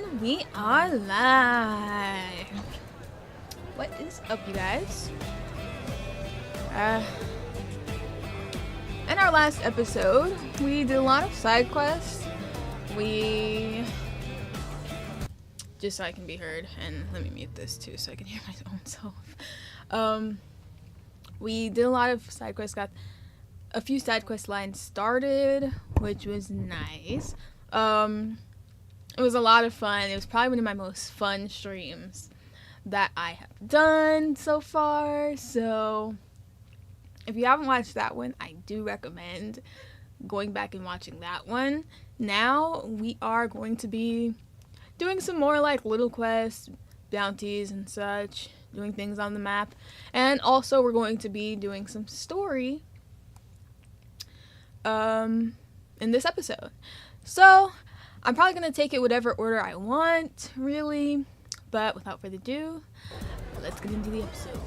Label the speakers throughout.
Speaker 1: And we are live. What is up, you guys? In our last episode, we did a lot of side quests. Just so I can be heard, and let me mute this too so I can hear my own self. We did a lot of side quests, got a few side quest lines started, which was nice. It was a lot of fun. It was probably one of my most fun streams that I have done so far. So if you haven't watched that one, I do recommend going back and watching that one. Now we are going to be doing some more like little quests, bounties and such, doing things on the map. And also we're going to be doing some story in this episode. So I'm probably going to take it whatever order I want, really. But without further ado, let's get into the episode.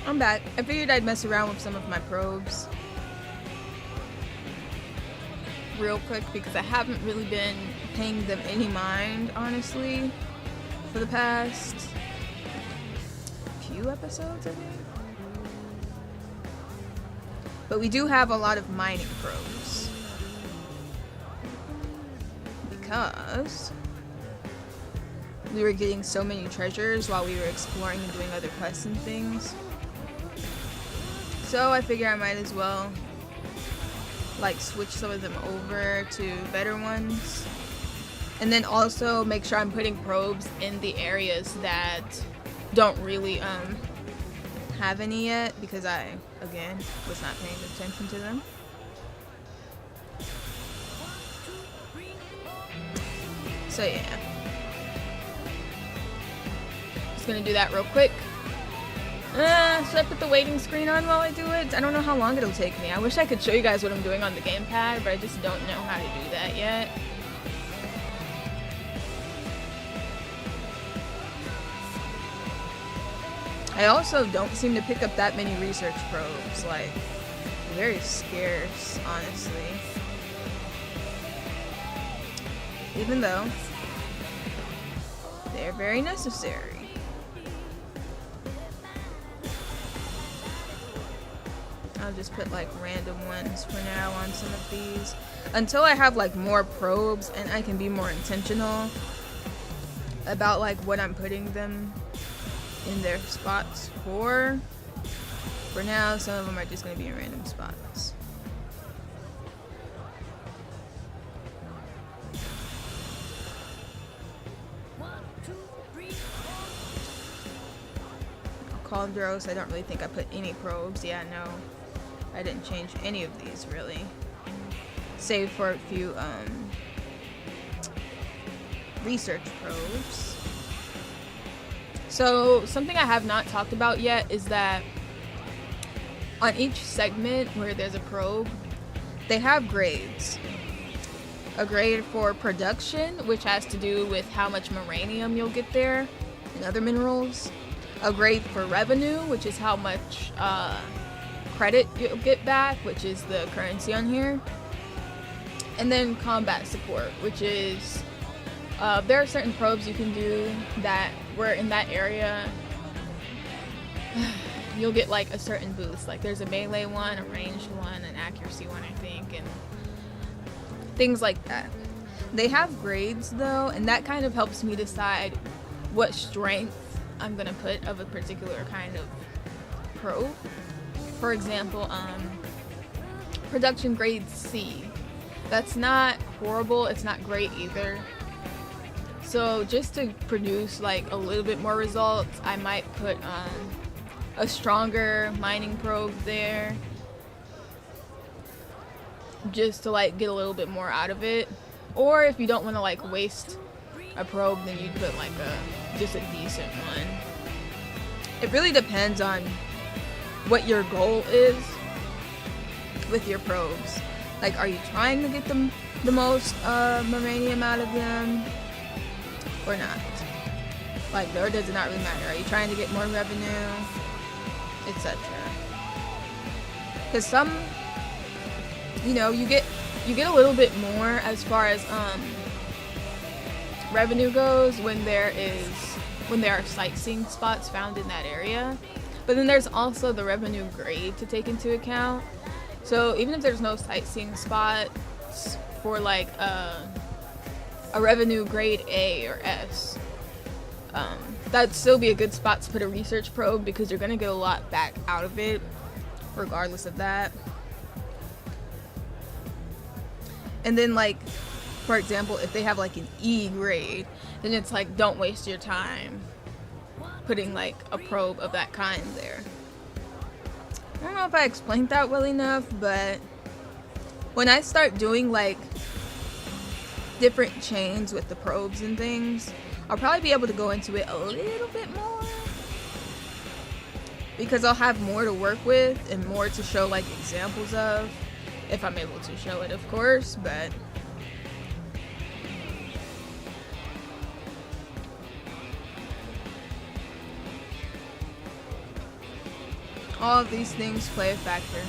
Speaker 1: I'm back. I figured I'd mess around with some of my probes real quick because I haven't really been paying them any mind, honestly, for the past few episodes, I think. But we do have a lot of mining probes because we were getting so many treasures while we were exploring and doing other quests and things. So I figure I might as well like switch some of them over to better ones. And then also make sure I'm putting probes in the areas that don't really have any yet, because I, again, was not paying attention to them. So yeah. Just gonna do that real quick. Should I put the waiting screen on while I do it? I don't know how long it'll take me. I wish I could show you guys what I'm doing on the gamepad, but I just don't know how to do that yet. I also don't seem to pick up that many research probes. Like, very scarce, honestly. Even though they're very necessary. I'll just put like random ones for now on some of these until I have like more probes and I can be more intentional about like what I'm putting them in their spots for. For now, some of them are just going to be in random spots. Caldros, I don't really think I put any probes. Yeah, no. I didn't change any of these really, save for a few research probes. So something I have not talked about yet is that on each segment where there's a probe, they have grades. A grade for production, which has to do with how much uranium you'll get there and other minerals. A grade for revenue, which is how much credit you'll get back, which is the currency on here. And then combat support, which is there are certain probes you can do that were in that area. You'll get like a certain boost. Like there's a melee one, a ranged one, an accuracy one, I think, and things like that. They have grades though, and that kind of helps me decide what strength I'm gonna put of a particular kind of probe. For example, production grade C. That's not horrible, it's not great either. So just to produce like a little bit more results, I might put a stronger mining probe there, just to like get a little bit more out of it. Or if you don't want to like waste a probe, then you'd put like just a decent one. It really depends on what your goal is with your probes. Like, are you trying to get them the most Maranium out of them or not? Like, or does it not really matter? Are you trying to get more revenue, etc.? Because some, you know, you get a little bit more as far as revenue goes when there are sightseeing spots found in that area. But then there's also the revenue grade to take into account. So even if there's no sightseeing spots for like a revenue grade A or S, that'd still be a good spot to put a research probe, because you're gonna get a lot back out of it regardless of that. And then, like, for example, if they have like an E grade, then it's like, don't waste your time putting like a probe of that kind there. I don't know if I explained that well enough, but when I start doing like different chains with the probes and things, I'll probably be able to go into it a little bit more, because I'll have more to work with and more to show like examples of, if I'm able to show it, of course. But all of these things play a factor.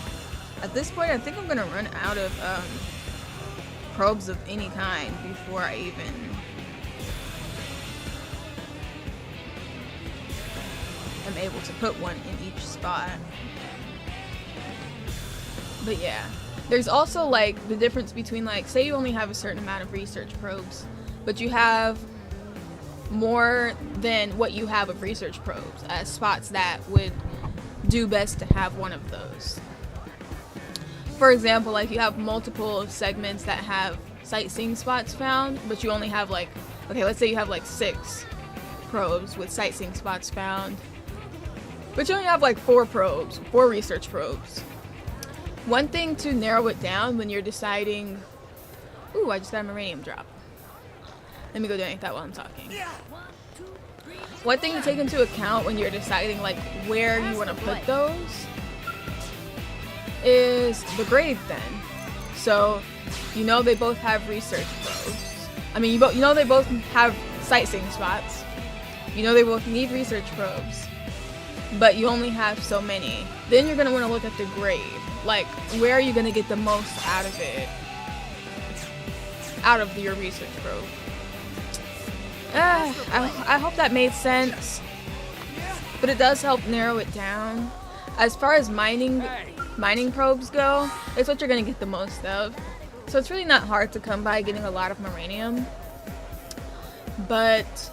Speaker 1: At this point, I think I'm gonna run out of probes of any kind before I even am able to put one in each spot. But yeah, there's also like the difference between, like, say you only have a certain amount of research probes, but you have more than what you have of research probes as spots that would do best to have one of those. For example, like, you have multiple segments that have sightseeing spots found, but you only have like, okay, let's say you have like 6 probes with sightseeing spots found, but you only have like 4 research probes. One thing to narrow it down when you're deciding, ooh, I just got a Maranium drop. Let me go donate that while I'm talking. One thing to take into account when you're deciding like where you want to put those is the grade then. So, you know they both have research probes. I mean, you know they both have sightseeing spots. You know they both need research probes. But you only have so many. Then you're going to want to look at the grade. Like, where are you going to get the most out of it? Out of your research probe. I hope that made sense. But it does help narrow it down. As far as mining probes go, it's what you're going to get the most of. So it's really not hard to come by getting a lot of Maranium. But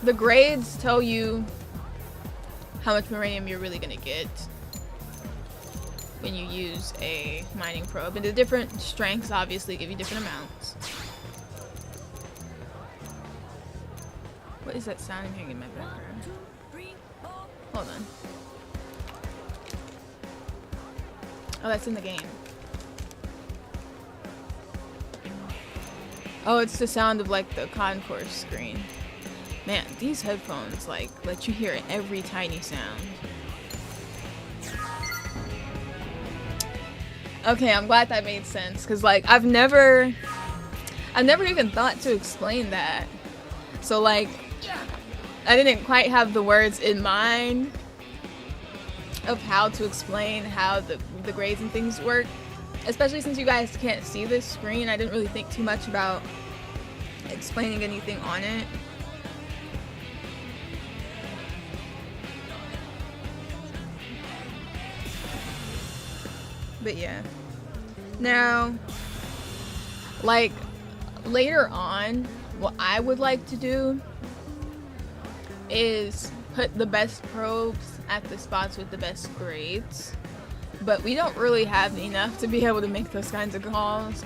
Speaker 1: the grades tell you how much Maranium you're really going to get when you use a mining probe. And the different strengths obviously give you different amounts. What is that sound I'm hearing in my background? Hold on. Oh, that's in the game. Oh, it's the sound of like the concourse screen. Man, these headphones like let you hear every tiny sound. Okay, I'm glad that made sense, because like I've never even thought to explain that. So like I didn't quite have the words in mind of how to explain how the grades and things work. Especially since you guys can't see this screen, I didn't really think too much about explaining anything on it. But yeah. Now, like, later on, what I would like to do is put the best probes at the spots with the best grades. But we don't really have enough to be able to make those kinds of calls.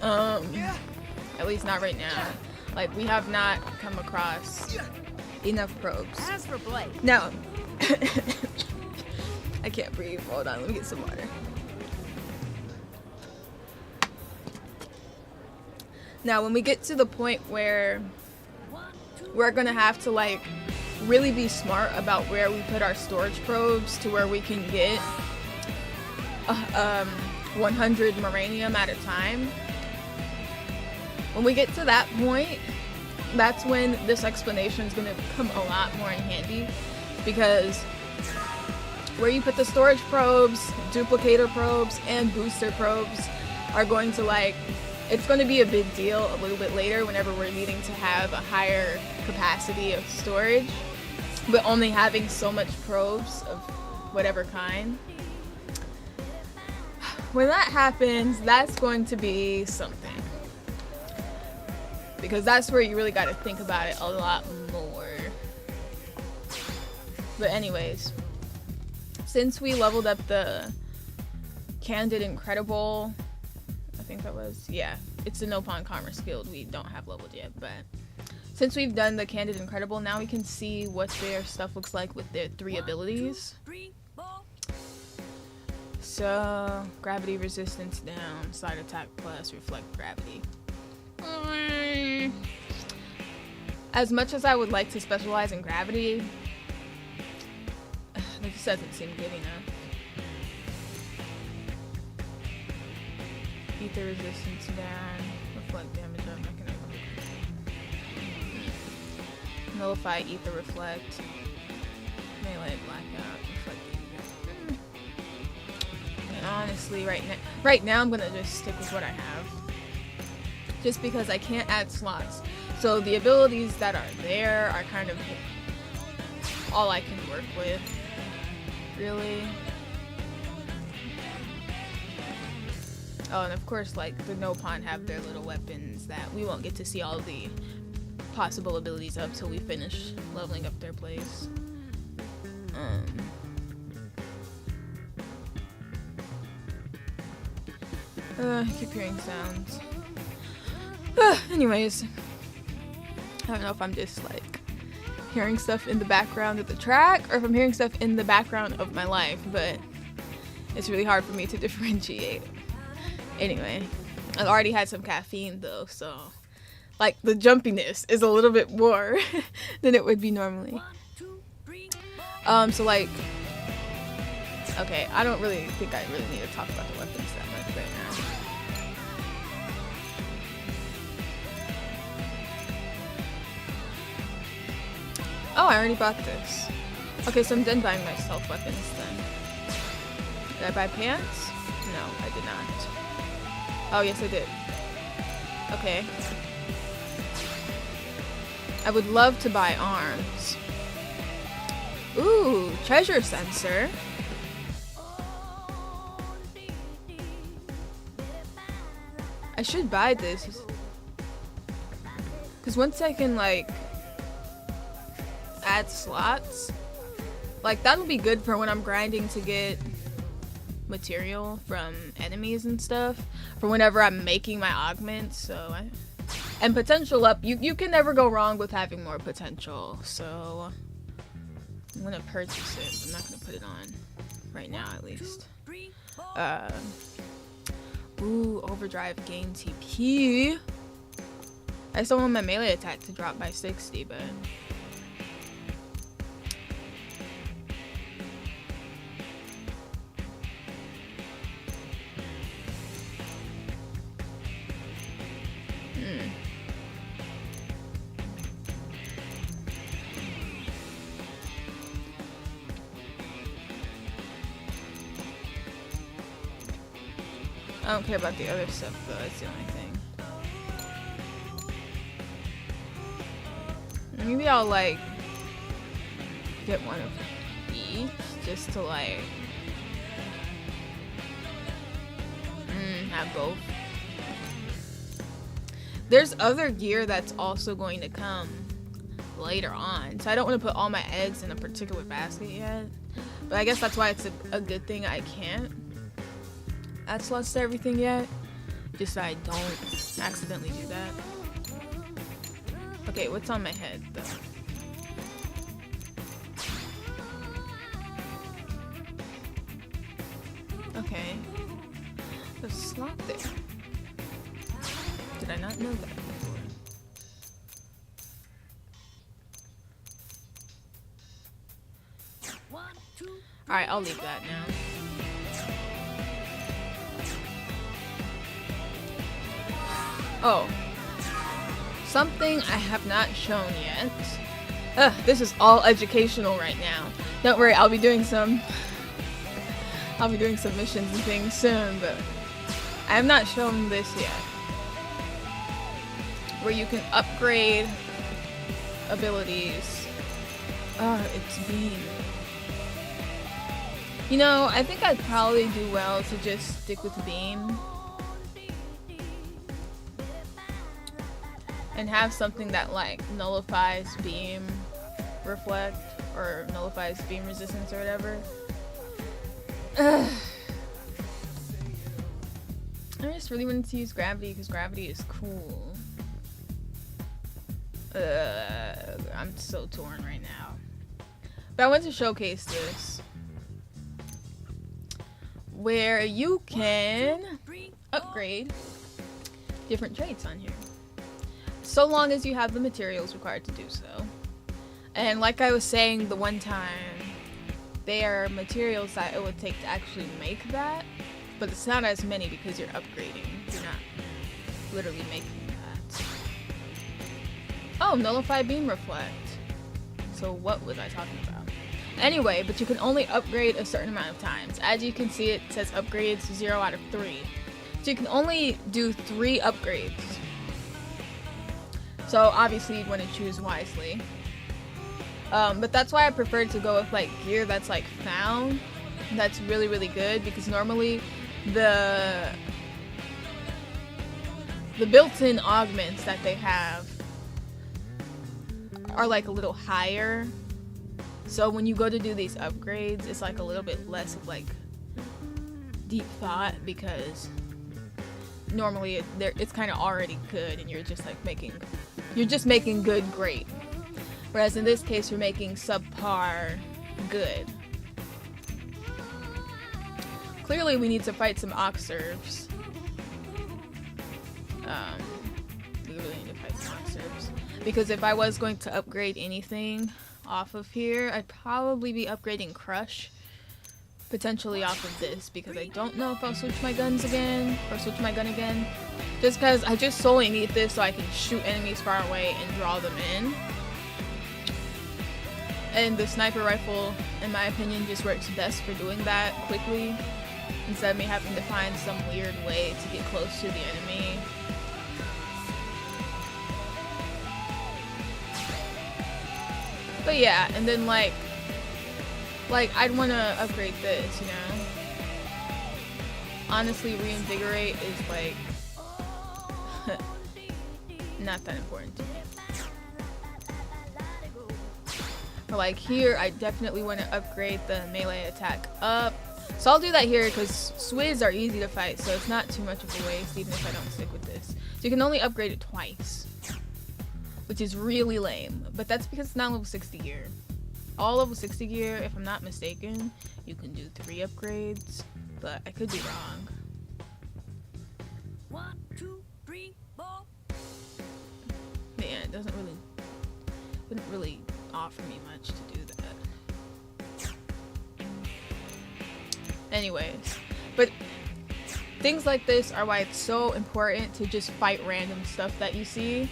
Speaker 1: At least not right now. Like, we have not come across enough probes.
Speaker 2: As for Blake.
Speaker 1: Now, I can't breathe. Hold on, let me get some water. Now, when we get to the point where we're gonna have to like really be smart about where we put our storage probes to where we can get 100 Moranium at a time. When we get to that point, that's when this explanation is going to become a lot more in handy, because where you put the storage probes, duplicator probes, and booster probes are going to like, it's going to be a big deal a little bit later whenever we're needing to have a higher capacity of storage, but only having so much probes of whatever kind. When that happens, that's going to be something. Because that's where you really got to think about it a lot more. But anyways, since we leveled up the Candid Incredible, I think that was, yeah, it's the Nopon Commerce Guild we don't have leveled yet, but since we've done the Candid Incredible, now we can see what their stuff looks like with their 3 abilities. So, gravity resistance down, side attack plus, reflect gravity. As much as I would like to specialize in gravity, it just doesn't seem good enough. Ether resistance down, reflect damage up, mechanism. Nullify ether reflect. Melee blackout, reflect ether. And honestly, right now I'm gonna just stick with what I have. Just because I can't add slots. So the abilities that are there are kind of all I can work with, really. Oh, and of course, like, the Nopon have their little weapons that we won't get to see all the possible abilities up till we finish leveling up their place. I keep hearing sounds. Anyways, I don't know if I'm just like hearing stuff in the background of the track or if I'm hearing stuff in the background of my life, but it's really hard for me to differentiate. Anyway, I've already had some caffeine though, so like the jumpiness is a little bit more than it would be normally. So like, okay, I don't really think I really need to talk about the weapons that much right now. Oh, I already bought this. Okay, so I'm done buying my stealth weapons then. Did I buy pants? No, I did not. Oh, yes, I did. Okay. I would love to buy arms. Ooh, treasure sensor. I should buy this. Because once I can, like, add slots, like, that'll be good for when I'm grinding to get material from enemies and stuff, for whenever I'm making my augments. So and potential up, you can never go wrong with having more potential, so I'm gonna purchase it. I'm not gonna put it on right now, at least. Ooh, overdrive gain TP. I still want my melee attack to drop by 60, but I don't care about the other stuff though, that's the only thing. Maybe I'll like get one of each just to like have both. There's other gear that's also going to come later on, so I don't want to put all my eggs in a particular basket yet, but I guess that's why it's a good thing I can't add slots to everything yet, just so I don't accidentally do that. Okay, what's on my head though? Okay. There's a slot there. Did I not know that before? Alright, I'll leave that now. Oh. Something I have not shown yet. Ugh, this is all educational right now. Don't worry, I'll be doing some missions and things soon, but I have not shown this yet. Where you can upgrade abilities. It's beam. You know, I think I'd probably do well to just stick with beam. And have something that like nullifies beam reflect or nullifies beam resistance or whatever. I just really wanted to use gravity because gravity is cool. I'm so torn right now. But I want to showcase this. Where you can upgrade different traits on here. So long as you have the materials required to do so. And like I was saying the one time, there are materials that it would take to actually make that, but it's not as many because you're upgrading. You're not literally making that. Oh, nullify beam reflect. So what was I talking about? Anyway, but you can only upgrade a certain amount of times. As you can see, it says upgrades 0 out of 3. So you can only do 3 upgrades. So obviously you'd want to choose wisely. But that's why I prefer to go with like gear that's like found. That's really, really good because normally the built-in augments that they have are like a little higher. So when you go to do these upgrades, it's like a little bit less of like deep thought because normally it's kind of already good and you're just making good great. Whereas in this case, you're making subpar good. Clearly, we need to fight some Oxerves. We really need to fight some Oxerves. Because if I was going to upgrade anything off of here, I'd probably be upgrading Crush. Potentially off of this, because I don't know if I'll switch my guns again, or switch my gun again. Just because I just solely need this so I can shoot enemies far away and draw them in. And the sniper rifle, in my opinion, just works best for doing that quickly, instead of me having to find some weird way to get close to the enemy. But yeah, and then like I'd want to upgrade this, you know? Honestly, reinvigorate is like not that important to me. But like here, I definitely want to upgrade the melee attack up. So I'll do that here because Swizz are easy to fight, so it's not too much of a waste even if I don't stick with this. So you can only upgrade it twice, which is really lame. But that's because it's not level 60 gear. All level 60 gear, if I'm not mistaken, you can do 3 upgrades, but I could be wrong. 1, 2, 3, 4. But yeah, it wouldn't really offer me much to do that. Anyways, but things like this are why it's so important to just fight random stuff that you see,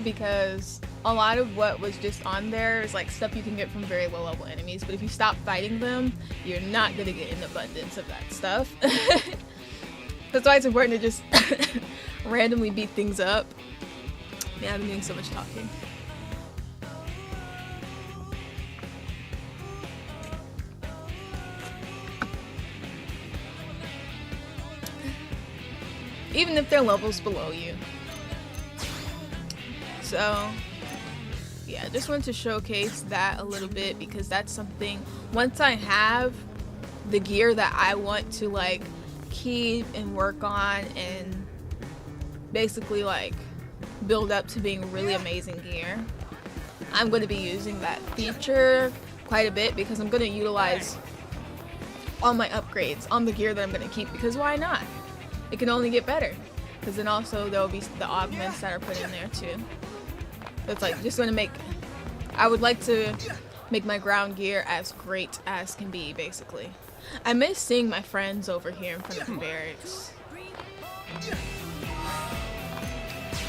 Speaker 1: because a lot of what was just on there is like stuff you can get from very low level enemies, but if you stop fighting them, you're not gonna get an abundance of that stuff. That's why it's important to just randomly beat things up. Man, I've been doing so much talking. Even if they're levels below you. So yeah, I just wanted to showcase that a little bit because that's something, once I have the gear that I want to like keep and work on and basically like build up to being really amazing gear, I'm going to be using that feature quite a bit because I'm going to utilize all my upgrades on the gear that I'm gonna keep, because why not? It can only get better. Because then also there'll be the augments that are put in there too. So it's like just gonna make. I would like to make my ground gear as great as can be, basically. I miss seeing my friends over here in front of the barracks.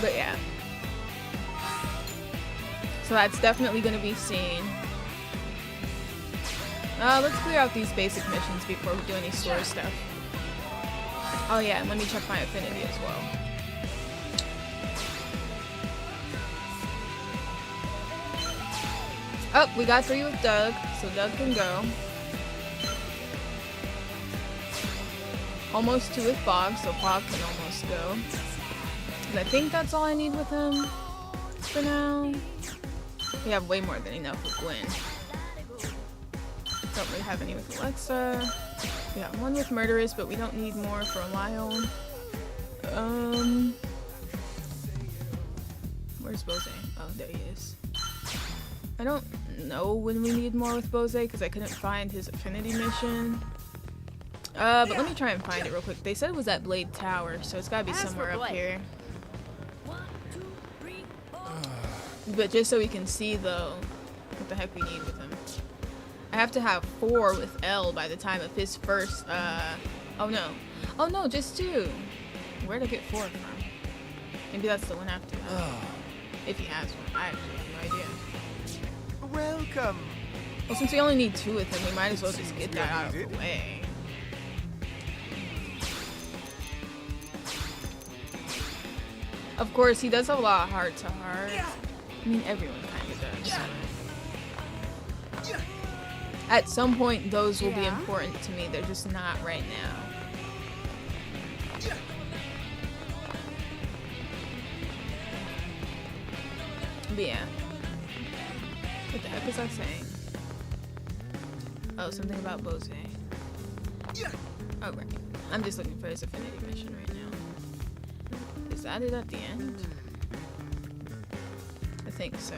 Speaker 1: But yeah. So that's definitely gonna be seen. Let's clear out these basic missions before we do any store stuff. Oh yeah, and let me check my affinity as well. Oh, we got 3 with Doug, so Doug can go. Almost 2 with Fog, so Fog can almost go. And I think that's all I need with him for now. We have way more than enough with Gwen. Don't really have any with Alexa. We have 1 with Murderous, but we don't need more for a while. Where's Bose? Oh, there he is. I don't know when we need more with Bose because I couldn't find his affinity mission. But let me try and find it real quick. They said it was at Blade Tower, so it's gotta be somewhere up here. But just so we can see though, what the heck we need with him. I have to have 4 with L by the time of his first, oh no. Oh no, just 2. Where'd I get 4 from? Maybe that's the one after that. If he has one. I actually have no idea.
Speaker 2: Welcome.
Speaker 1: Well, since we only need 2 with him, we might as well just get that out of the way. Of course, he does have a lot of heart to heart. I mean, everyone kind of does. At some point, those will be important to me. They're just not right now. But yeah. What the heck was I saying? Oh, something about Bose. Oh, right. I'm just looking for his affinity mission right now. Is that it at the end? I think so.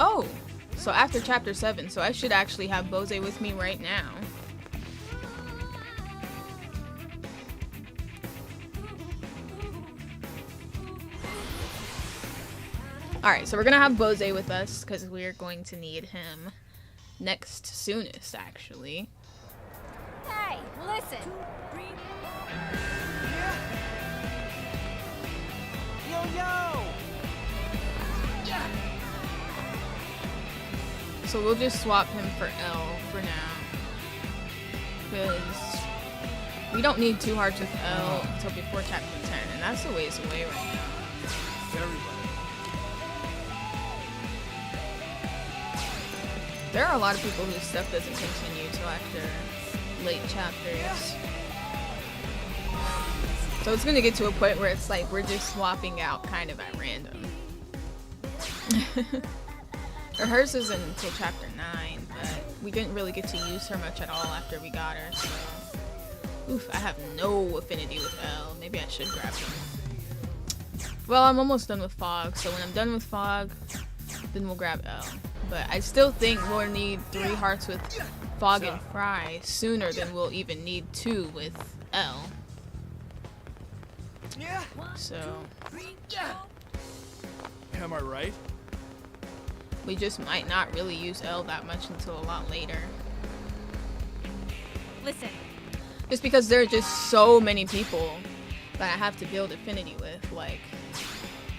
Speaker 1: Oh! So after chapter 7, so I should actually have Bose with me right now. Alright, so we're gonna have Bose with us, because we're going to need him next soonest, actually.
Speaker 3: Hey, listen!
Speaker 2: Yo, yo!
Speaker 1: So we'll just swap him for L for now. Because we don't need 2 hearts with L until before chapter 10, and that's a ways away right now. There are a lot of people whose stuff doesn't continue till after late chapters. So it's gonna get to a point where it's like we're just swapping out kind of at random. Or hers isn't until chapter 9, but we didn't really get to use her much at all after we got her, so... Oof, I have no affinity with L. Maybe I should grab them. Well, I'm almost done with Fog, so when I'm done with Fog, then we'll grab L. But I still think we'll need 3 hearts with Fog and Fry sooner than we'll even need 2 with L. So...
Speaker 2: Am I right?
Speaker 1: We just might not really use L that much until a lot later.
Speaker 3: Listen.
Speaker 1: Just because there are just so many people that I have to build affinity with, like...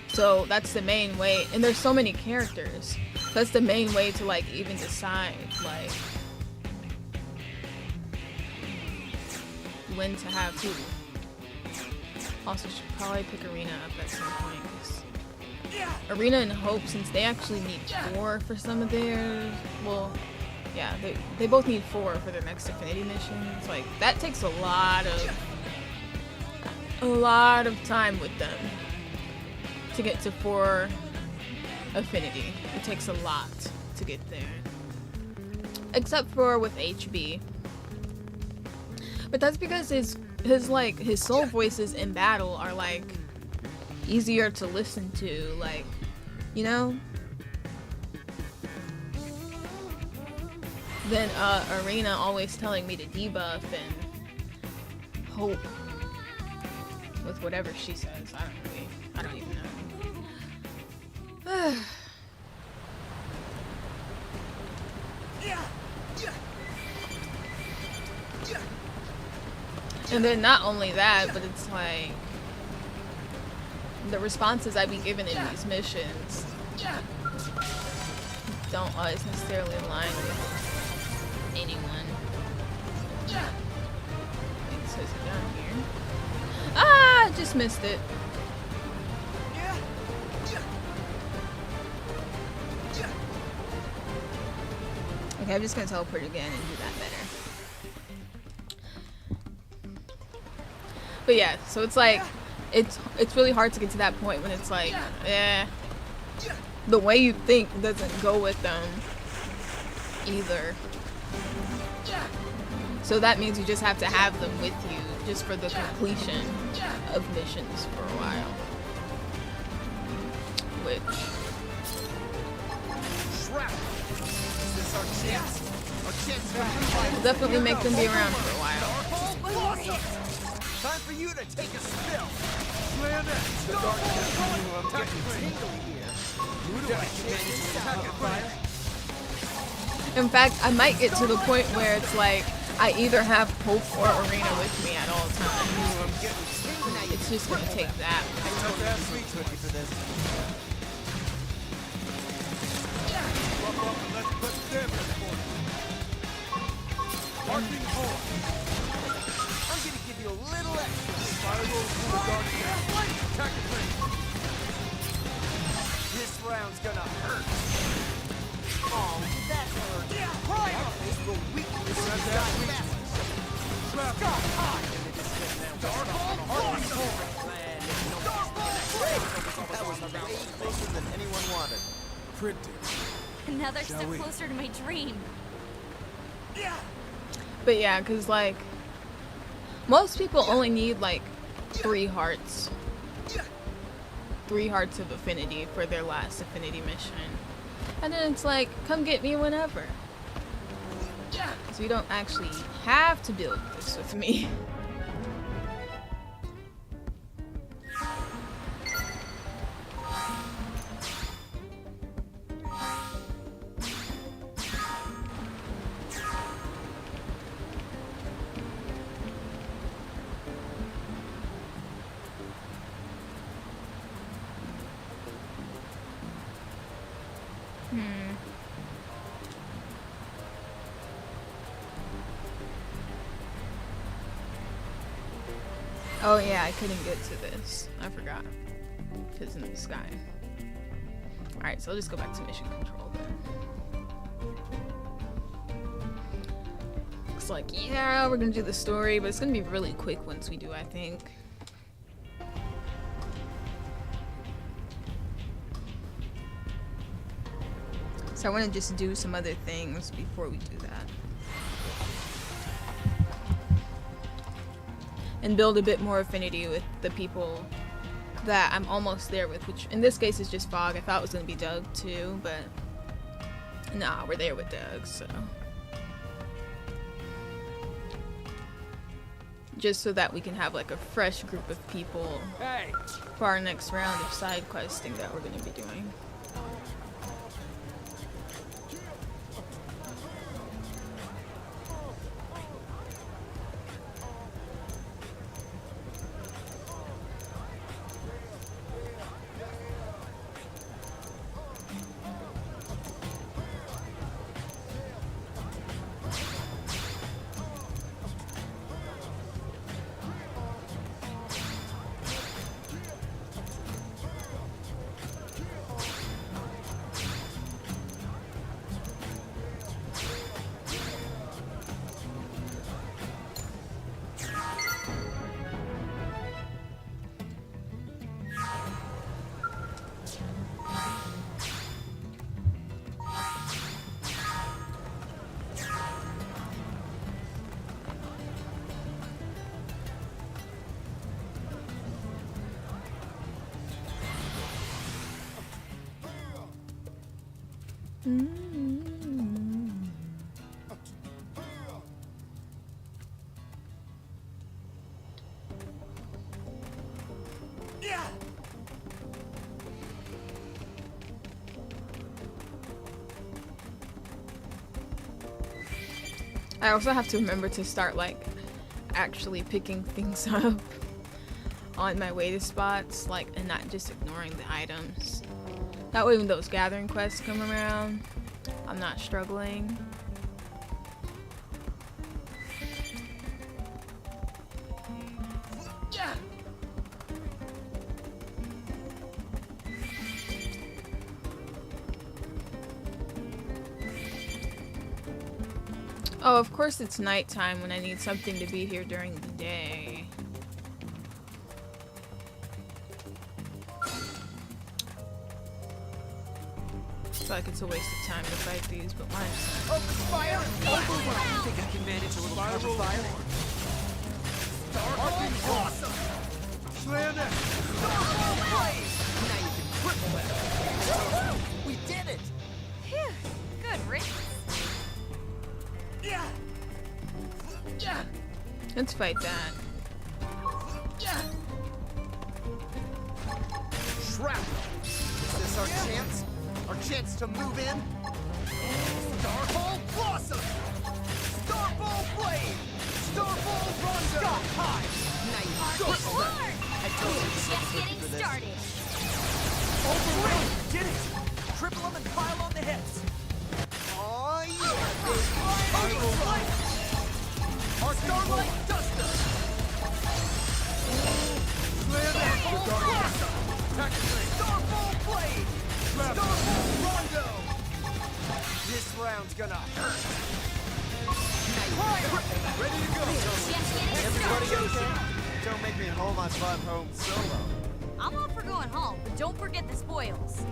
Speaker 1: So that's the main way, and there's so many characters. That's the main way to like even decide like when to have who. Also should probably pick Arena up at some point. Arena and Hope, since they actually need 4 for some of theirs. Well, yeah, they both need 4 for their next affinity missions. Like that takes a lot of time with them to get to 4 affinity. It takes a lot to get there. Except for with HB. But that's because his soul voices in battle are like easier to listen to, like, you know? then Arena always telling me to debuff and hope with whatever she says. I don't even know. And then not only that, but it's like the responses I be given in these missions don't always necessarily align with anyone. It says it down here. Ah, just missed it. Okay, I'm just gonna teleport again and do that better. But yeah, so it's like it's really hard to get to that point when it's like, the way you think doesn't go with them either. So that means you just have to have them with you just for the completion of missions for a while. Which will definitely make them be around for a while.
Speaker 2: Time for you to take a spill. The dark continuum getting tingly here. You dedicated to sacrifice.
Speaker 1: In fact, I might get to the point where it's like I either have Hope or Arena with me at all times. It's just gonna take that.
Speaker 2: Marking forward. I'm gonna give you a little extra. Spiral through the darkness. Attack the plane. This round's gonna hurt. Oh, that hurt. That is the weakness of that fastness. Sky high. Dark hole. That was way closer than anyone wanted. Printing.
Speaker 3: Another step closer to my dream.
Speaker 1: But yeah, because like most people only need like 3 hearts. 3 hearts of affinity for their last affinity mission. And then it's like, come get me whenever. So you don't actually have to build this with me. Oh yeah, I couldn't get to this. I forgot. It's in the sky. Alright, so I'll just go back to mission control then. Looks like, yeah, we're gonna do the story, but it's gonna be really quick once we do, I think. So I want to just do some other things before we do that. And build a bit more affinity with the people that I'm almost there with, which in this case is just Fog. I thought it was going to be Doug too, but nah, we're there with Doug, so. Just so that we can have like a fresh group of people for our next round of side questing that we're going to be doing. I also have to remember to start like actually picking things up on my way to spots, like, and not just ignoring the items. That way when those gathering quests come around, I'm not struggling. Oh, of course it's nighttime when I need something to be here during the day. I feel like it's a waste of time to fight these, but why?
Speaker 2: Open fire! Overwhelm! You think I can manage a little cover fire? Starbolt Blossom! Slam that! Starbolt Blaze! Now you can triple that! We did it!
Speaker 3: Phew. Good riddance.
Speaker 2: Yeah! Yeah!
Speaker 1: Let's fight that.
Speaker 2: Yeah! Shrapnel! Is this our chance? Our chance to move in? Starbolt Blossom! Starbolt Blade! Starbolt Rondo! Sky High! Now you triple that! I told you this
Speaker 3: Just
Speaker 2: was
Speaker 3: getting
Speaker 2: for this.
Speaker 3: started.
Speaker 2: Overrun! Did it! Triple them and pile on the heads! Oh yeah! Overrun! Our Starlight Duster! Starbolt Blossom! Starbolt Blade! Starbolt Rondo! This round's gonna hurt! Ready to go!
Speaker 3: Just getting
Speaker 2: Everybody
Speaker 3: started.
Speaker 2: okay? Don't make me haul my butt home solo.
Speaker 3: I'm all for going home, but don't forget the spoils.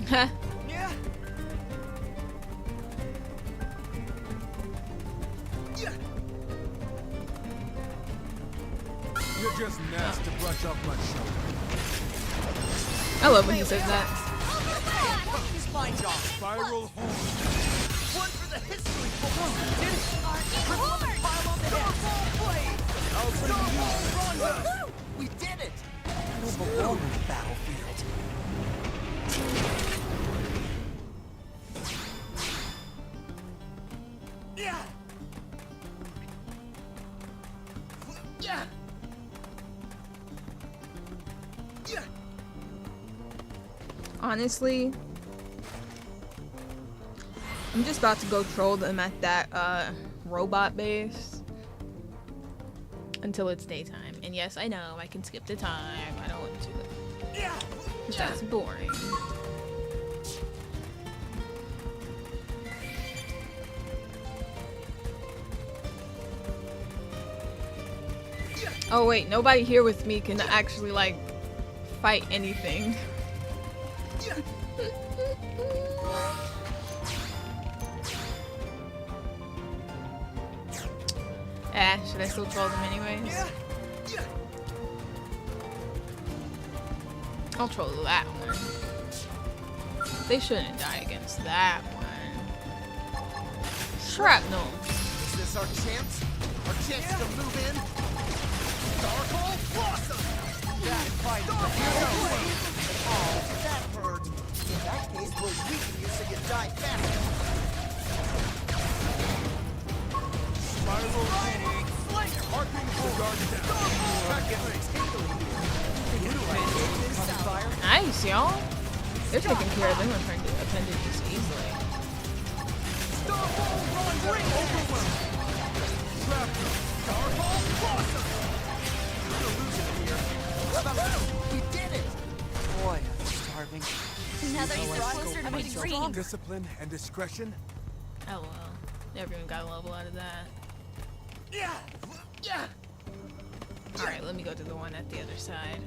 Speaker 1: Heh.
Speaker 2: Yeah? Yeah!
Speaker 4: You're just nasty to brush off my shoulder.
Speaker 1: I love when he says that.
Speaker 2: It's my job!
Speaker 4: Spiral horn.
Speaker 2: One for the history books! Did it! Triple
Speaker 3: Horn!
Speaker 2: and pile on the head! Starbolt Blade! Starbolt Rondo! We did it! I don't belong on the battlefield. Yeah! Yeah! Yeah!
Speaker 1: Honestly, I'm just about to go troll them at that robot base until it's daytime. And yes, I know I can skip the time. I don't want to.
Speaker 2: Yeah!
Speaker 1: That's boring. Oh wait, nobody here with me can actually like fight anything. Should I still troll them anyways? I'll troll that one. They shouldn't die against that one. Shrapnel.
Speaker 2: Is this our chance? Our chance to move in? Starbolt Blossom! That fight! Oh, that hurt. In that case, we'll weaken you so you die faster.
Speaker 4: Spiral horn. Harking the guard down.
Speaker 1: Nice, y'all. They're taking care of them appendages easily.
Speaker 2: Starbolt Rondo! Overwhelm!
Speaker 4: Shrapnel.
Speaker 2: Starbolt Blossom! We're losing here. We did it! Boy, I'm starving.
Speaker 3: Another step closer to my dream.
Speaker 4: Discipline and discretion.
Speaker 1: Oh well. Everyone got a level out of that.
Speaker 2: Yeah! Yeah!
Speaker 1: Alright, let me go to the one at the other side.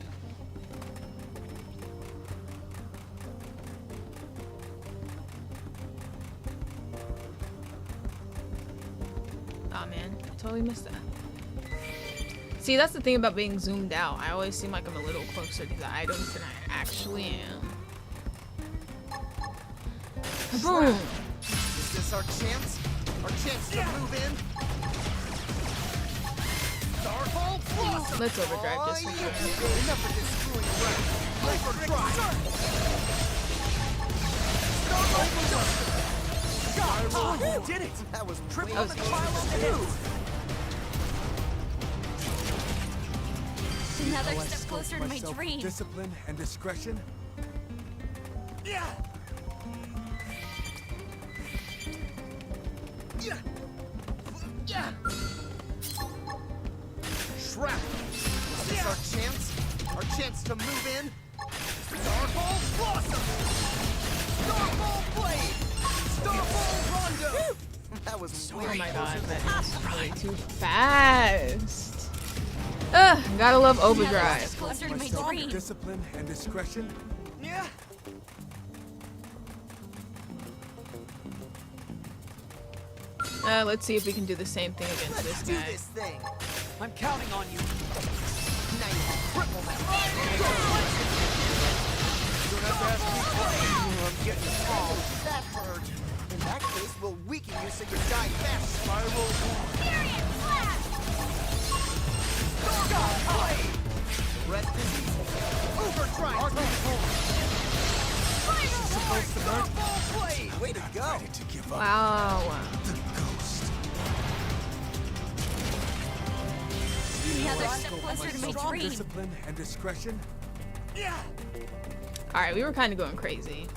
Speaker 1: Aw man, I totally missed that. See, that's the thing about being zoomed out. I always seem like I'm a little closer to the items than I actually am. Boom!
Speaker 2: Is this our chance? Our chance to move in? Starbolt Blossom!
Speaker 1: Let's overdrive this one.
Speaker 2: Enough of this screwing around. Overdrive! Starbolt Blossom! Sky You did it! That was triple
Speaker 1: That was
Speaker 2: the pile on the hit!
Speaker 3: Another
Speaker 4: How I
Speaker 3: step
Speaker 4: spoke
Speaker 3: closer to my
Speaker 4: myself
Speaker 3: dream.
Speaker 4: discipline and discretion.
Speaker 2: Yeah! Yeah! Yeah! Shrapnel! Is this our chance? Our chance to move in? Starfall Blossom! Starfall Blade! Starfall Rondo! That was way
Speaker 1: Oh my god,
Speaker 2: closer than
Speaker 1: that is way too fast. Ugh, gotta love overdrive.
Speaker 3: Step closer to my
Speaker 4: Myself
Speaker 3: dream.
Speaker 4: discipline and discretion.
Speaker 2: Yeah!
Speaker 1: Let's see if we can do the same thing against
Speaker 2: Let's
Speaker 1: this
Speaker 2: do
Speaker 1: guy.
Speaker 2: this thing!
Speaker 5: I'm counting on you.
Speaker 2: Now you can cripple that!
Speaker 5: I'm getting small.
Speaker 2: That hurt! In that case, we'll weaken you so you die fast! Spiral!
Speaker 3: Furious Slash!
Speaker 2: God, Blade! Red disease! Overdrive! Starfall Blade! Way to go!
Speaker 4: Ready to give up.
Speaker 1: Wow.
Speaker 4: The ghost.
Speaker 3: Another step closer to my
Speaker 4: Myself
Speaker 3: dream.
Speaker 4: discipline and discretion.
Speaker 2: Yeah!
Speaker 1: Alright, we were kind of going crazy.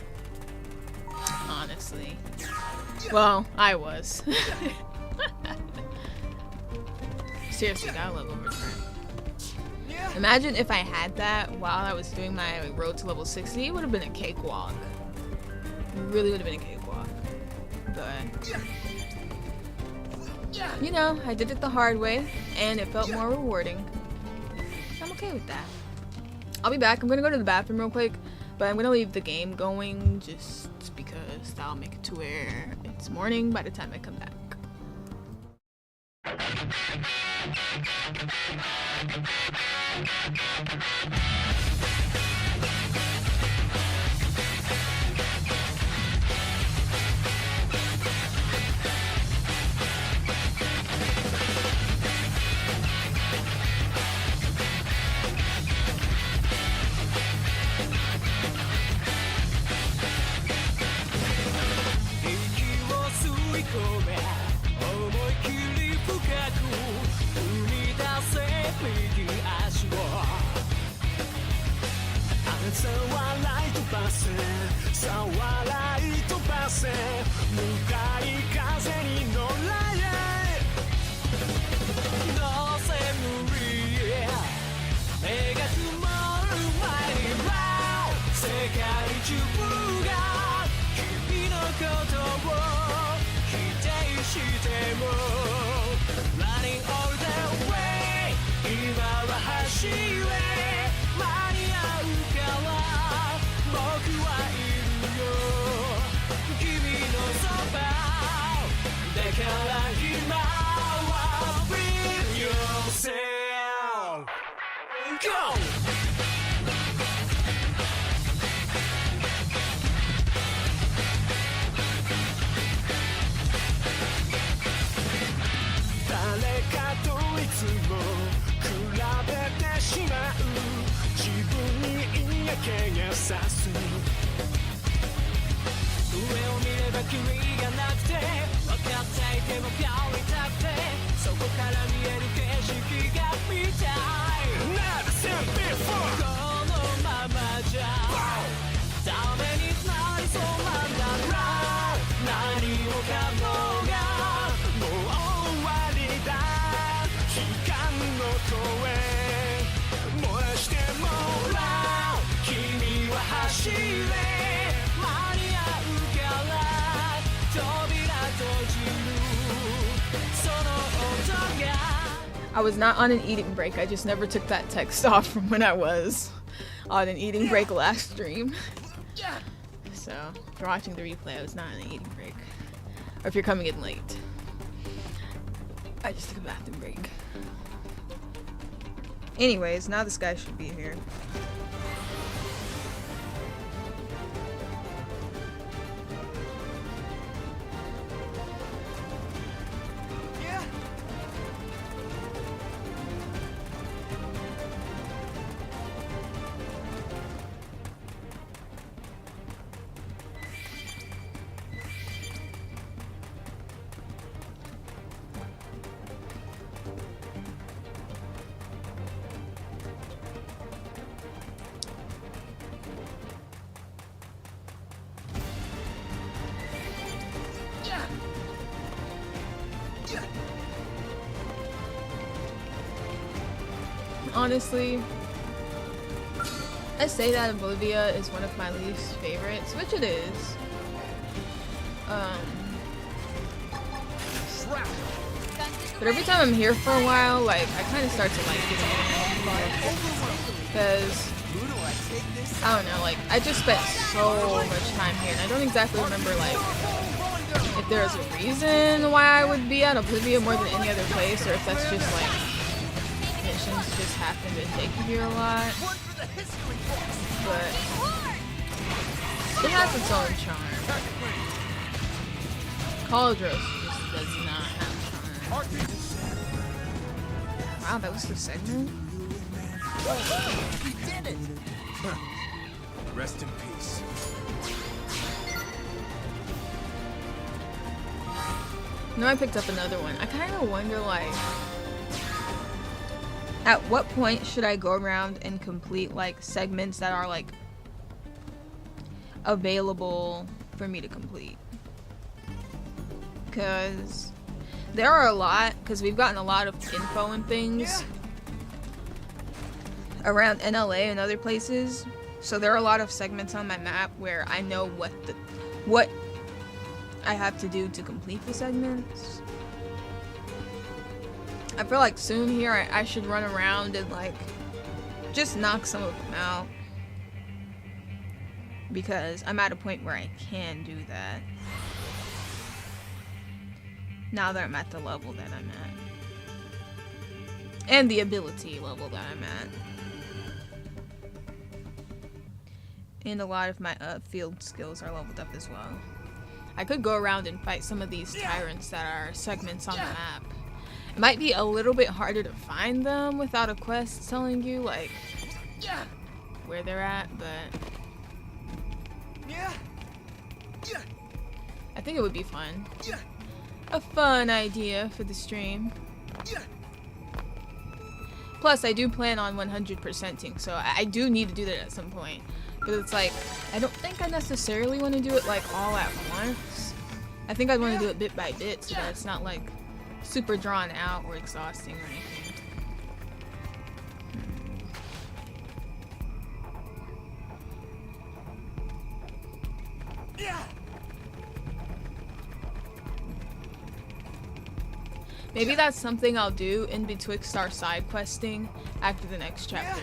Speaker 1: Honestly. Well, I was. Seriously, gotta love overdrive.
Speaker 2: Yeah!
Speaker 1: Imagine if I had that while I was doing my road to level 60, it would have been a cakewalk. It really would have been a cakewalk. But, you know, I did it the hard way, and it felt more rewarding. I'm okay with that. I'll be back. I'm gonna go to the bathroom real quick, but I'm gonna leave the game going just because that'll make it to where it's morning by the time I come back. I was not on an eating break. I just never took that text off from when I was on an eating break last stream. So, if you're watching the replay, I was not on an eating break. Or if you're coming in late. I just took a bathroom break. Anyways, now this guy should be here. honestly, I say that Oblivia is one of my least favorites, which it is. But every time I'm here for a while, like, I kind of start to like it again. Because, I don't know, like, I just spent so much time here, and I don't exactly remember, like, if there's a reason why I would be at Oblivia more than any other place, or if that's just, like, missions just happen to take you here a lot. But it has its own charm. Cauldros just does not have charm. Wow, that was the segment?
Speaker 2: We did it!
Speaker 4: Rest in peace.
Speaker 1: No, I picked up another one. I kind of wonder, like, at what point should I go around and complete, like, segments that are, like, available for me to complete? Because there are a lot, because we've gotten a lot of info and things around NLA and other places. So there are a lot of segments on my map where I know what I have to do to complete the segments. I feel like soon here I should run around and like just knock some of them out, because I'm at a point where I can do that now that I'm at the level that I'm at and the ability level that I'm at, and a lot of my field skills are leveled up as well. I could go around and fight some of these tyrants that are segments on the map. It might be a little bit harder to find them without a quest telling you, like, where they're at, but I think it would be fun. A fun idea for the stream. Plus, I do plan on 100%ing, so I do need to do that at some point. But it's like, I don't think I necessarily want to do it, like, all at once. I think I'd want to do it bit by bit so that it's not, like, super drawn out or exhausting or anything. Maybe that's something I'll do in betwixt our side questing after the next chapter.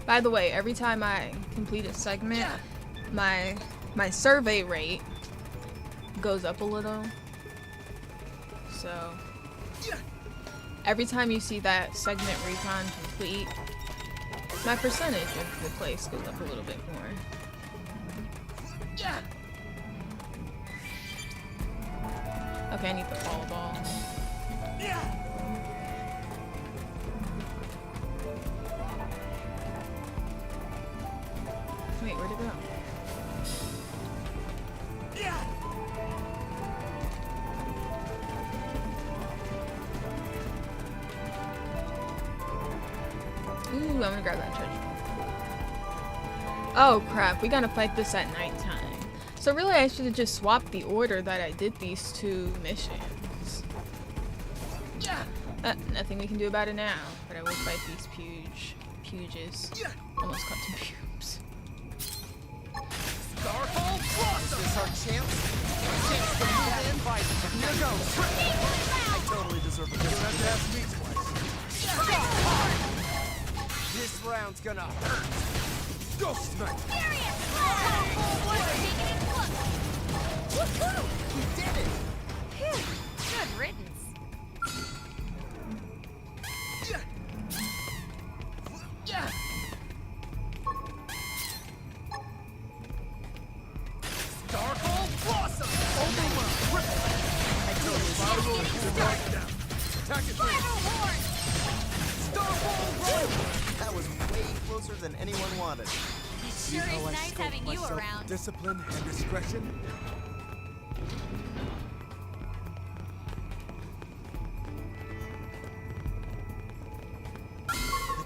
Speaker 1: By the way, every time I complete a segment, my survey rate goes up a little. So every time you see that segment recon complete, my percentage of the place goes up a little bit more. Okay, I need the fall ball. Wait, where'd it go? Ooh, I'm gonna grab that treasure. Oh crap, we gotta fight this at nighttime. So really I should have just swapped the order that I did these two missions. Nothing we can do about it now, but I will fight these puges. Almost caught two pubes.
Speaker 2: Starfall Blossom! Is this our chance? Our chance to move in? Fight. Here goes. I totally deserve a good round to ask me twice. This round's gonna hurt. Go, Snipe! We did it!
Speaker 3: Phew, good riddance.
Speaker 2: Starfall Blossom! Overwhelm! Ripple! I totally
Speaker 4: Attack it!
Speaker 2: Starfall Royal! That was way closer than anyone wanted.
Speaker 3: It sure is nice having you around.
Speaker 4: Discipline and discretion.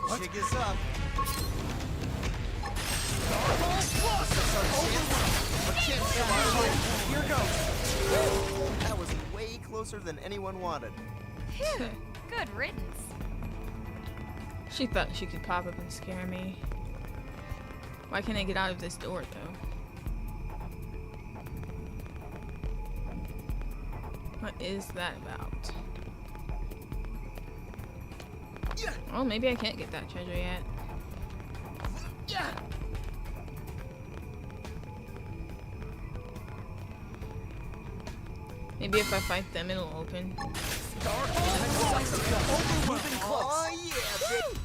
Speaker 2: The jig is up. Starfall Blossom! Our chance to here goes. closer than anyone wanted.
Speaker 3: Phew. Good riddance.
Speaker 1: She thought she could pop up and scare me. Why can't I get out of this door, though? What is that about? Oh, maybe I can't get that treasure yet. Maybe if I fight them, it'll open.
Speaker 2: Oh yeah, bitch!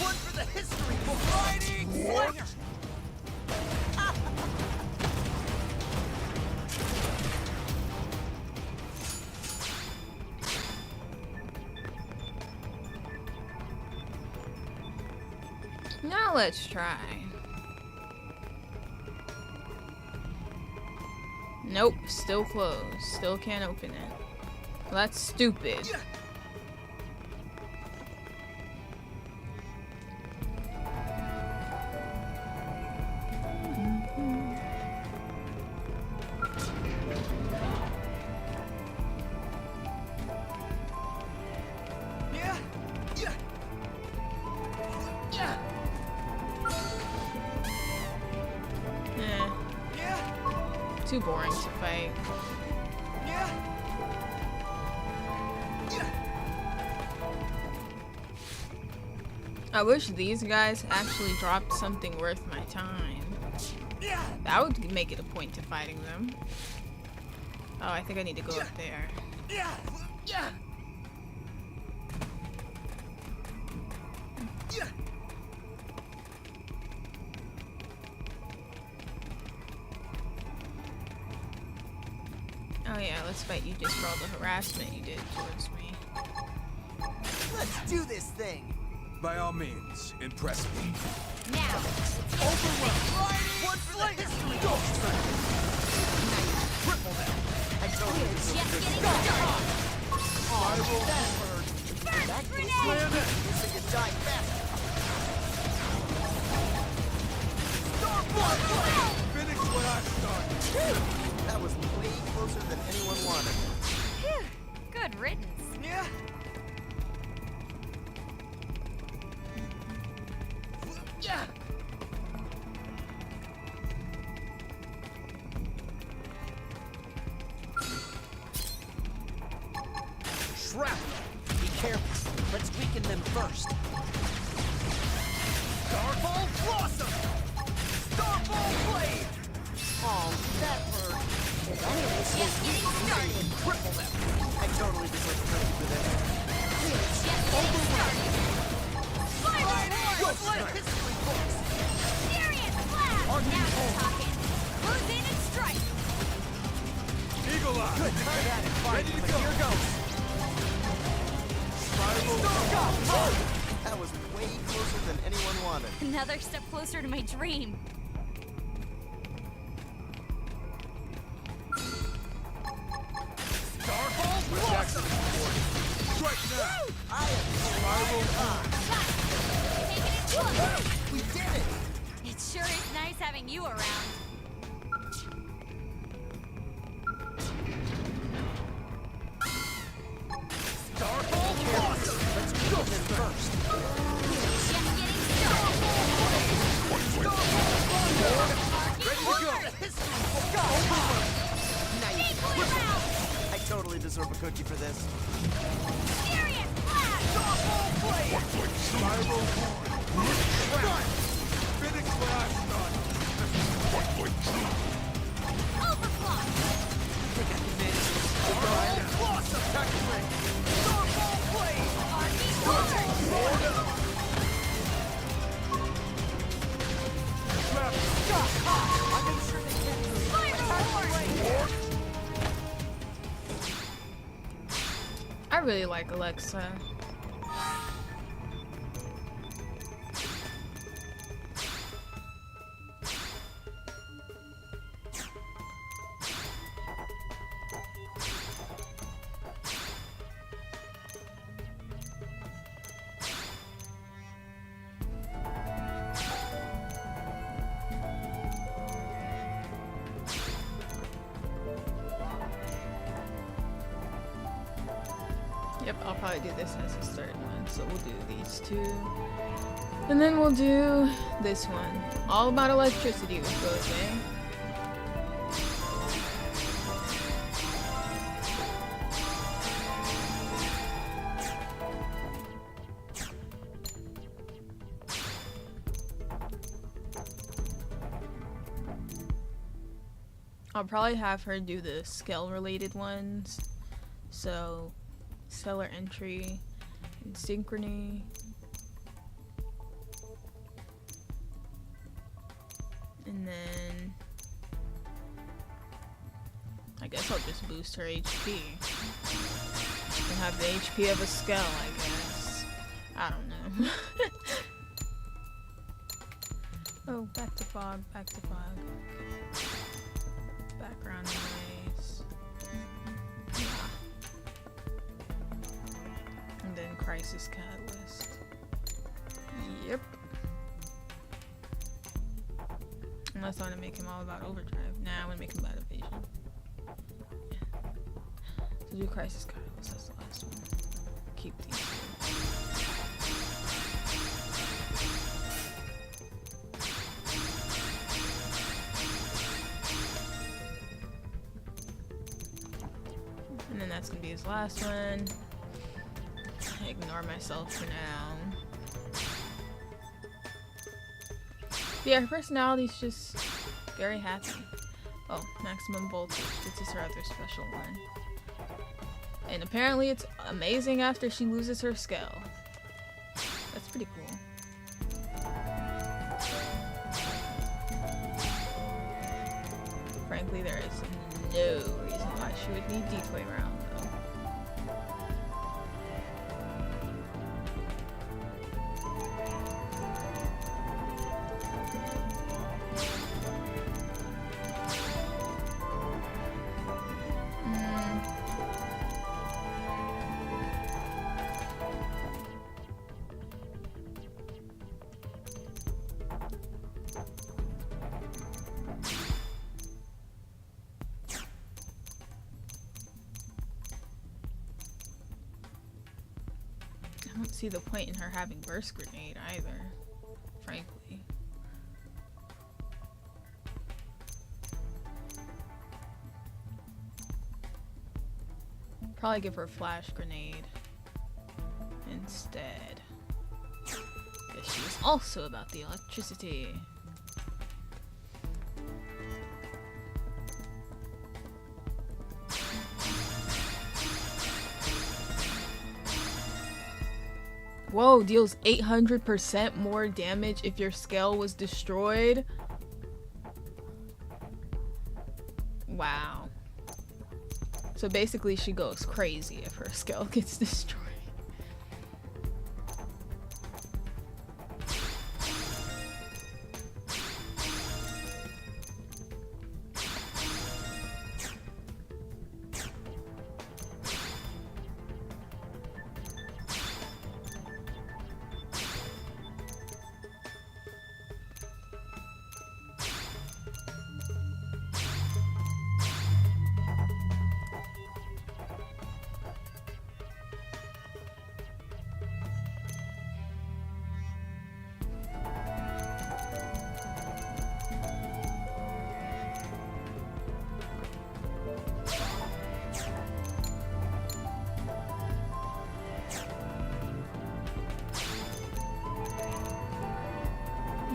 Speaker 2: One for the history book! Fighting slinger!
Speaker 1: Now let's try. Nope, still closed. Still can't open it. Well, that's stupid. Too boring to fight. I wish these guys actually dropped something worth my time. That would make it a point to fighting them. Oh, I think I need to go up there. Oh yeah, let's fight you just for all the harassment you did towards me.
Speaker 2: Let's do this thing!
Speaker 4: By all means, impress me.
Speaker 3: Now.
Speaker 2: Overrun! One for the history book! Triple that! I told you this
Speaker 3: Just
Speaker 2: was
Speaker 3: getting
Speaker 2: good.
Speaker 3: started.
Speaker 2: Oh, that hurt! In that case, so you die faster!
Speaker 4: Finish what I started.
Speaker 2: That was way closer than anyone wanted.
Speaker 3: Phew. Good riddance.
Speaker 2: Yeah. Shrapnel. Be careful. Let's weaken them first. Starball Blossom! Starball Blade! Oh, that hurt.
Speaker 3: Just getting started.
Speaker 2: Triple them. I totally deserve a credit for this.
Speaker 3: Just getting started. Final
Speaker 2: Go
Speaker 3: horn.
Speaker 2: like history books.
Speaker 3: Serious blast. Now you're talking. Close in and strike.
Speaker 4: Eagle Eye.
Speaker 2: Good time at it,
Speaker 4: Ready to go.
Speaker 2: Here goes.
Speaker 4: Spiral.
Speaker 2: That was way closer than anyone wanted.
Speaker 3: Another step closer to my dream.
Speaker 2: Starball Blossom!
Speaker 4: Strike now.
Speaker 2: I am
Speaker 4: Spiral.
Speaker 3: Taking it close.
Speaker 2: We did it!
Speaker 3: It sure is nice having you around.
Speaker 2: Starball Blossom! Let's go them first.
Speaker 3: Just getting started.
Speaker 2: Ready to go! History book! Nice.
Speaker 3: Equal round.
Speaker 2: I totally deserve a cookie for this.
Speaker 3: Serious blast.
Speaker 2: Starball Blade!
Speaker 4: Spiral.
Speaker 2: Run!
Speaker 4: Finish what I started.
Speaker 3: Overclock.
Speaker 2: Starball Blossom! Starball Blade!
Speaker 3: Arcing forward. Spiral horn.
Speaker 1: I really like Alexa. Yep, I'll probably do this as his third one. So we'll do these two. And then we'll do this one. All about electricity with Rose. I'll probably have her do the skill related ones. So, stellar entry and synchrony. And then I guess I'll just boost her HP. And have the HP of a skill, I guess. I don't know. Oh, back to fog, back to fog. Background noise. Yeah. And then crisis catalyst. Yep. Unless I want to make him all about overdrive. Nah, I want to make him about evasion. Yeah. So do crisis catalyst, that's the last one. Keep these two. And then that's gonna be his last one. I ignore myself for now. But yeah, her personality's just very happy. Oh, maximum voltage. This is her other special one. And apparently it's amazing after she loses her skill. That's pretty cool. Frankly, there is no reason why she would need decoy round, though. I don't see the point in her having burst grenade either, frankly. Probably give her flash grenade instead. Because she is also about the electricity. Whoa, deals 800% more damage if your scale was destroyed. Wow. So basically she goes crazy if her scale gets destroyed.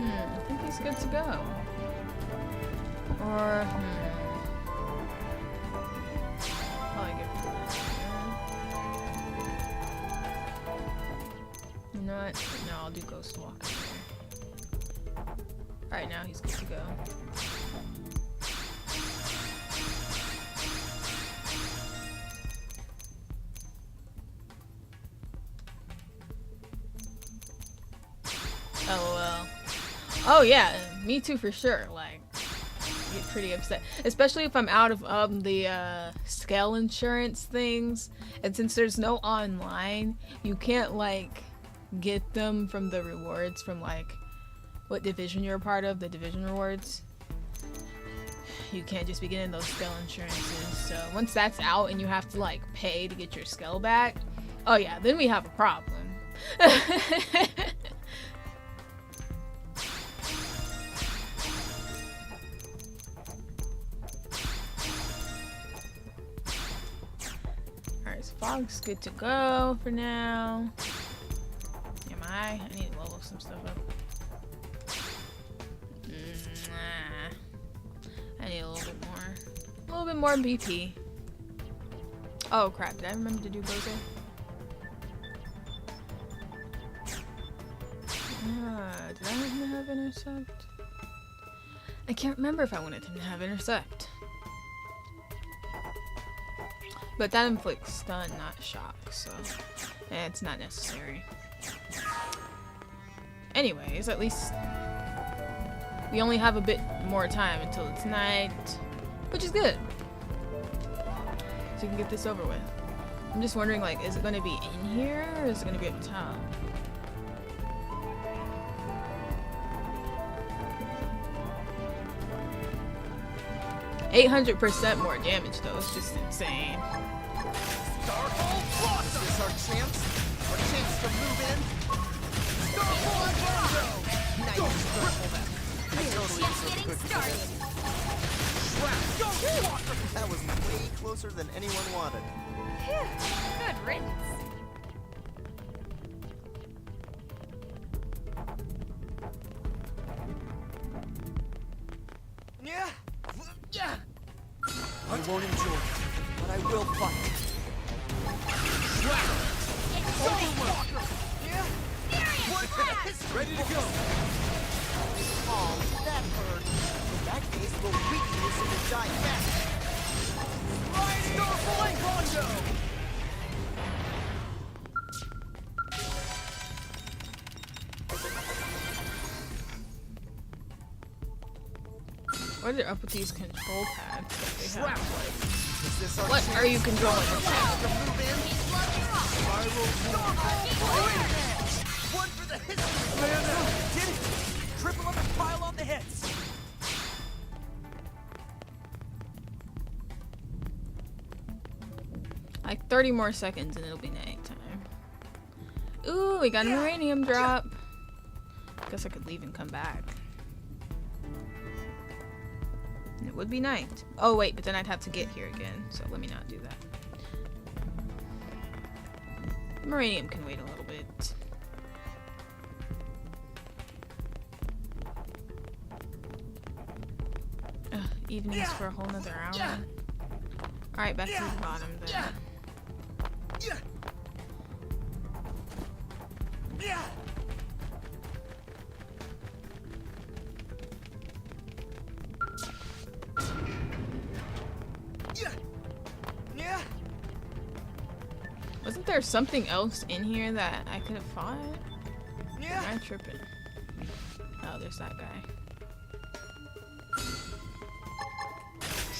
Speaker 1: I think he's good to go. Or, probably good for that. You know what? No, I'll do Ghost Walk. Alright, now he's good to go. LOL. Oh yeah, me too for sure. Like, I get pretty upset, especially if I'm out of the scale insurance things, and since there's no online, you can't like get them from the rewards from like what division you're a part of, the division rewards. You can't just be getting those scale insurances. So once that's out and you have to like pay to get your scale back, Oh yeah, then we have a problem. Alright, so Fog's good to go for now. Am I? I need to level some stuff up. I need a little bit more. A little bit more BP. Oh crap, did I remember to do Bose? Did I want him to have intercept? I can't remember if I wanted him to have intercept. But that inflicts stun, not shock, so it's not necessary. Anyways, at least we only have a bit more time until it's night, which is good. So we can get this over with. I'm just wondering, like, is it going to be in here or is it going to be up top? $800% more damage though, it's just insane.
Speaker 2: Starfall Blossom! Is this our chance? Our chance to move in? Starfall Blossom! Nice triple that. I totally
Speaker 3: Just
Speaker 2: deserve a
Speaker 3: getting
Speaker 2: good
Speaker 3: started.
Speaker 2: That was way closer than anyone wanted.
Speaker 3: Phew, good riddance.
Speaker 2: Yeah. Yeah.
Speaker 5: I won't enjoy it, but I will fight.
Speaker 4: Ready to go.
Speaker 2: Oh, that hurt. In that case, we'll weaken this and die fast. Starfall Rondo!
Speaker 1: What are up with these control pads that they have?
Speaker 2: Is this our
Speaker 1: What
Speaker 2: chance?
Speaker 1: are you controlling?
Speaker 2: To move in? One for the history!
Speaker 5: Did it! Triple up and pile on the hits!
Speaker 1: Like 30 more seconds and it'll be nighttime. Ooh, we got a uranium drop. Guess I could leave and come back. And it would be night. Oh wait, but then I'd have to get here again, so let me not do that. Uranium can wait a little bit. Evenings for a whole nother hour. Alright, back to the bottom then. Wasn't there something else in here that I could have fought? Am I tripping? Oh, there's that guy.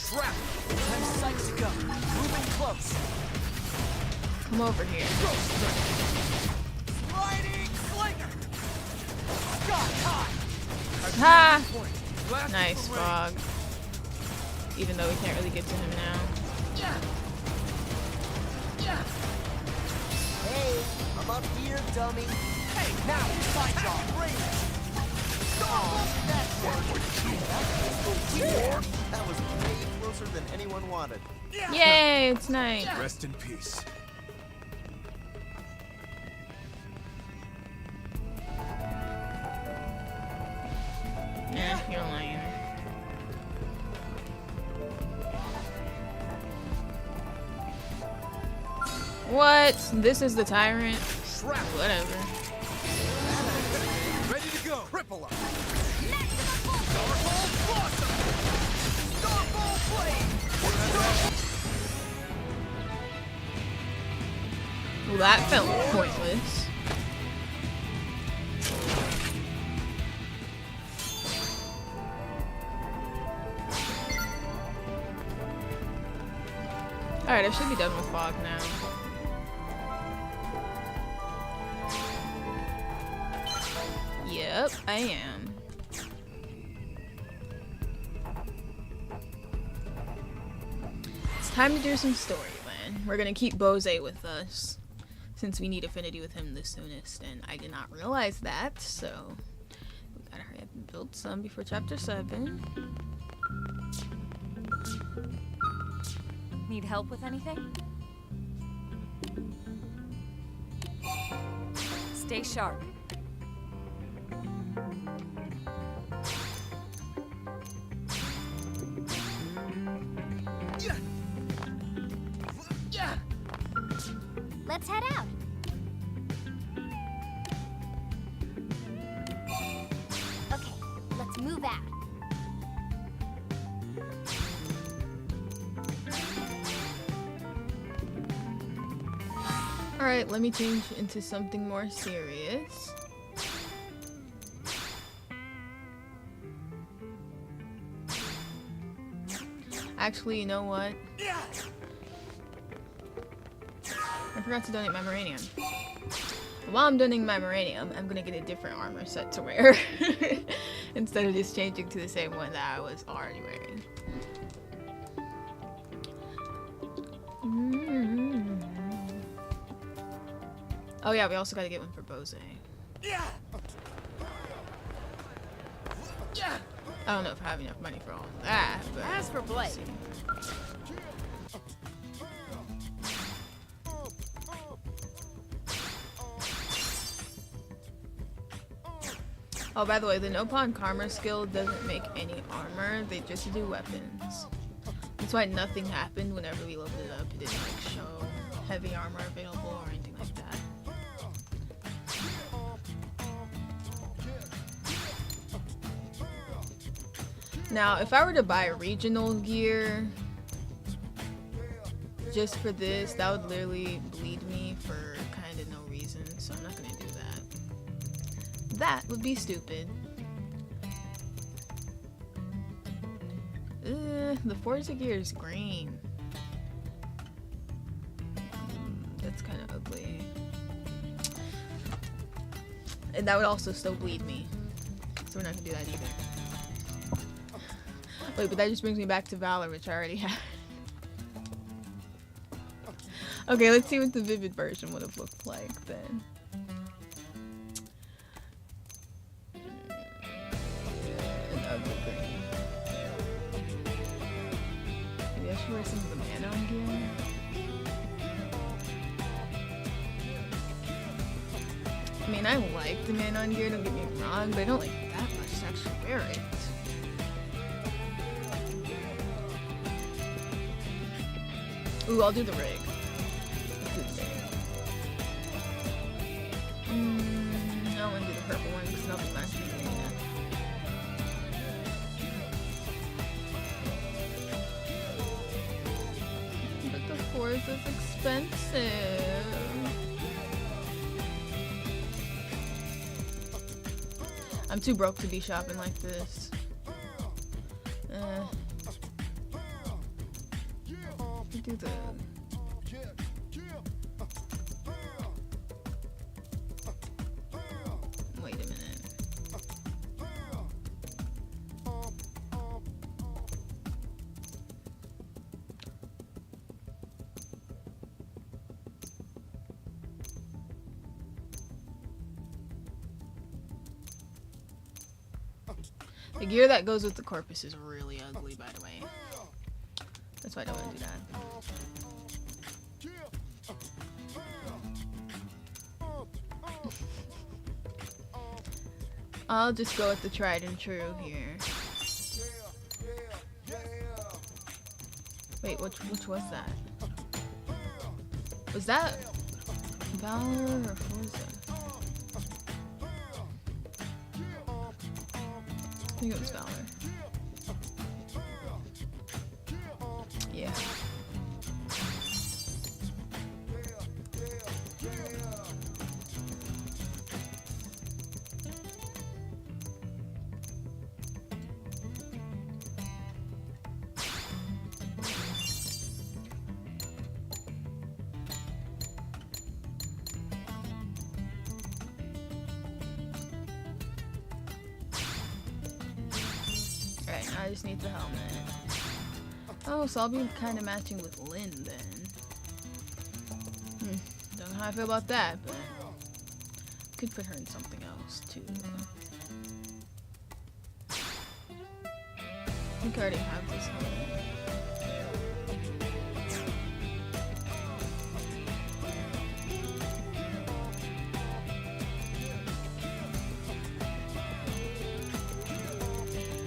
Speaker 5: Trap! I'm psyched to go. Moving close.
Speaker 1: Come over here.
Speaker 5: Sliding slinger! Got caught!
Speaker 1: Ha!
Speaker 4: Blast
Speaker 1: Nice,
Speaker 4: the rain.
Speaker 1: Fog. Even though we can't really get to him now.
Speaker 2: Hey, I'm up here, dummy.
Speaker 5: Hey, now it's my job!
Speaker 2: That was way closer than anyone wanted.
Speaker 1: Yay, it's night.
Speaker 4: Rest in peace.
Speaker 1: Yeah, you're lying. What? This is the tyrant? Whatever.
Speaker 4: Ready to go. Triple up. Well, that felt pointless. Alright, I should be done with Fog now. Yep, I am. It's time to do some storyline. We're gonna keep Bose with us.
Speaker 1: since we need affinity with him the soonest, and I did not realize that, so we gotta hurry up and build some before chapter 7.
Speaker 3: Need help with anything? Stay sharp. Let's head out. Okay, let's move out.
Speaker 1: Alright, let me change into something more serious. Actually, you know what? I forgot to donate my Moranium. While I'm donating my Moranium, I'm gonna get a different armor set to wear. Instead of just changing to the same one that I was already wearing. Oh yeah, we also gotta get one for Bose. I don't know if I have enough money for all of that, but
Speaker 3: As for Blake,
Speaker 1: oh, by the way, the Nopon Karma skill doesn't make any armor, they just do weapons. That's why nothing happened whenever we leveled it up. It didn't like show heavy armor available or anything like that. Now, if I were to buy regional gear just for this, that would literally bleed me for kind of no reason, so I'm not gonna do that. That would be stupid. The Forza gear is green. That's kind of ugly. And that would also still bleed me. So we're not gonna do that either. Wait, but that just brings me back to Valor, which I already had. Okay, let's see what the Vivid version would have looked like then. An ugly green. Maybe I should wear some of the Manon gear. I mean, I like the Manon gear, don't get me wrong, but I don't like that much to actually wear it. Ooh, I'll do the rig. Let's do the rig. I don't want to do the purple one because nothing's matching with me now. But the Forza's expensive. I'm too broke to be shopping like this. Do the wait a minute. The gear that goes with the corpus is really ugly, by the way. That's why I don't want to do that. I'll just go with the tried and true here. Wait, which was that? Was that Valor or Forza? I think it was Valor. Yeah. Alright, now I just need the helmet. Oh, so I'll be kind of matching with Lynn then. Dumb. don't know how I feel about that, but could put her in something else too. I think I already have this one.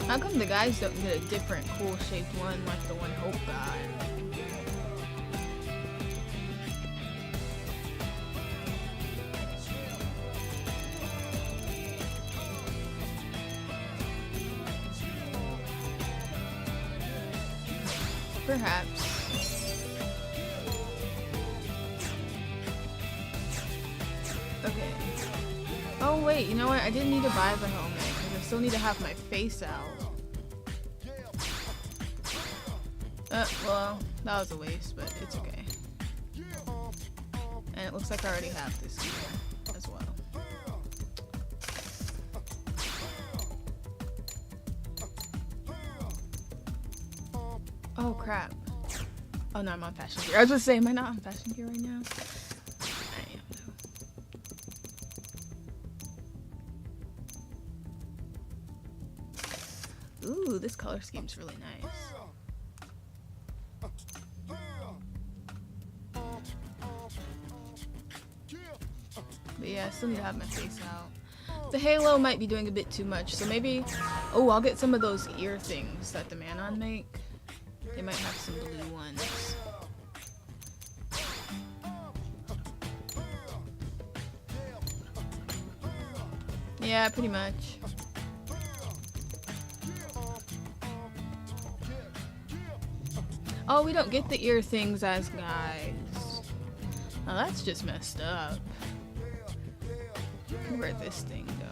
Speaker 1: How come the guys don't get a different cool shaped one like the one Hope got? Perhaps. Okay. Oh wait, you know what? I didn't need to buy the helmet because I still need to have my face out. Well, that was a waste, but it's okay. And it looks like I already have this gear as well. Oh crap. Oh no, I'm on fashion gear. I was gonna say, am I not on fashion gear right now? I am though. Ooh, this color scheme's really nice. But yeah, I still need to have my face out. The halo might be doing a bit too much, so maybe... Oh, I'll get some of those ear things that the Manon make. They might have some blue ones. Yeah, pretty much. Oh, we don't get the ear things as guys. Now that's just messed up. Where'd this thing go?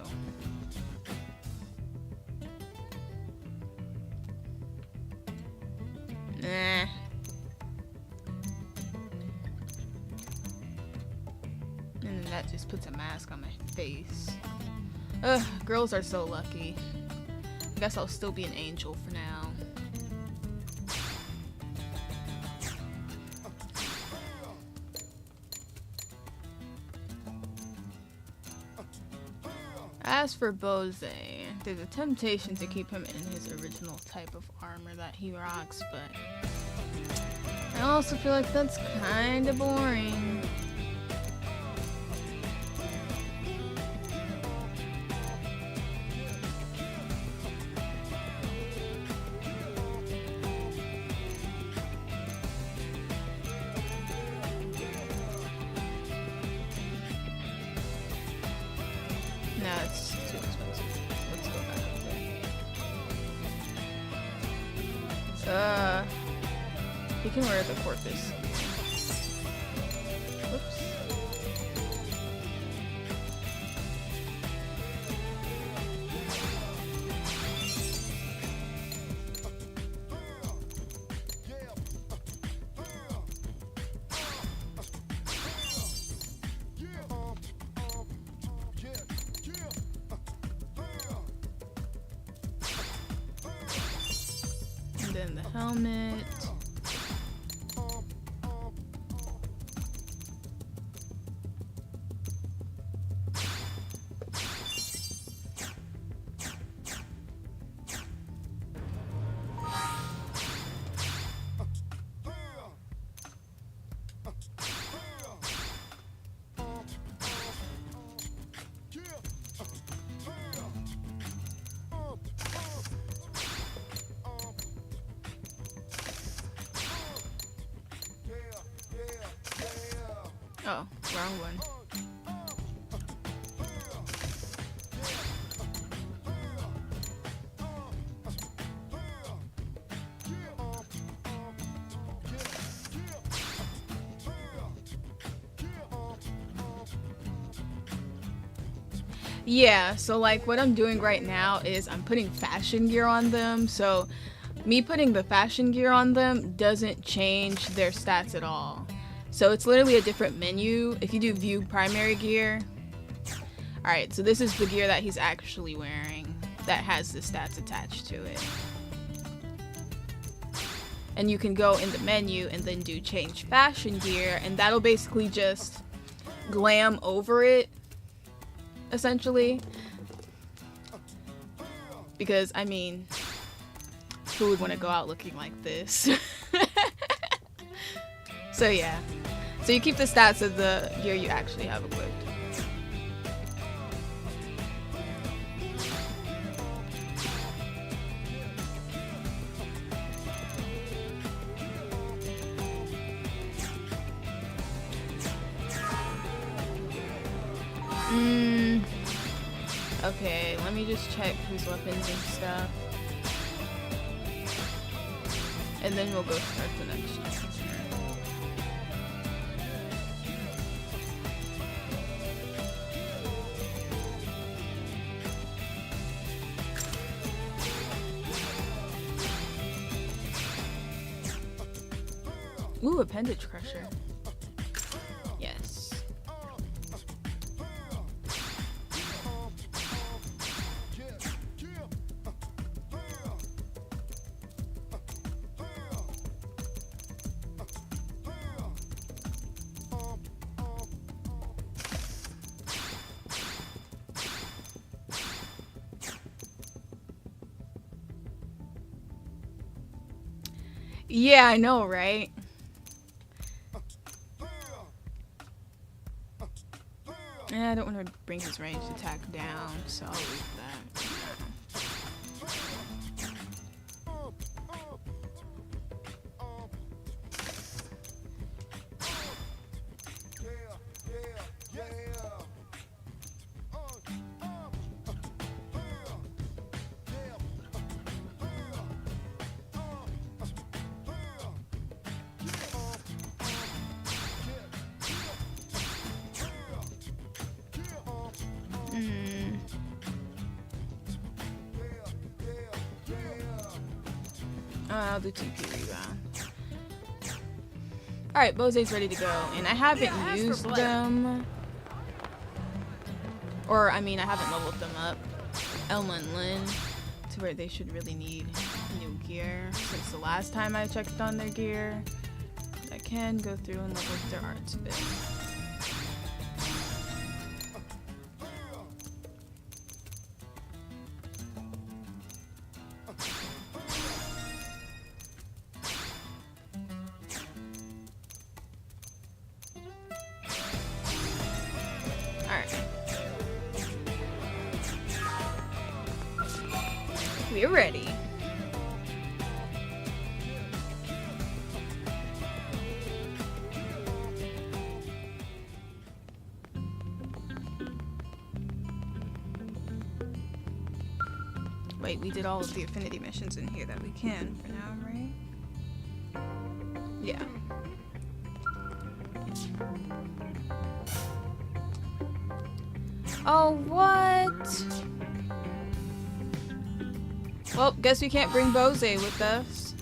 Speaker 1: Nah. And then that just puts a mask on my face. Ugh, girls are so lucky. I guess I'll still be an angel for now. As for Bose, there's a temptation to keep him in his original type of armor that he rocks, but I also feel like that's kinda boring. No, it's too expensive. Let's go back up there. He can wear the corpus. Whoops. And then the helmet. Oh, wrong one. Yeah, so like what I'm doing right now is I'm putting fashion gear on them, so me putting the fashion gear on them doesn't change their stats at all. So it's literally a different menu. If you do view primary gear. Alright, so this is the gear that he's actually wearing that has the stats attached to it. And you can go in the menu and then do change fashion gear, and that'll basically just glam over it, essentially. Because, I mean, who would want to go out looking like this? So yeah. So you keep the stats of the gear you actually have equipped. Okay, let me just check whose weapons and stuff. And then we'll go start the next chapter. Ooh, appendage crusher. Yes. Yeah, I know, right? Yeah, I don't want to bring his ranged attack down, so I'll leave that. I'll do TP rebound. Alright, Bose's ready to go, and I haven't used them. Or, I mean, I haven't leveled them up. Elma and Lynn, to where they should really need new gear. Since the last time I checked on their gear, I can go through and level their arts a bit. We're ready. Wait, we did all of the affinity missions in here that we can for now, right? Yeah. Oh, what? Well, guess we can't bring Bose with us.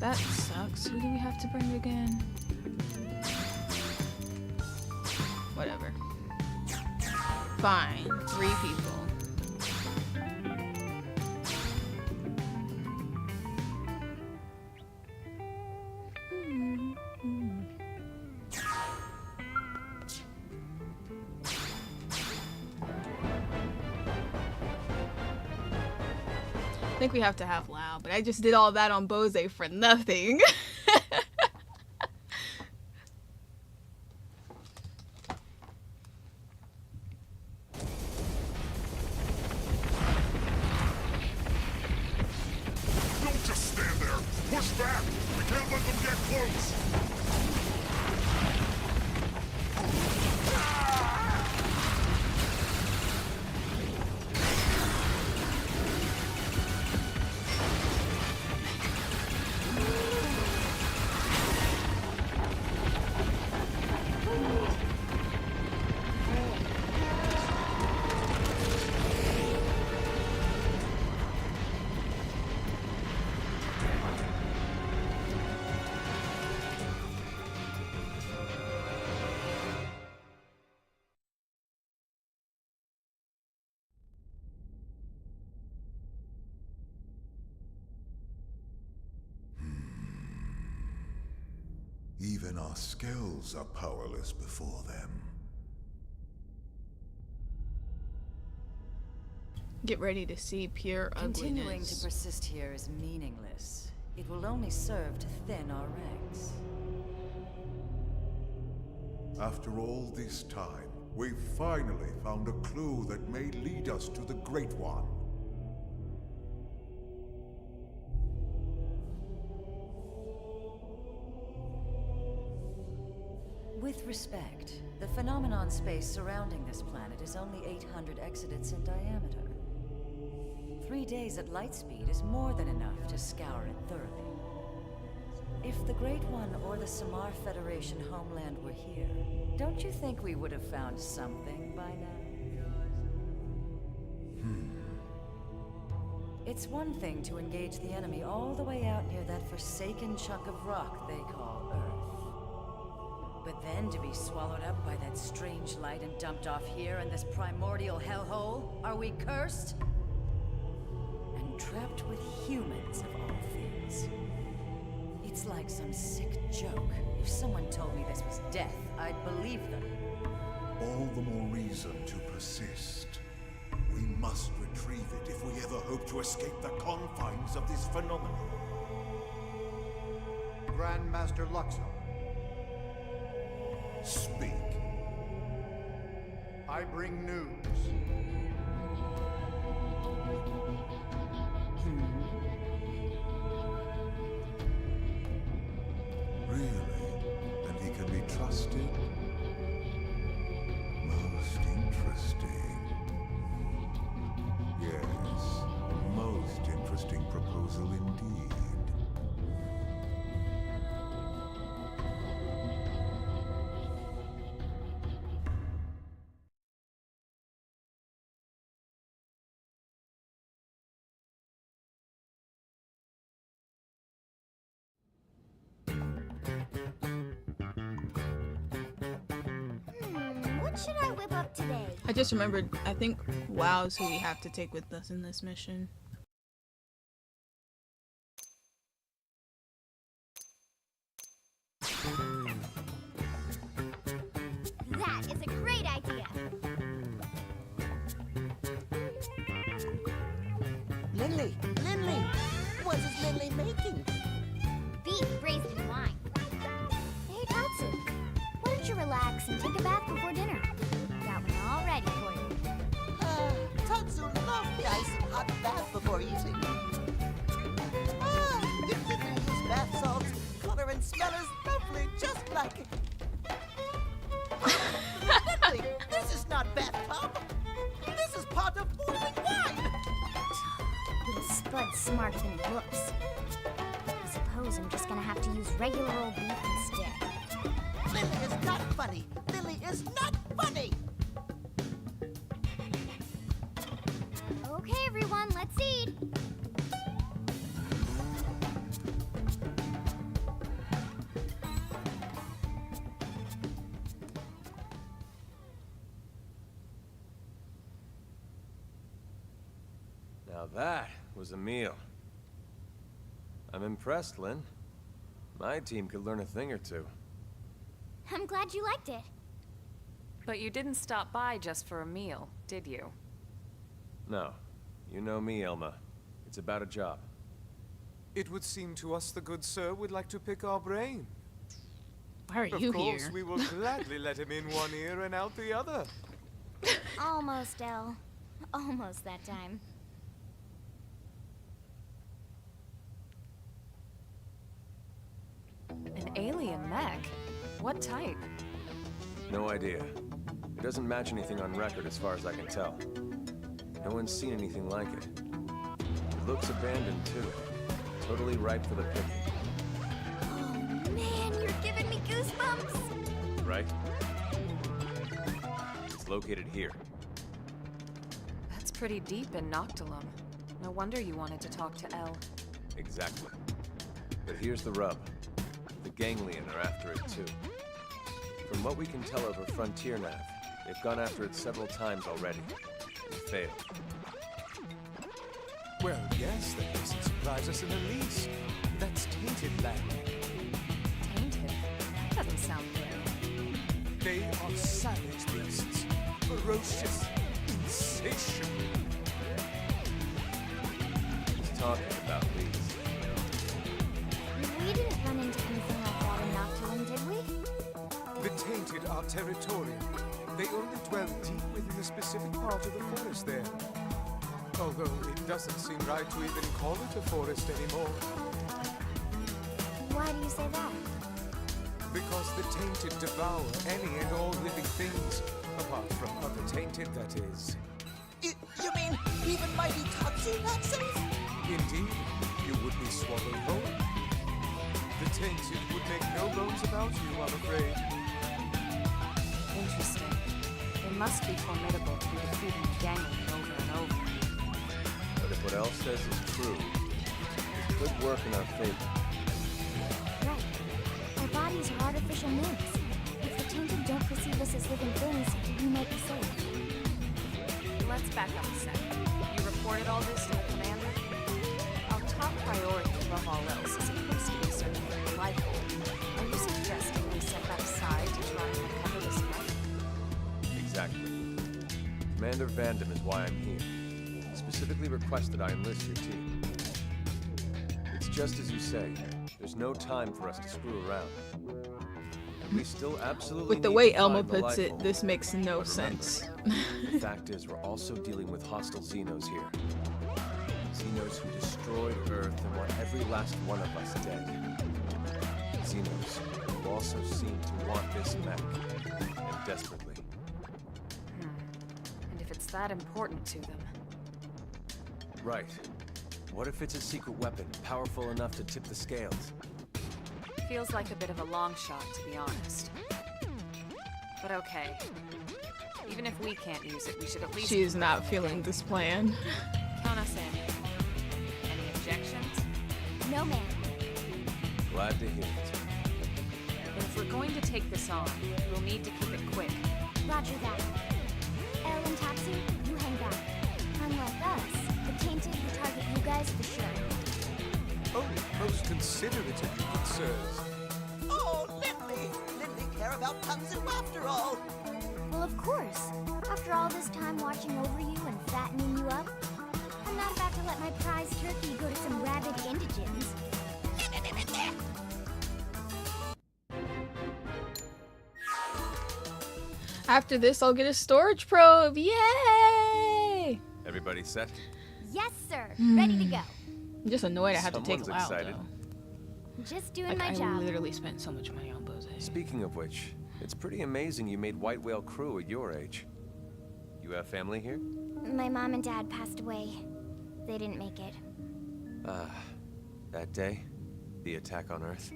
Speaker 1: That sucks. Who do we have to bring again? Whatever. Fine. 3 people. I think we have to have Lao, but I just did all that on Bose for nothing.
Speaker 6: Don't just stand there! Push back! We can't let them get close! Even our skills are powerless before them.
Speaker 1: Get ready to see pure
Speaker 7: Continuing to
Speaker 1: ugliness.
Speaker 7: persist here is meaningless. It will only serve to thin our ranks.
Speaker 6: After all this time, we've finally found a clue that may lead us to the Great One.
Speaker 7: With respect, the phenomenon space surrounding this planet is only 800 exodents in diameter. 3 days at light speed is more than enough to scour it thoroughly. If the Great One or the Samar Federation homeland were here, don't you think we would have found something by now? It's one thing to engage the enemy all the way out near that forsaken chunk of rock they call Earth. But then to be swallowed up by that strange light and dumped off here in this primordial hellhole? Are we cursed? And trapped with humans of all things. It's like some sick joke. If someone told me this was death, I'd believe them.
Speaker 6: All the more reason to persist. We must retrieve it if we ever hope to escape the confines of this phenomenon.
Speaker 2: Grandmaster Luxo,
Speaker 6: Speak.
Speaker 2: I bring news.
Speaker 6: Really? And he can be trusted? Most interesting. Yes, a most interesting proposal indeed.
Speaker 3: What should I whip up today?
Speaker 1: I just remembered, I think WoW's who we have to take with us in this mission.
Speaker 3: That is a great idea.
Speaker 8: Lindley! Lindley! What is Lindley making?
Speaker 3: Beef braised in wine. Hey, Tatsu, why don't you relax and take a bath before dinner? Got one all ready for you.
Speaker 8: Tatsu loved the ice and hot bath before eating. If Lindley used bath salts, color and smell is lovely, just like it. Lindley, this is not bathtub. This is pot of boiling wine.
Speaker 3: Little Spud's smarter than he looks. I suppose I'm just gonna have to use regular old beef instead.
Speaker 8: Lindley is not funny. Lindley is not funny.
Speaker 3: Okay, everyone, let's eat.
Speaker 5: Now that was a meal. I'm impressed, Lynn. My team could learn a thing or two.
Speaker 3: I'm glad you liked it.
Speaker 9: But you didn't stop by just for a meal, did you?
Speaker 5: No. You know me, Elma. It's about a job.
Speaker 4: It would seem to us the good sir would like to pick our brain.
Speaker 1: Why are
Speaker 4: Of
Speaker 1: you
Speaker 4: course,
Speaker 1: here?
Speaker 4: we will gladly let him in one ear and out the other.
Speaker 3: Almost, Elle. Almost that time.
Speaker 9: An alien mech? What type?
Speaker 5: No idea. It doesn't match anything on record as far as I can tell. No one's seen anything like it. It looks abandoned, too. Totally ripe for the picking.
Speaker 3: Oh man, you're giving me goosebumps.
Speaker 5: Right? It's located here.
Speaker 9: That's pretty deep in Noctilum. No wonder you wanted to talk to Elle.
Speaker 5: Exactly. But here's the rub. The Ganglion are after it, too. From what we can tell over Frontier Nav, they've gone after it several times already. And failed.
Speaker 4: Well, yes, that doesn't surprise us in the least. That's tainted land.
Speaker 9: Tainted? That doesn't sound good.
Speaker 4: They are savage beasts. Ferocious. Insatiable. our territorium. They only dwell deep within a specific part of the forest there. Although it doesn't seem right to even call it a forest anymore.
Speaker 3: Why do you say that?
Speaker 4: Because the tainted devour any and all living things. Apart from other tainted, that is.
Speaker 8: You mean even mighty Tatsu-Natsus?
Speaker 4: Indeed, you would be swallowed whole. The tainted would make no bones about you, I'm afraid.
Speaker 9: Interesting. They must be formidable to be defeating Gangling over and over.
Speaker 5: But if what Elle says is true, it could work in our favor.
Speaker 3: Right. Our bodies are artificial moons. If the Tainted don't perceive us as living things, we might be safe.
Speaker 9: Let's back up a sec. You reported all this to the commander? Our top priority above all else is supposed to be searching for the life hole. Are you suggesting we set that aside to try and recover this threat?
Speaker 5: Exactly. Commander Vandam is why I'm here. Specifically requested I enlist your team. It's just as you say. There's no time for us to screw around. And we still absolutely
Speaker 1: With the
Speaker 5: need
Speaker 1: way
Speaker 5: to
Speaker 1: Elma
Speaker 5: find the
Speaker 1: puts it,
Speaker 5: life
Speaker 1: this
Speaker 5: hole.
Speaker 1: makes no
Speaker 5: But remember,
Speaker 1: sense.
Speaker 5: the fact is, we're also dealing with hostile Xenos here. Xenos who destroyed Earth and want every last one of us dead. Xenos who also seem to want this mech, and desperately.
Speaker 9: And if it's that important to them,
Speaker 5: Right. What if it's a secret weapon, powerful enough to tip the scales?
Speaker 9: feels like a bit of a long shot, to be honest. But okay. Even if we can't use it, we should at least...
Speaker 1: She is not feeling this plan.
Speaker 9: Count us in. Any objections?
Speaker 3: No, ma'am.
Speaker 5: Glad to hear it.
Speaker 9: And if we're going to take this on, we'll need to keep it quick.
Speaker 3: Roger that. Elle and Tatsu, you hang back. Unlike us, the Tainted will target you guys for sure.
Speaker 4: Oh, most considerate of you, good sirs.
Speaker 8: Oh, Lindley! Lindley care about Tatsu after all!
Speaker 3: Well, of course. After all this time watching over you and fattening you up, I'm not about to let my prize turkey go to some rabid indigents.
Speaker 1: After this, I'll get a storage probe. Yay!
Speaker 5: Everybody set?
Speaker 3: Yes, sir. Ready to go.
Speaker 1: I'm just annoyed I have to take
Speaker 5: Someone's
Speaker 1: a while,
Speaker 5: excited.
Speaker 1: though.
Speaker 3: Just doing
Speaker 1: Like,
Speaker 3: my
Speaker 1: I
Speaker 3: job.
Speaker 1: literally spent so much money on Bose.
Speaker 5: Speaking of which, it's pretty amazing you made White Whale crew at your age. You have family here?
Speaker 3: My mom and dad passed away. They didn't make it.
Speaker 5: That day? The attack on Earth?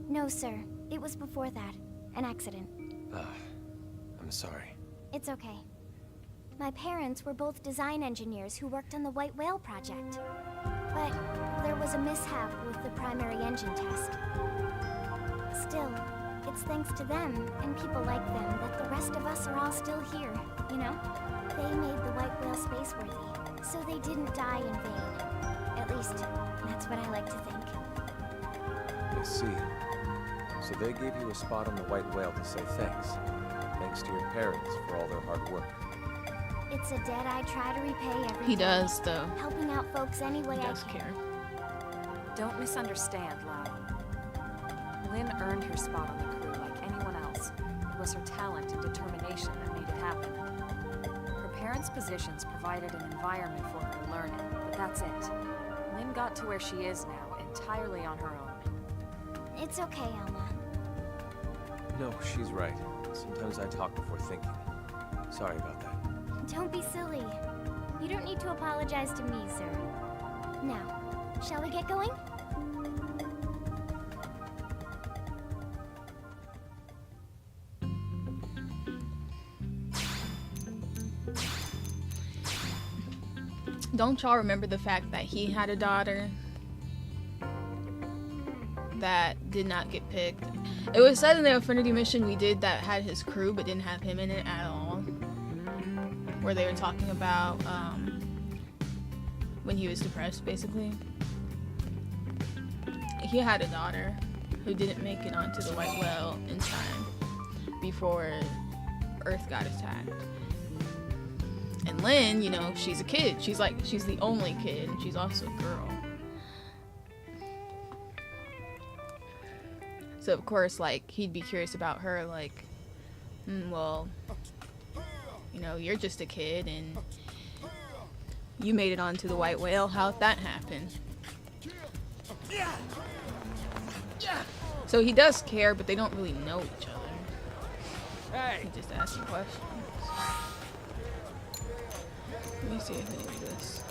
Speaker 3: No, sir. It was before that. An accident.
Speaker 5: I'm sorry.
Speaker 3: It's okay. My parents were both design engineers who worked on the White Whale project. But there was a mishap with the primary engine test. Still, it's thanks to them and people like them that the rest of us are all still here, you know? They made the White Whale spaceworthy, so they didn't die in vain. At least, that's what I like to think.
Speaker 5: I see. So they gave you a spot on the White Whale to say thanks. Thanks to your parents for all their hard work.
Speaker 3: It's a debt I try to repay every
Speaker 1: He
Speaker 3: day.
Speaker 1: does, though.
Speaker 3: Helping out folks any way
Speaker 1: He
Speaker 3: I
Speaker 1: does
Speaker 3: can.
Speaker 1: care.
Speaker 9: Don't misunderstand, Lau. Lynn earned her spot on the crew like anyone else. It was her talent and determination that made it happen. Her parents' positions provided an environment for her to learn in, but that's it. Lynn got to where she is now entirely on her own.
Speaker 3: It's okay, Alma.
Speaker 5: No, she's right. Sometimes I talk before thinking. Sorry about that.
Speaker 3: Don't be silly. You don't need to apologize to me, sir. Now, shall we get going?
Speaker 1: Don't y'all remember the fact that he had a daughter that did not get picked? It was said in the Affinity mission we did that had his crew but didn't have him in it at all. Where they were talking about when he was depressed, basically. He had a daughter who didn't make it onto the White Whale in time before Earth got attacked. And Lynn, you know, she's a kid. She's the only kid, and she's also a girl. So of course, like, he'd be curious about her, like, well, you know, you're just a kid and you made it onto the white whale. How'd that happen? So he does care, but they don't really know each other.
Speaker 4: Hey!
Speaker 1: He just asking questions. Let me see if I can do this.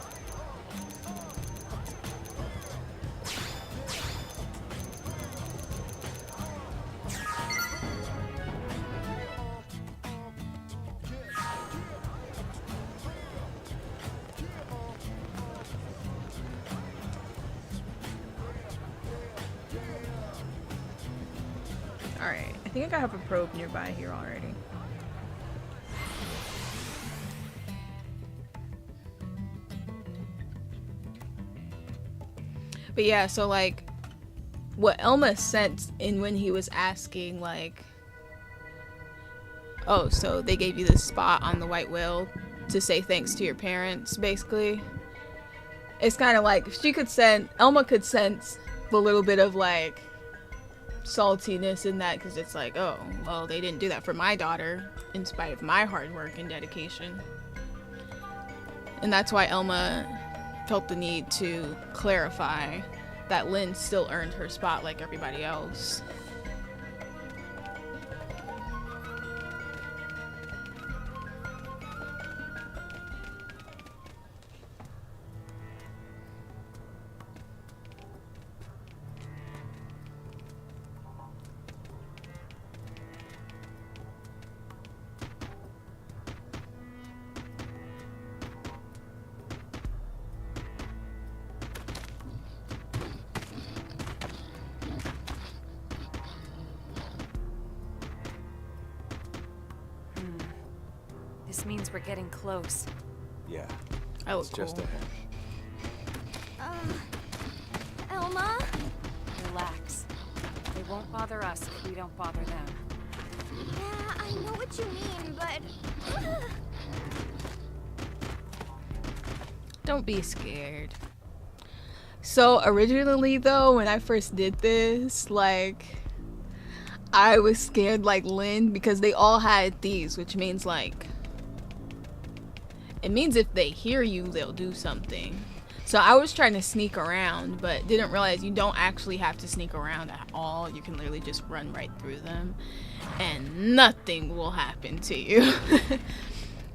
Speaker 1: Alright, I think I have a probe nearby here already. But yeah, so like, what Elma sensed in when he was asking, like, oh, so they gave you this spot on the white whale to say thanks to your parents, basically. It's kind of like, Elma could sense the little bit of, like, saltiness in that, because it's like, oh, well, they didn't do that for my daughter in spite of my hard work and dedication. And that's why Elma felt the need to clarify that Lynn still earned her spot like everybody else.
Speaker 9: This means we're getting close.
Speaker 5: Yeah,
Speaker 1: I look
Speaker 5: it's just
Speaker 1: cool.
Speaker 5: ahead.
Speaker 3: Elma?
Speaker 9: Relax. They won't bother us if we don't bother them.
Speaker 3: Yeah, I know what you mean, but...
Speaker 1: Don't be scared. So originally though, when I first did this, like, I was scared like Lynn because they all had these, which means like, it means if they hear you, they'll do something. So I was trying to sneak around, but didn't realize you don't actually have to sneak around at all. You can literally just run right through them and nothing will happen to you.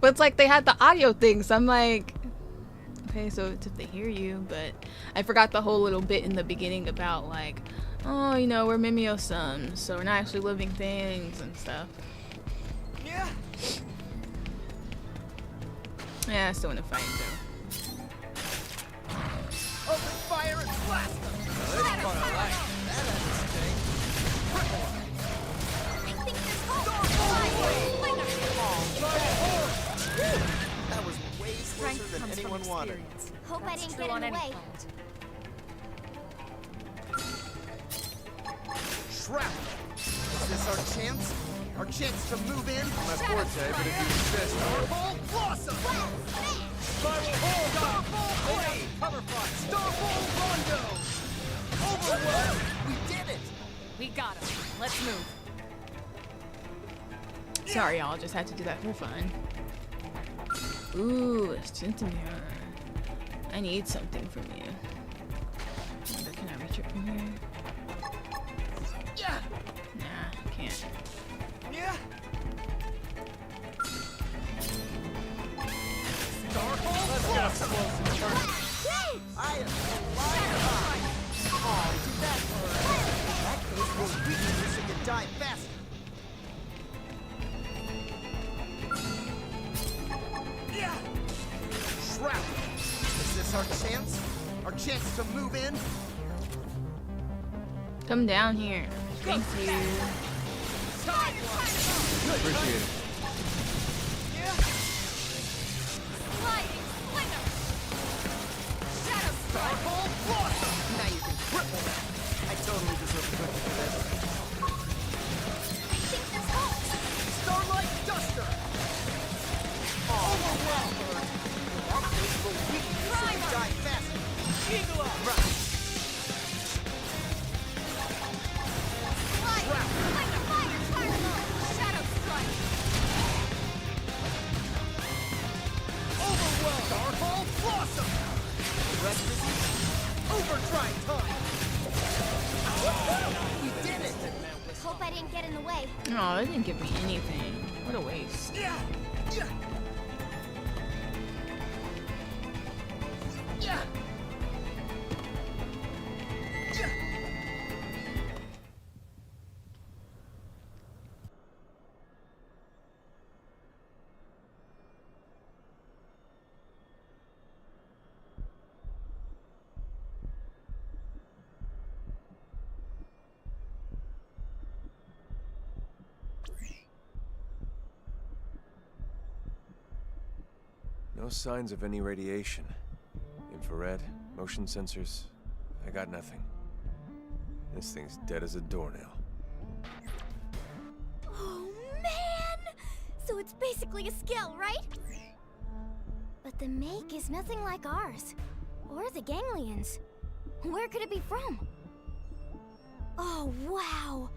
Speaker 1: But it's like they had the audio thing, so I'm like, okay, so it's if they hear you. But I forgot the whole little bit in the beginning about like, oh, you know, we're Mimio-sons, so we're not actually living things and stuff.
Speaker 2: Yeah.
Speaker 1: Yeah, I still want to fight though.
Speaker 2: Open fire and blast them! This part I like. That interesting.
Speaker 3: I think there's hope!
Speaker 2: That was way closer
Speaker 9: Strength
Speaker 2: than
Speaker 9: comes from
Speaker 2: anyone wanted.
Speaker 9: experience.
Speaker 3: Hope I
Speaker 9: That's
Speaker 3: didn't
Speaker 9: true
Speaker 3: get
Speaker 9: on
Speaker 3: in the
Speaker 9: any
Speaker 3: way.
Speaker 9: planet.
Speaker 2: Shrapnel. Is this our chance? Our chance to move in?
Speaker 5: My forte, but if you insist.
Speaker 2: Starfall Blossom! Spiral Hole! Starfall Blade! Cover fire! Starfall Rondo! Overwhelm! We did it!
Speaker 9: We got him. Let's move.
Speaker 1: Sorry, y'all, just had to do that for fun. Ooh, a centimere. I need something from you. Wonder, can I reach it from here?
Speaker 2: Yeah!
Speaker 1: Nah, can't.
Speaker 2: Yeah! Starfall Blossom! I am alive! Oh, did that hurt? In that case, we'll weaken you so you can die faster. Yeah! Shrapnel! Is this our chance? Our chance to move in?
Speaker 1: Come down here. Thank you.
Speaker 5: Appreciate it.
Speaker 2: Yeah! Starfall Blossom! Now you can cripple them. I totally deserve a credit for this.
Speaker 3: I think there's hope!
Speaker 2: Starlight Duster! Overwhelm! In that case, we'll weaken you so you die faster. Eagle Up! Right.
Speaker 3: get in the way.
Speaker 1: Oh, that didn't give me anything. What a waste.
Speaker 2: Yeah. Yeah. Yeah. Yeah.
Speaker 5: No signs of any radiation. Infrared, motion sensors. I got nothing. This thing's dead as a doornail.
Speaker 3: Oh, man! So it's basically a skill, right? But the make is nothing like ours. Or the ganglions. Where could it be from? Oh, wow!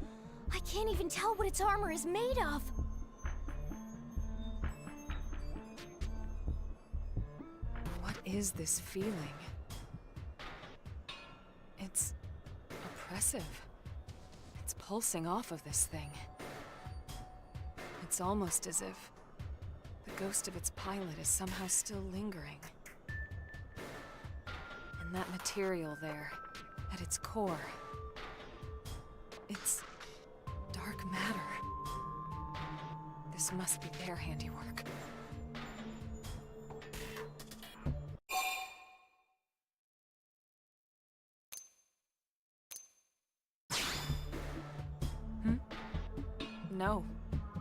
Speaker 3: I can't even tell what its armor is made of.
Speaker 9: What is this feeling? It's oppressive. It's pulsing off of this thing. It's almost as if the ghost of its pilot is somehow still lingering. And that material there, at its core, it's dark matter. This must be their handiwork.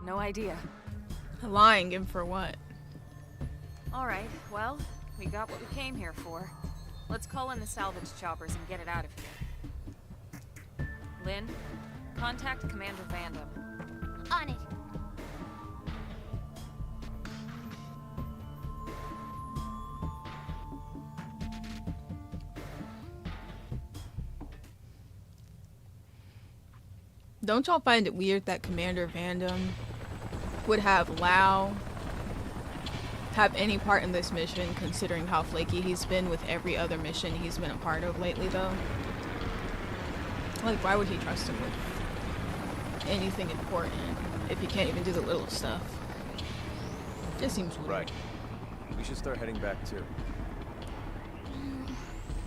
Speaker 9: No idea.
Speaker 1: Lying him for what?
Speaker 9: Alright, well, we got what we came here for. Let's call in the salvage choppers and get it out of here. Lynn, contact Commander Vandam.
Speaker 3: On it.
Speaker 1: Don't y'all find it weird that Commander Vandam would have Lau have any part in this mission, considering how flaky he's been with every other mission he's been a part of lately, though? Like, why would he trust him with anything important if he can't even do the little stuff? Just seems weird.
Speaker 5: Right. We should start heading back too.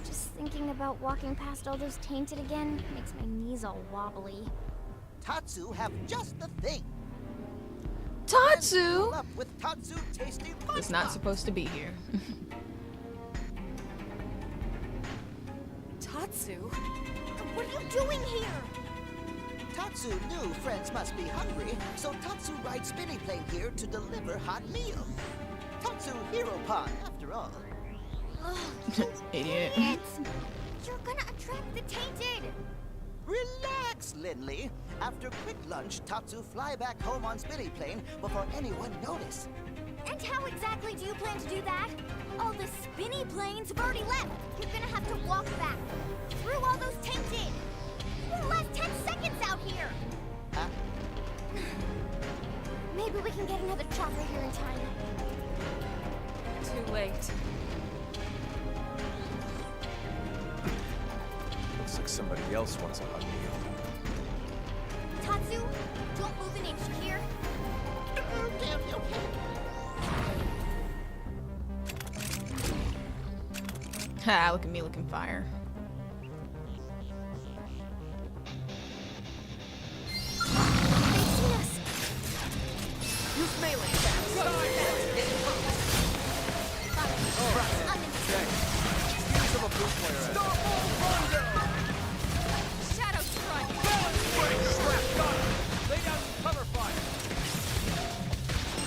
Speaker 3: Just thinking about walking past all those tainted again makes my knees all wobbly.
Speaker 8: Tatsu have just the thing.
Speaker 1: Tatsu
Speaker 8: Up with Tatsu tasty
Speaker 1: is not supposed to be here.
Speaker 9: Tatsu?
Speaker 3: What are you doing here?
Speaker 8: Tatsu knew friends must be hungry, so Tatsu rides spinny plane here to deliver hot meal. Tatsu hero pod, after all.
Speaker 3: Ugh,
Speaker 1: Idiot.
Speaker 3: idiots. You're gonna attract the tainted.
Speaker 8: Relax, Lindley. After quick lunch, Tatsu fly back home on spinny plane before anyone notice.
Speaker 3: And how exactly do you plan to do that? All the spinny planes have already left. You're gonna have to walk back through all those tainted. You won't last 10 seconds out here.
Speaker 8: Huh?
Speaker 3: Maybe we can get another chopper here in time.
Speaker 9: Too late.
Speaker 5: Looks like somebody else wants a hot meal.
Speaker 3: Tatsu, don't move an inch here.
Speaker 8: Damn, you okay?
Speaker 1: Ha, look at me looking fire.
Speaker 3: They've seen us.
Speaker 8: Use melee attacks.
Speaker 3: I'm in.
Speaker 5: Use of a blue player at
Speaker 9: Shadow Strike!
Speaker 2: Lay down some cover fire.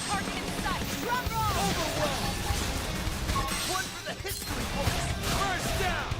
Speaker 9: Target in sight! Drum roll!
Speaker 2: Overwhelm. One for the history books. First down.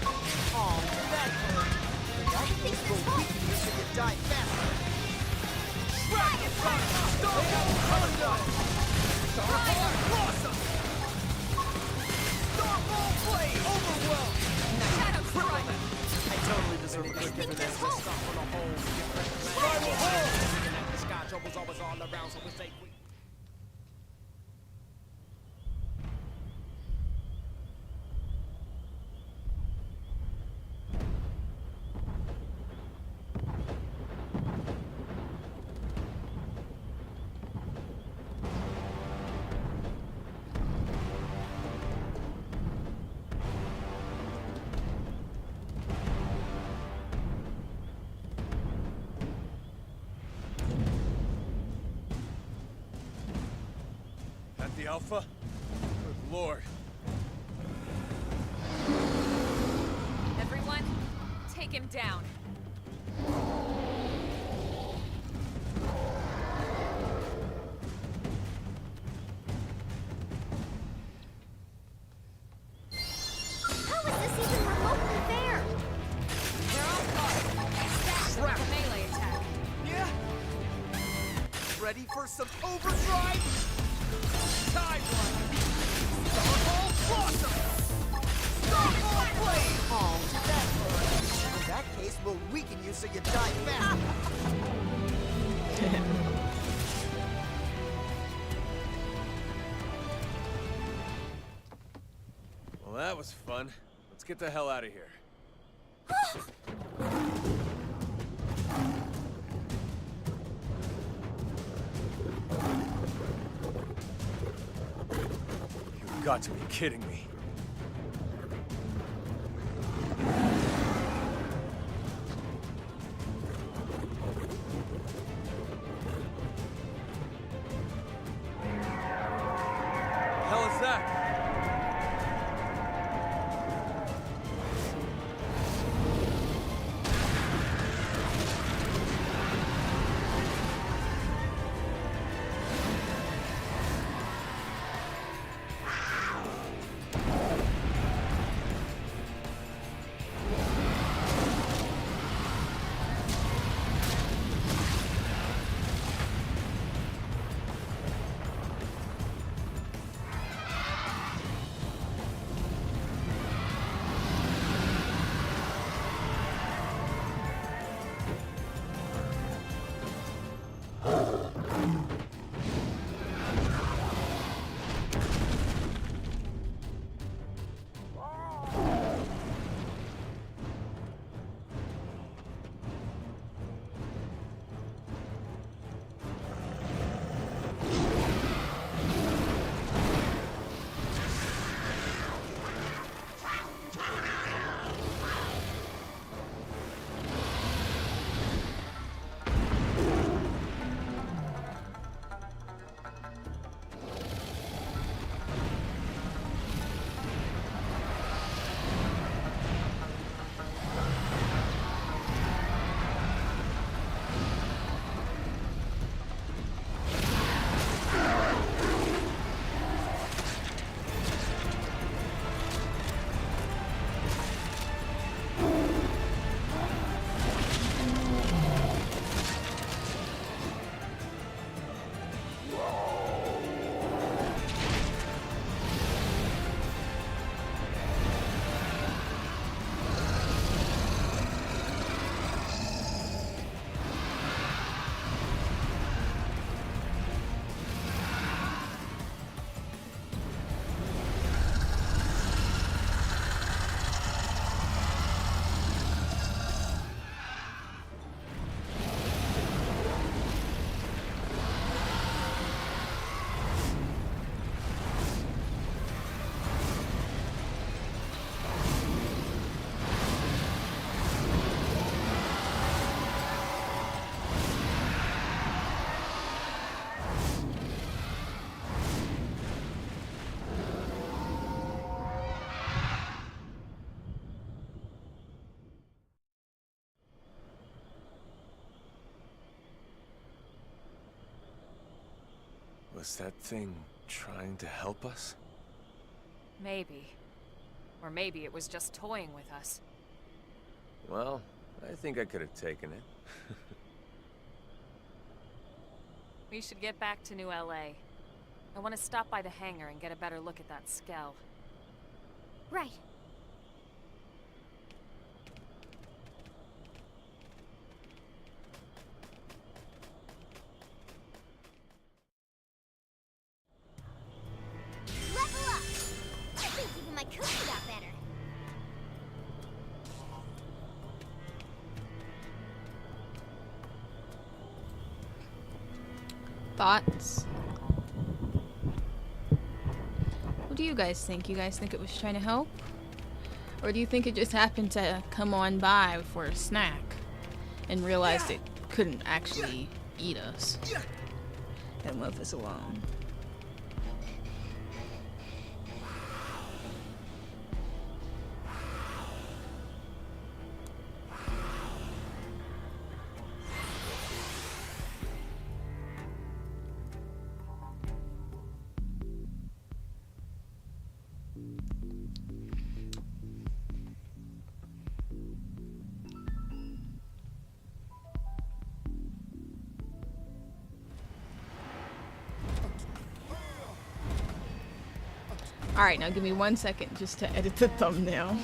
Speaker 5: crazy, Alpha? Good lord.
Speaker 9: Everyone, take him down.
Speaker 3: How is this even remotely fair?
Speaker 9: They're all caught. Stacked with a melee attack.
Speaker 2: Yeah? Ready for some overdrive? Time one! Starfall Blossom! Starfall Blade! Oh, that hurt. In that case, we'll weaken you so you die fast.
Speaker 5: Well, that was fun. Let's get the hell out of here. You've got to be kidding me. Hell is that? Was that thing trying to help us?
Speaker 9: Maybe. Or maybe it was just toying with us.
Speaker 5: Well, I think I could have taken it.
Speaker 9: We should get back to New LA. I want to stop by the hangar and get a better look at that skell.
Speaker 3: Right. Level up! I think even my cookie got better.
Speaker 1: Thoughts? What do you guys think? You guys think it was trying to help? Or do you think it just happened to come on by for a snack and realized it couldn't actually eat us and left us alone? Alright, now give me 1 second just to edit the thumbnail.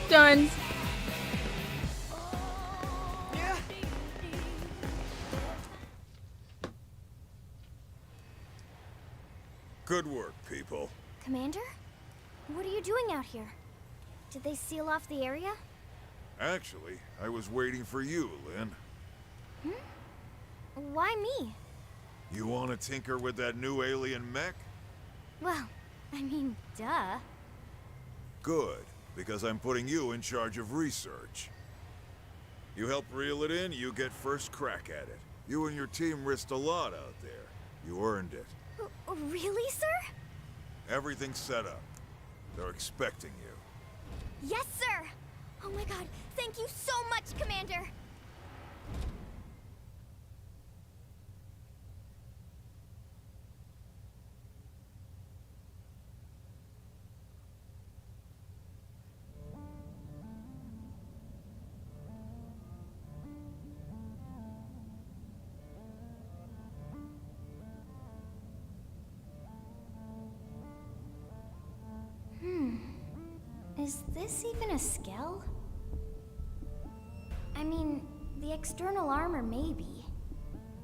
Speaker 1: Done.
Speaker 6: Good work, people.
Speaker 3: Commander? What are you doing out here? Did they seal off the area?
Speaker 6: Actually, I was waiting for you, Lynn.
Speaker 3: Why me?
Speaker 6: You want to tinker with that new alien mech?
Speaker 3: Well, I mean, duh.
Speaker 6: Good, because I'm putting you in charge of research. You help reel it in, you get first crack at it. You and your team risked a lot out there. You earned it.
Speaker 3: Really, sir?
Speaker 6: Everything's set up. They're expecting you.
Speaker 3: Yes, sir! Oh my god, thank you so much, Commander! Is this even a Skell? I mean, the external armor maybe,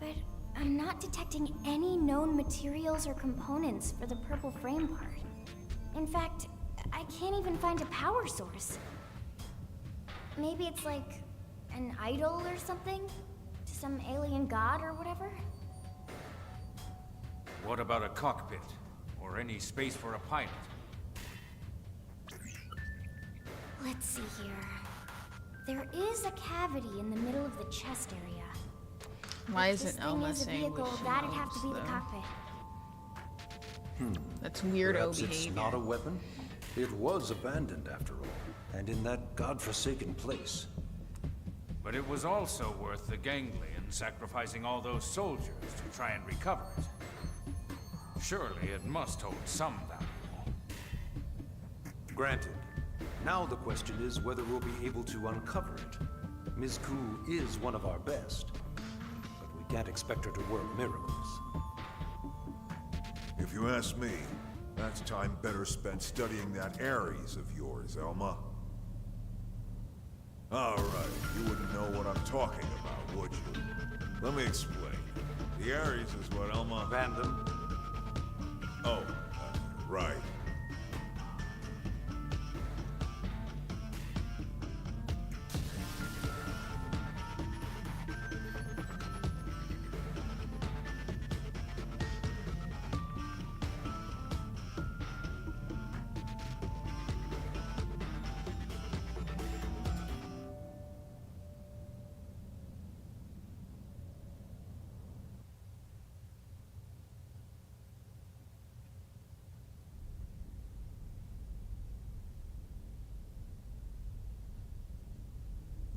Speaker 3: but I'm not detecting any known materials or components for the purple frame part. In fact, I can't even find a power source. Maybe it's like an idol or something? To some alien god or whatever?
Speaker 10: What about a cockpit? Or any space for a pilot?
Speaker 3: Let's see here. There is a cavity in the middle of the chest area.
Speaker 1: Why
Speaker 3: If
Speaker 1: isn't
Speaker 3: this thing
Speaker 1: Elma
Speaker 3: is a
Speaker 1: saying we
Speaker 3: vehicle,
Speaker 1: should
Speaker 3: that'd
Speaker 1: know
Speaker 3: have to be the
Speaker 1: this, though?
Speaker 3: cockpit.
Speaker 1: That's weirdo
Speaker 11: Perhaps
Speaker 1: behavior.
Speaker 11: it's not a weapon? It was abandoned, after all, and in that godforsaken place.
Speaker 10: But it was also worth the ganglion sacrificing all those soldiers to try and recover it. Surely it must hold some value.
Speaker 11: Granted. Now the question is whether we'll be able to uncover it. Ms. Ku is one of our best, but we can't expect her to work miracles.
Speaker 6: If you ask me, that's time better spent studying that Ares of yours, Elma. All right, you wouldn't know what I'm talking about, would you? Let me explain. The Ares is what Elma...
Speaker 11: Vandam?
Speaker 6: Oh, right.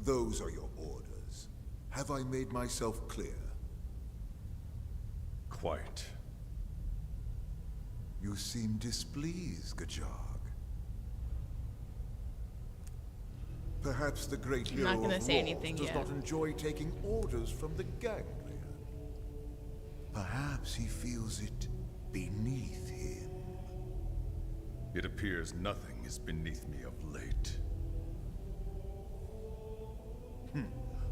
Speaker 6: Those are your orders. Have I made myself clear?
Speaker 12: Quite.
Speaker 6: You seem displeased, Gajag. Perhaps the great hero
Speaker 1: not gonna
Speaker 6: of
Speaker 1: say
Speaker 6: Lords
Speaker 1: anything
Speaker 6: does
Speaker 1: yet.
Speaker 6: not enjoy taking orders from the Ganglion. Perhaps he feels it beneath him.
Speaker 12: It appears nothing is beneath me of late.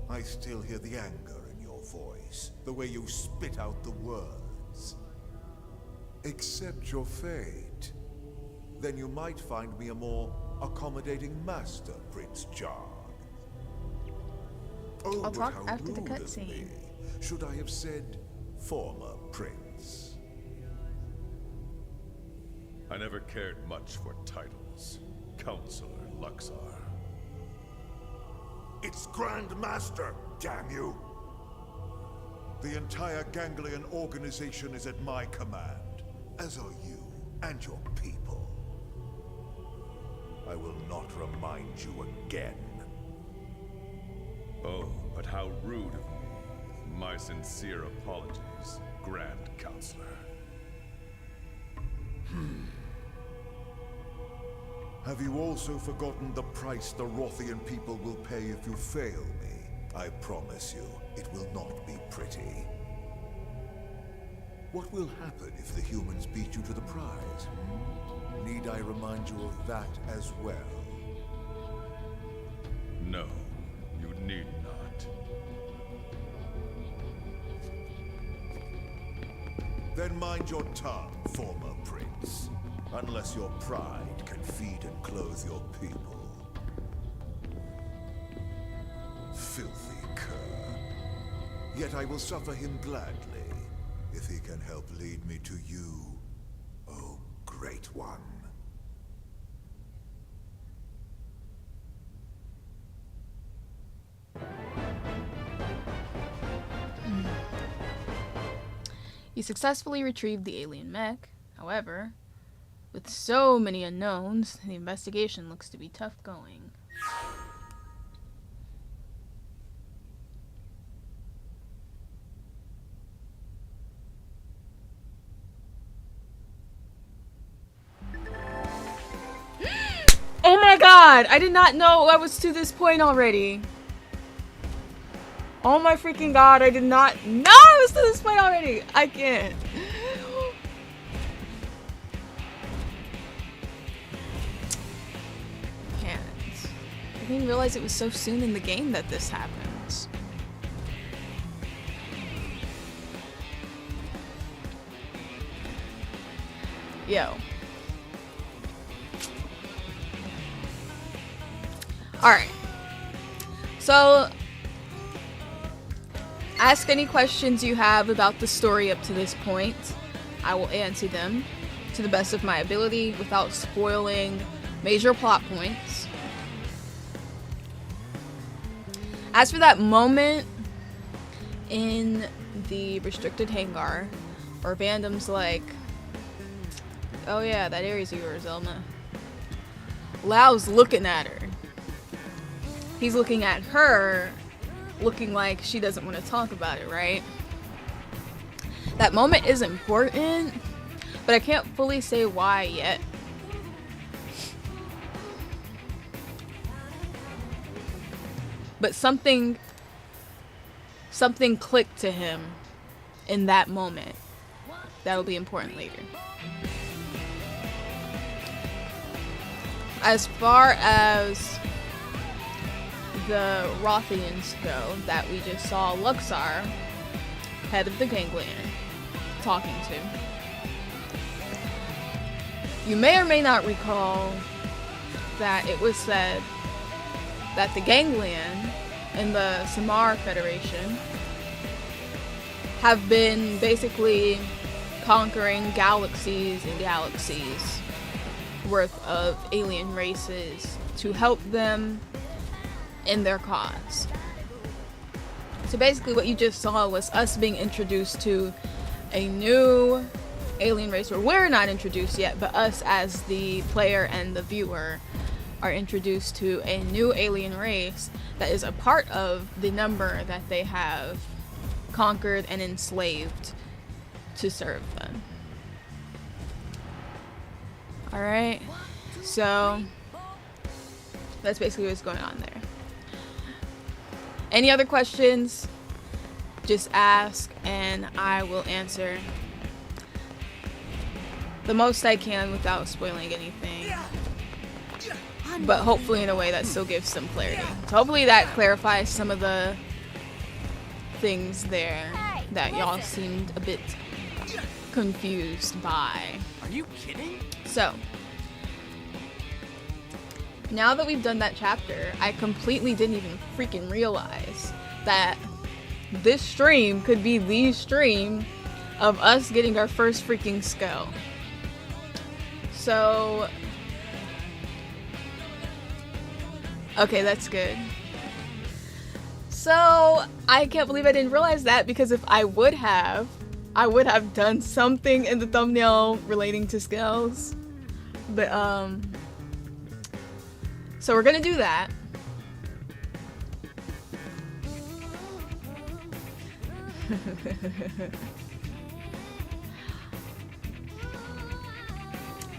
Speaker 6: I still hear the anger in your voice, the way you spit out the words. Accept your fate. Then you might find me a more accommodating master, Prince Jog. Oh,
Speaker 1: I'll
Speaker 6: but
Speaker 1: talk
Speaker 6: how
Speaker 1: after the
Speaker 6: rude of
Speaker 1: cutscene.
Speaker 6: me. Should I have said former prince?
Speaker 12: I never cared much for titles. Counselor Luxar.
Speaker 6: It's Grand Master, damn you! The entire Ganglion organization is at my command, as are you and your people. I will not remind you again.
Speaker 12: Oh, but how rude of me. My sincere apologies, Grand Counselor.
Speaker 6: Have you also forgotten the price the Rothian people will pay if you fail me? I promise you, it will not be pretty. What will happen if the humans beat you to the prize? Need I remind you of that as well?
Speaker 12: No, you need not.
Speaker 6: Then mind your tongue, former prince. Unless your pride can feed and clothe your people. Filthy cur. Yet I will suffer him gladly, if he can help lead me to you, oh great one.
Speaker 1: You successfully retrieved the alien mech. However, with so many unknowns, the investigation looks to be tough going. Oh my god! I did not know I was to this point already. Oh my freaking god, I did not know I was to this point already. I can't. I didn't realize it was so soon in the game that this happens. Yo. Alright. So, ask any questions you have about the story up to this point. I will answer them to the best of my ability without spoiling major plot points. As for that moment in the restricted hangar, where Vandam's like, oh yeah, that Ares of yours, Elma. Lau's looking at her. He's looking at her, looking like she doesn't want to talk about it, right? That moment is important, but I can't fully say why yet. But something clicked to him in that moment. That'll be important later. As far as the Rothians go, that we just saw Luxar, head of the Ganglion, talking to. You may or may not recall that it was said that the Ganglion and the Samar Federation have been basically conquering galaxies and galaxies worth of alien races to help them in their cause. So basically what you just saw was us being introduced to a new alien race, or we're not introduced yet, but us as the player and the viewer are introduced to a new alien race that is a part of the number that they have conquered and enslaved to serve them. Alright, so that's basically what's going on there. Any other questions? Just ask and I will answer the most I can without spoiling anything. But hopefully in a way that still gives some clarity. So hopefully that clarifies some of the things there that y'all seemed a bit confused by.
Speaker 2: Are you kidding?
Speaker 1: So, now that we've done that chapter, I completely didn't even freaking realize that this stream could be the stream of us getting our first freaking skull. So, okay, that's good. So, I can't believe I didn't realize that, because if I would have done something in the thumbnail relating to skulls. But, so we're gonna do that.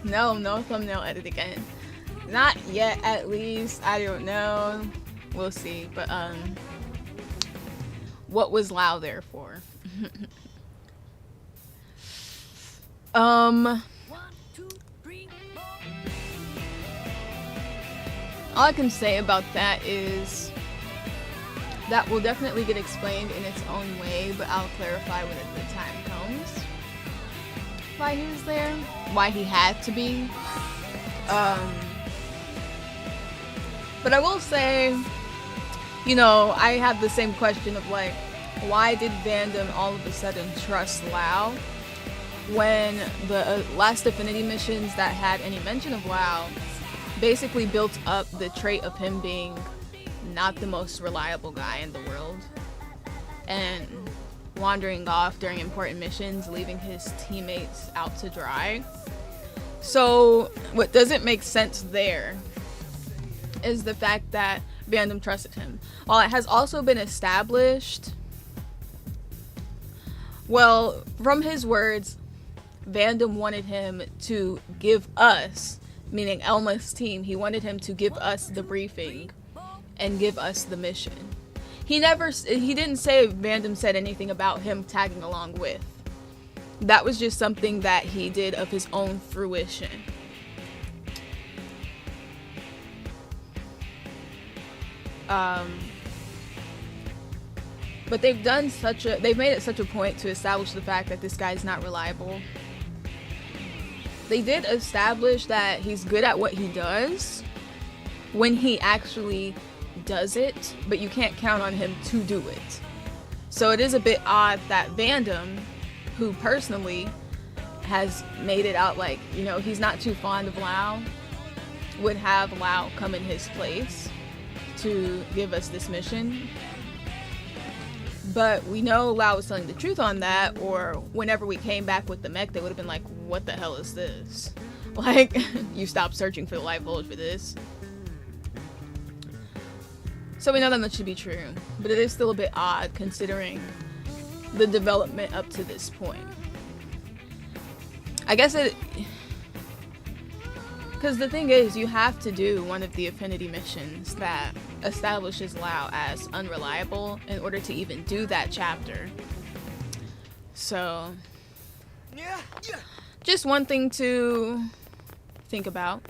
Speaker 1: No thumbnail edit again. Not yet, at least. I don't know. We'll see. But, what was Lao there for? All I can say about that is that will definitely get explained in its own way, but I'll clarify when the time comes. Why he was there, why he had to be. But I will say, you know, I have the same question of like, why did Vandom all of a sudden trust Lao when the last Affinity missions that had any mention of Lao basically built up the trait of him being not the most reliable guy in the world and wandering off during important missions, leaving his teammates out to dry. So what doesn't make sense there is the fact that Vandom trusted him. While it has also been established, well, from his words, Vandom wanted him to give us, meaning Elma's team, he wanted him to give us the briefing and give us the mission. He didn't say Vandom said anything about him tagging along with. That was just something that he did of his own fruition. But they've made it such a point to establish the fact that this guy's not reliable. They did establish that he's good at what he does when he actually does it, but you can't count on him to do it. So it is a bit odd that Vandom, who personally has made it out like, you know, he's not too fond of Lao, would have Lao come in his place to give us this mission. But we know Lao was telling the truth on that, or whenever we came back with the mech, they would have been like, what the hell is this? Like, you stopped searching for the light bulge for this. So we know that much to be true, but it is still a bit odd considering the development up to this point. I guess it... Because the thing is, you have to do one of the affinity missions that establishes Lao as unreliable in order to even do that chapter. So, just one thing to think about.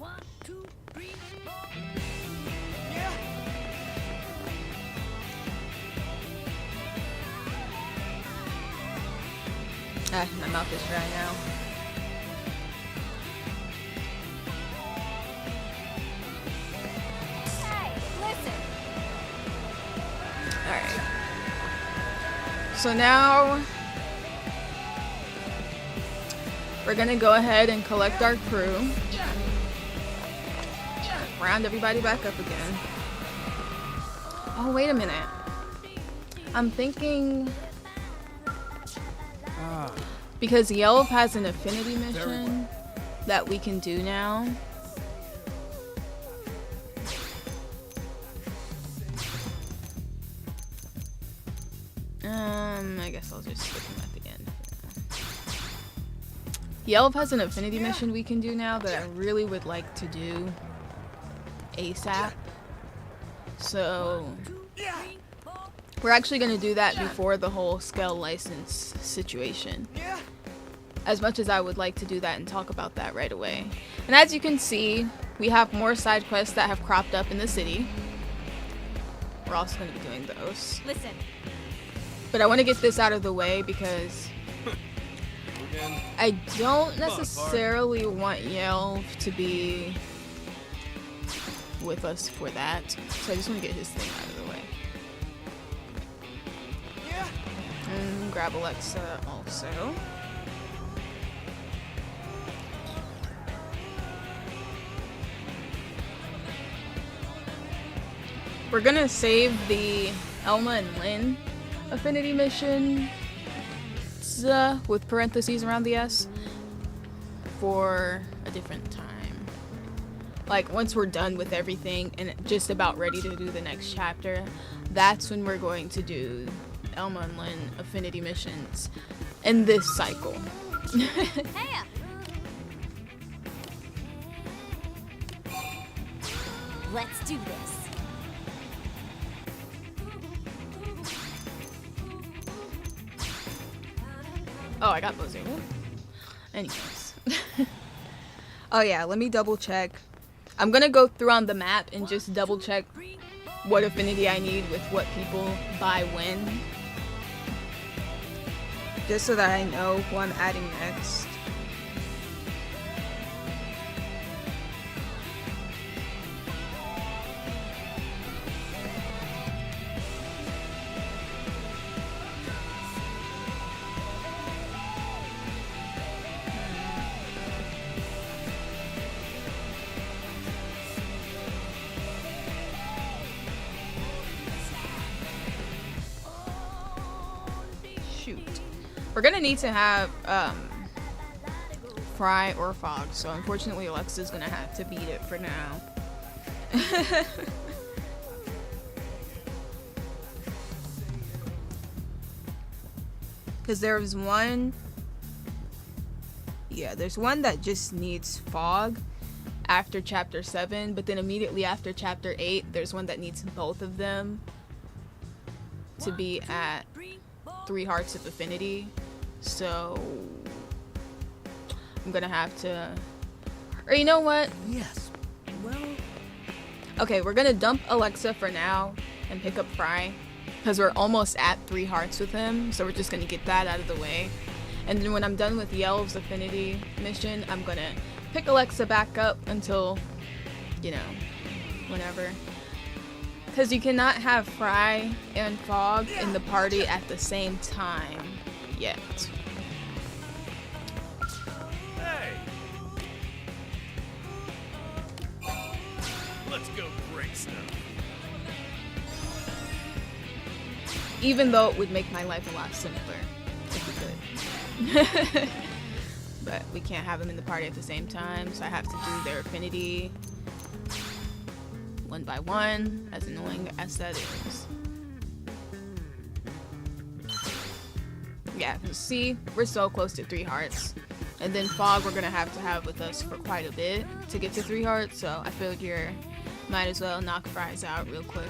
Speaker 1: My mouth is dry now. Alright. So now we're gonna go ahead and collect our crew. Round everybody back up again. Oh, wait a minute. I'm thinking... Because Yelp has an affinity mission that we can do now. I guess I'll just stick him at the end. Yelp has an affinity mission we can do now that I really would like to do ASAP. So we're actually going to do that before the whole scale license situation. As much as I would like to do that and talk about that right away. And as you can see, we have more side quests that have cropped up in the city. We're also going to be doing those.
Speaker 9: Listen.
Speaker 1: But I want to get this out of the way because I don't necessarily want Yelv to be with us for that. So I just want to get his thing out of the way. And grab Alexa also. We're gonna save the Elma and Lynn affinity mission with parentheses around the S for a different time. Like once we're done with everything and just about ready to do the next chapter, that's when we're going to do Elma and Lynn affinity missions in this cycle.
Speaker 3: Hey! Let's do this.
Speaker 1: Oh, I got Bozoo. Anyways. Oh yeah, let me double check. I'm gonna go through on the map and just double check what affinity I need with what people by when. Just so that I know who I'm adding next. We're gonna need to have Fry or Fog, so unfortunately Alexa's gonna have to beat it for now. Because there was one, yeah, there's one that just needs Fog after chapter 7, but then immediately after chapter 8 there's one that needs both of them to be at 3 hearts of affinity. So I'm gonna have to, or you know what?
Speaker 8: Yes. Well.
Speaker 1: Okay, we're gonna dump Alexa for now and pick up Fry because we're almost at 3 hearts with him. So we're just gonna get that out of the way. And then when I'm done with Yelv's affinity mission, I'm gonna pick Alexa back up until, you know, whenever. Because you cannot have Fry and Fog in the party at the same time yet.
Speaker 12: Hey! Let's go break stuff.
Speaker 1: Even though it would make my life a lot simpler if we could. But we can't have them in the party at the same time, so I have to do their affinity one by one, as annoying as that is. Yeah, see, we're so close to 3 hearts. And then Fog we're gonna have to have with us for quite a bit to get to 3 hearts, so I figure might as well knock Fries out real quick.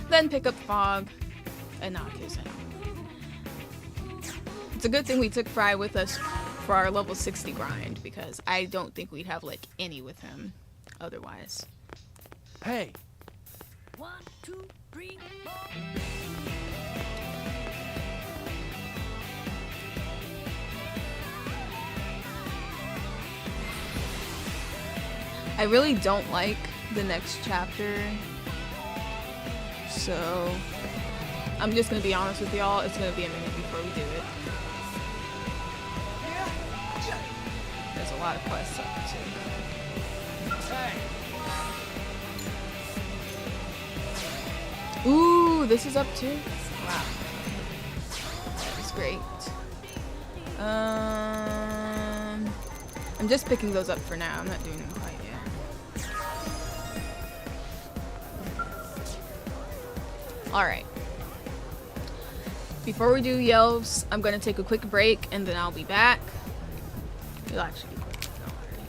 Speaker 1: Then pick up Fog and knock his out. It's a good thing we took Fry with us for our level 60 grind, because I don't think we'd have like any with him otherwise.
Speaker 2: Hey!
Speaker 13: 1, 2, 3, 4.
Speaker 1: I really don't like the next chapter, so I'm just gonna be honest with y'all, it's gonna be a minute before we do it. There's a lot of quests up too. Ooh, this is up too? Wow. That is great. I'm just picking those up for now, I'm not doing them quite yet. Alright. Before we do yells, I'm gonna take a quick break and then I'll be back. It'll actually be quick, don't worry.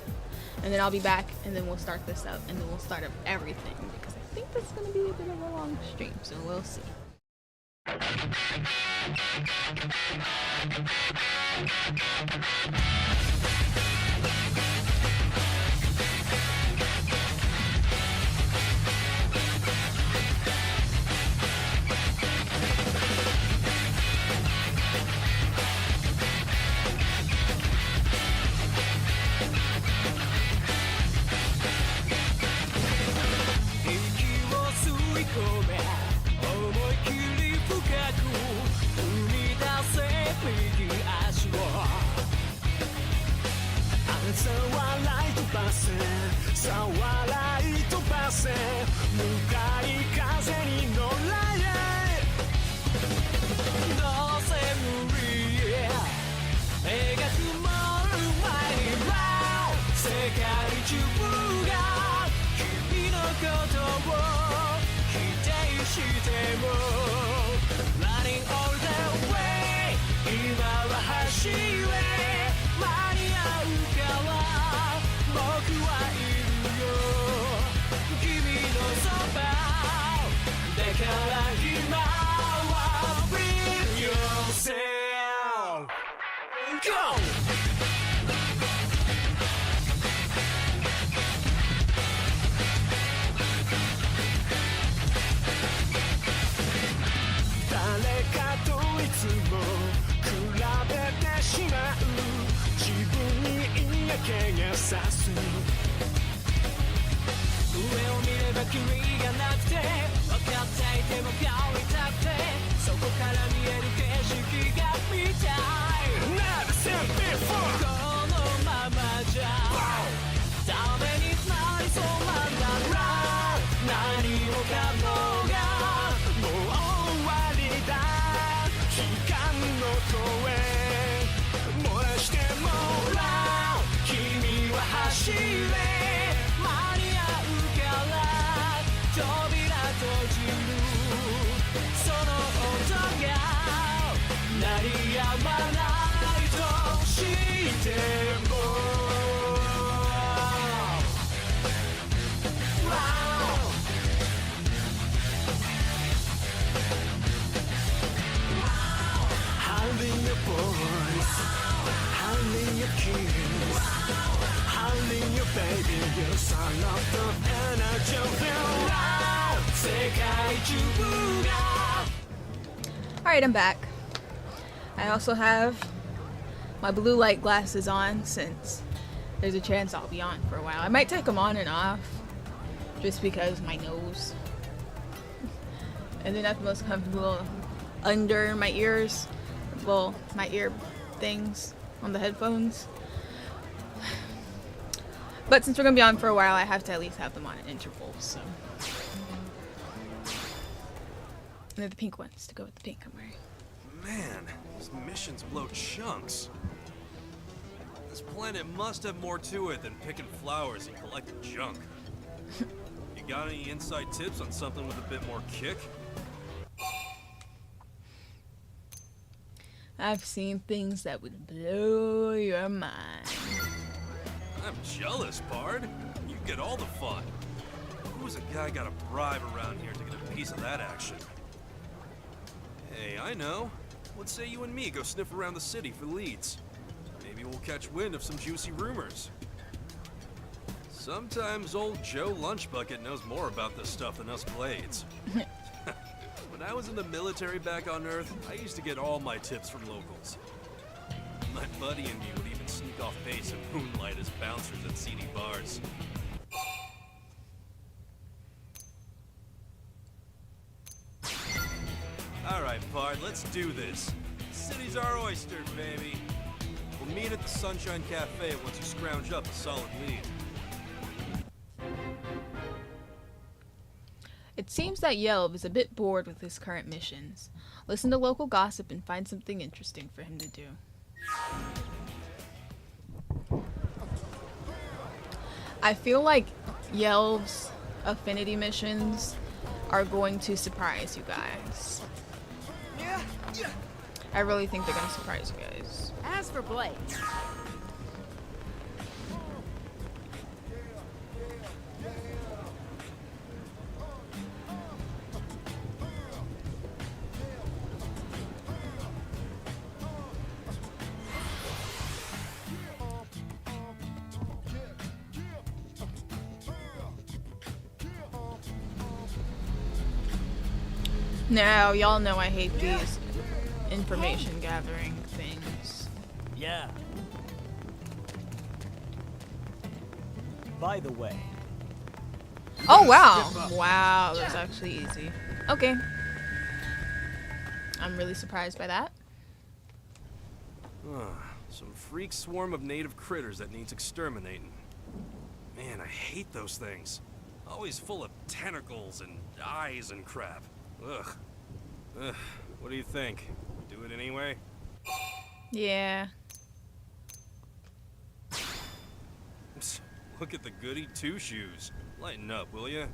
Speaker 1: And then I'll be back and then we'll start this up and then we'll start up everything because I think that's gonna be a bit of a long stream, so we'll see. 'Alright, I'm back. I also have my blue light glasses on since there's a chance I'll be on for a while. I might take them on and off just because my nose. And they're not the most comfortable under my ears. Well, my ear things on the headphones. But since we're gonna be on for a while, I have to at least have them on at intervals, so. And they're the pink ones to go with the pink I'm wearing.
Speaker 14: Man, these missions blow chunks. This planet must have more to it than picking flowers and collecting junk. You got any inside tips on something with a bit more kick?
Speaker 1: I've seen things that would blow your mind.
Speaker 14: I'm jealous, Bard. You get all the fun. Who's a guy got a bribe around here to get a piece of that action? Hey, I know. Let's say you and me go sniff around the city for leads. Maybe we'll catch wind of some juicy rumors. Sometimes old Joe Lunchbucket knows more about this stuff than us blades. When I was in the military back on Earth, I used to get all my tips from locals. My buddy and me would even sneak off base and moonlight as bouncers at seedy bars. Alright, Bard, let's do this. City's our oyster, baby. We'll meet at the Sunshine Cafe once you scrounge up a solid lead.
Speaker 1: It seems that Yelv is a bit bored with his current missions. Listen to local gossip and find something interesting for him to do. I feel like Yelv's affinity missions are going to surprise you guys. I really think they're going to surprise you guys.
Speaker 13: As for Blade,
Speaker 1: Now, y'all know I hate these information gathering things.
Speaker 15: Yeah. By the way.
Speaker 1: Oh, wow. Wow, that was actually easy. Okay. I'm really surprised by that.
Speaker 14: Some freak swarm of native critters that needs exterminating. Man, I hate those things. Always full of tentacles and eyes and crap. Ugh. Ugh. What do you think? Do it anyway?
Speaker 1: Yeah.
Speaker 14: Look at the goody two-shoes. Lighten up, will ya?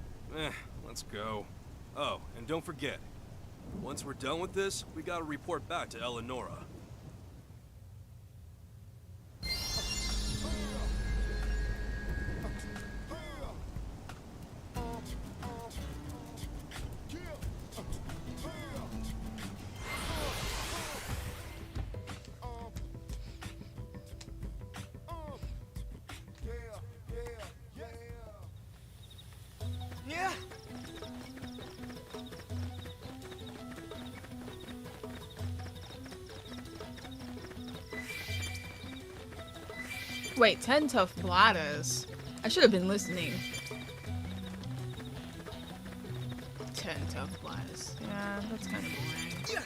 Speaker 14: Let's go. Oh, and don't forget. Once we're done with this, we gotta report back to Eleonora.
Speaker 1: Wait, 10 tough bladders. I should have been listening. 10 tough bladders. Yeah, that's kind of boring.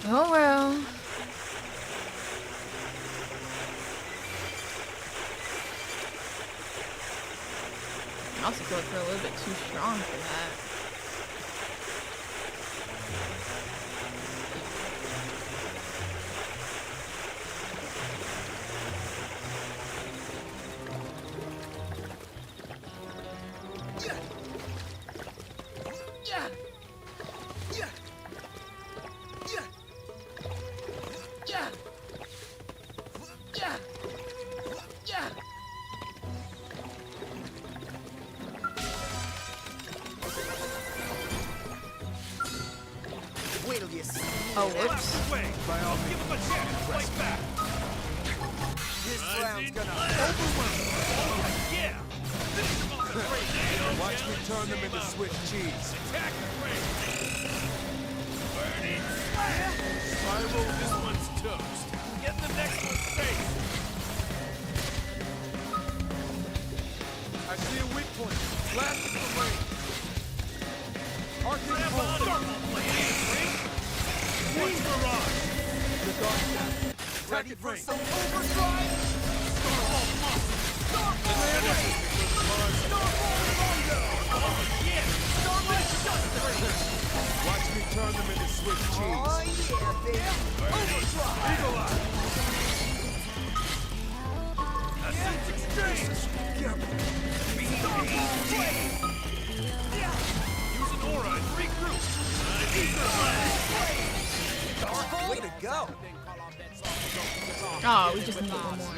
Speaker 1: Oh well. I also feel like we're a little bit too strong for that.
Speaker 2: Oh, whoops. By all means, give him a chance to fight back. This round's gonna overwhelm. Yeah. Watch me turn them into Swiss cheese. Attack burning. Spiral, this one's toast. Get the next one safe. I see a weak point. Blast is the range. Arcane Bolt. What's the rush? The dark side. Ready for some overdrive? Starfall muscle. Starfall Rondo. Oh yeah. Starlight Justice. Watch me turn them into Swiss cheese. Oh yeah, baby. Overdrive. Eagle Eye. Assets exchange. Starfall Flame. Use an aura and regroup. Way to go.
Speaker 1: Oh, we just need one more.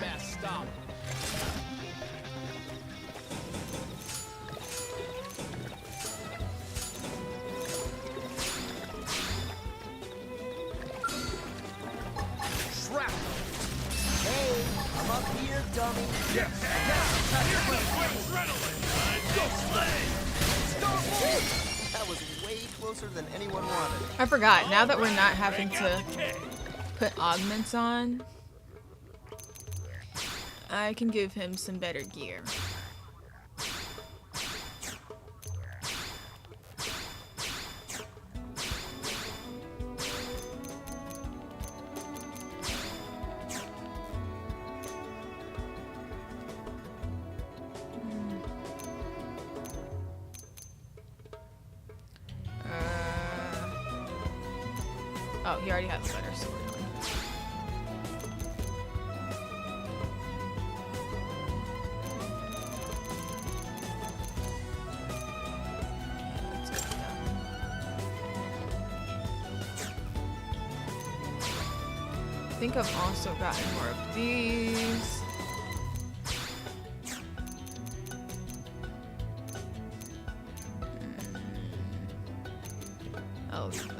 Speaker 2: Hey, I'm up here, dummy.
Speaker 14: Yes!
Speaker 2: That was way closer than anyone wanted.
Speaker 1: I forgot. Now that we're not having to put augments on, I can give him some better gear. Oh, he already has a better sword. Let's go down. I think I've also gotten more of these. I'll leave that.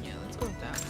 Speaker 1: Yeah, let's go with that.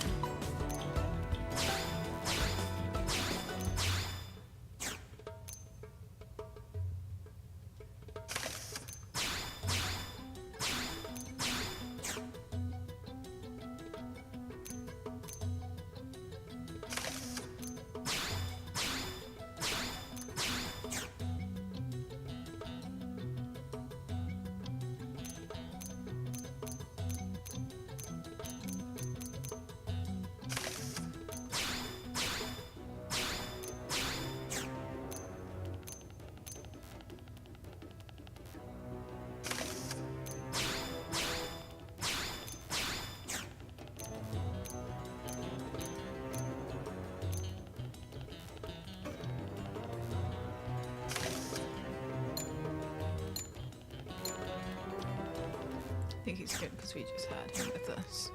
Speaker 1: I think he's good because we just had him with us.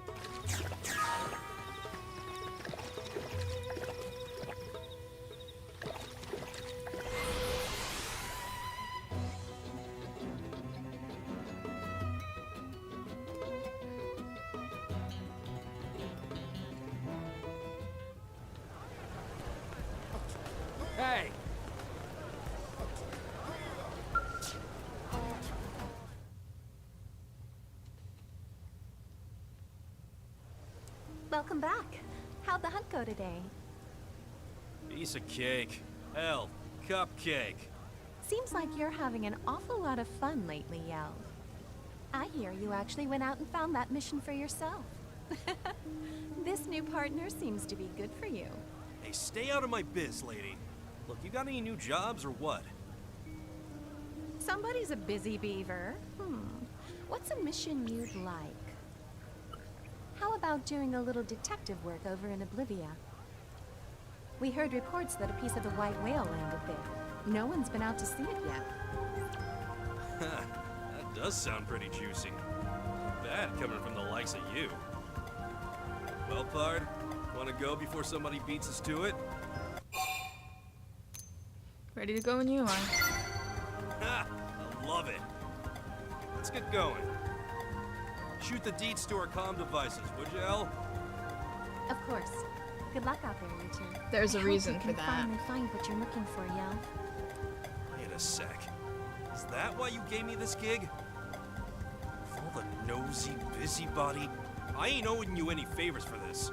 Speaker 14: Hey!
Speaker 15: Welcome back. How'd the hunt go today?
Speaker 14: Piece of cake. Hell, cupcake.
Speaker 15: Seems like you're having an awful lot of fun lately, Yell. I hear you actually went out and found that mission for yourself. This new partner seems to be good for you.
Speaker 14: Hey, stay out of my biz, lady. Look, you got any new jobs or what?
Speaker 15: Somebody's a busy beaver. What's a mission you'd like? How about doing a little detective work over in Oblivia? We heard reports that a piece of the white whale landed there. No one's been out to see it yet.
Speaker 14: That does sound pretty juicy. Bad coming from the likes of you. Well, Pard, wanna go before somebody beats us to it?
Speaker 1: Ready to go when you are.
Speaker 14: Ha! I love it. Let's get going. Shoot the deeds to our comm devices, would you, El?
Speaker 15: Of course. Good luck out there, you two.
Speaker 1: There's a reason
Speaker 15: I hope
Speaker 1: for
Speaker 15: you can
Speaker 1: that.
Speaker 15: finally find what you're looking for, Yell.
Speaker 14: Wait a sec. Is that why you gave me this gig? With all the nosy busybody, I ain't owing you any favors for this.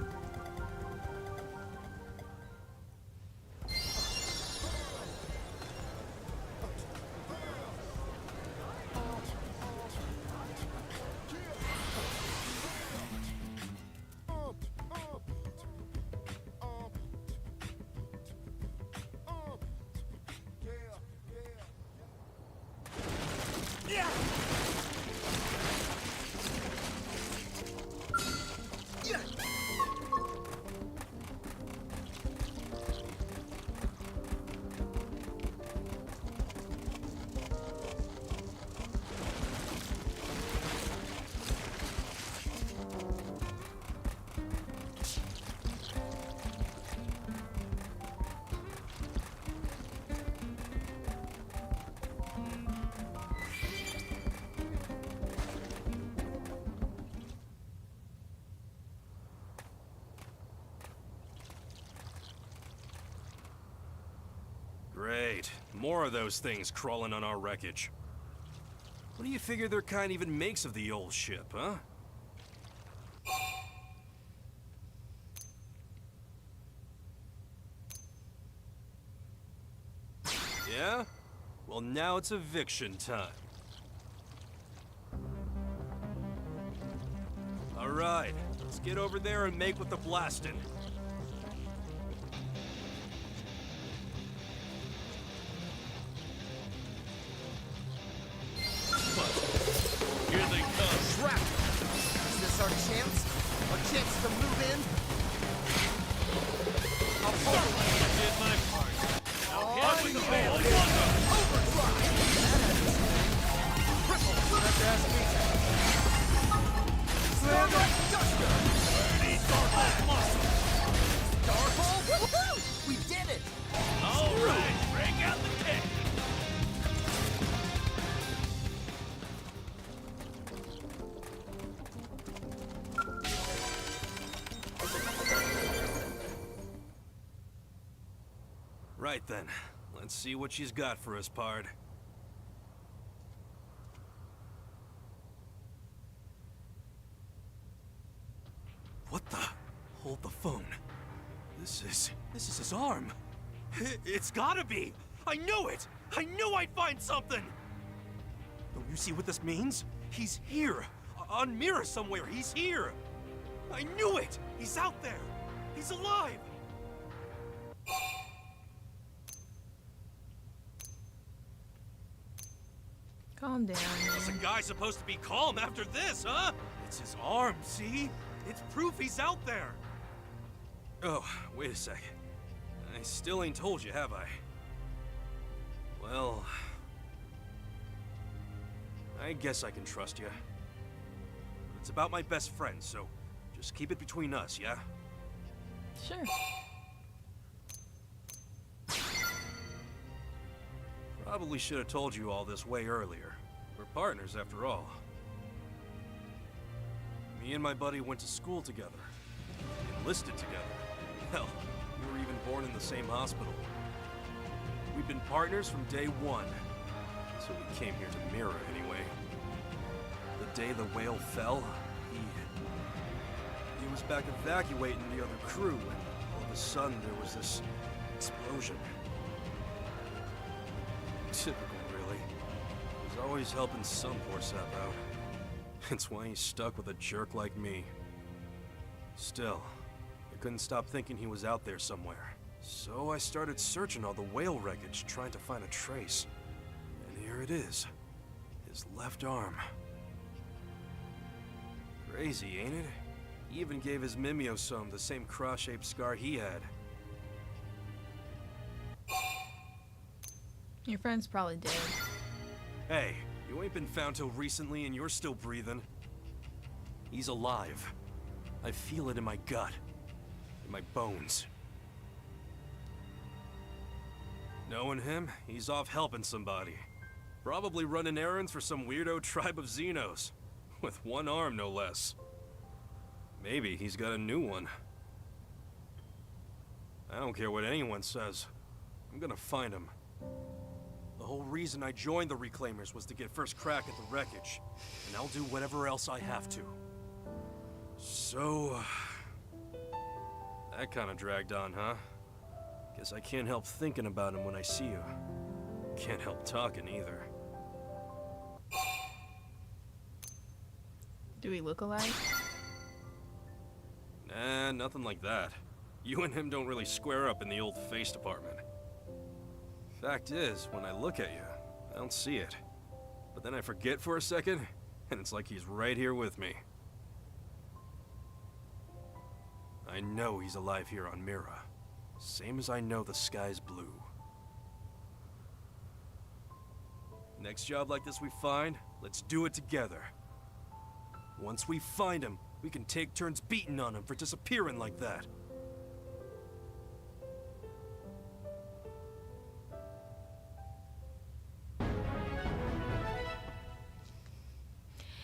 Speaker 14: Great. More of those things crawling on our wreckage. What do you figure their kind even makes of the old ship, huh? Yeah? Well, now it's eviction time. Alright, let's get over there and make with the blasting. Here they come.
Speaker 2: Trap! Is this our chance? Our chance to move in?
Speaker 14: I did my part. Now hit with the veil.
Speaker 2: Overdrive! Triple! That's Starlight Duster! Starlight Blossom! Starfall? Woohoo! We did it!
Speaker 14: Alright, break out the kick. Right then, let's see what she's got for us, Pard. What the? Hold the phone. This is his arm. It's gotta be! I knew it! I knew I'd find something! Don't you see what this means? He's here! On Mira somewhere, he's here! I knew it! He's out there! He's alive!
Speaker 1: Calm down,
Speaker 14: Is a
Speaker 1: man.
Speaker 14: guy supposed to be calm after this, huh? It's his arm, see? It's proof he's out there! Oh, wait a sec. I still ain't told you, have I? Well... I guess I can trust you. But it's about my best friend, so just keep it between us, yeah?
Speaker 1: Sure.
Speaker 14: Probably should have told you all this way earlier. We're partners, after all. Me and my buddy went to school together. Enlisted together. Hell, we were even born in the same hospital. We've been partners from day one. So we came here to Mira, anyway. The day the whale fell, he was back evacuating the other crew, and all of a sudden there was this explosion. Typical, really. He's always helping some poor sap out. That's why he's stuck with a jerk like me. Still, I couldn't stop thinking he was out there somewhere. So I started searching all the whale wreckage, trying to find a trace. And here it is. His left arm. Crazy, ain't it? He even gave his Mimiosome the same cross-shaped scar he had.
Speaker 1: Your friend's probably dead.
Speaker 14: Hey, you ain't been found till recently and you're still breathing. He's alive. I feel it in my gut. In my bones. Knowing him, he's off helping somebody. Probably running errands for some weirdo tribe of Xenos. With one arm, no less. Maybe he's got a new one. I don't care what anyone says. I'm gonna find him. The whole reason I joined the Reclaimers was to get first crack at the wreckage. And I'll do whatever else I have to. So... that kinda dragged on, huh? Guess I can't help thinking about him when I see you. Can't help talking either.
Speaker 1: Do we look alike?
Speaker 14: Nah, nothing like that. You and him don't really square up in the old face department. Fact is, when I look at you, I don't see it. But then I forget for a second, and it's like he's right here with me. I know he's alive here on Mira. Same as I know the sky's blue. Next job like this we find, let's do it together. Once we find him, we can take turns beating on him for disappearing like that.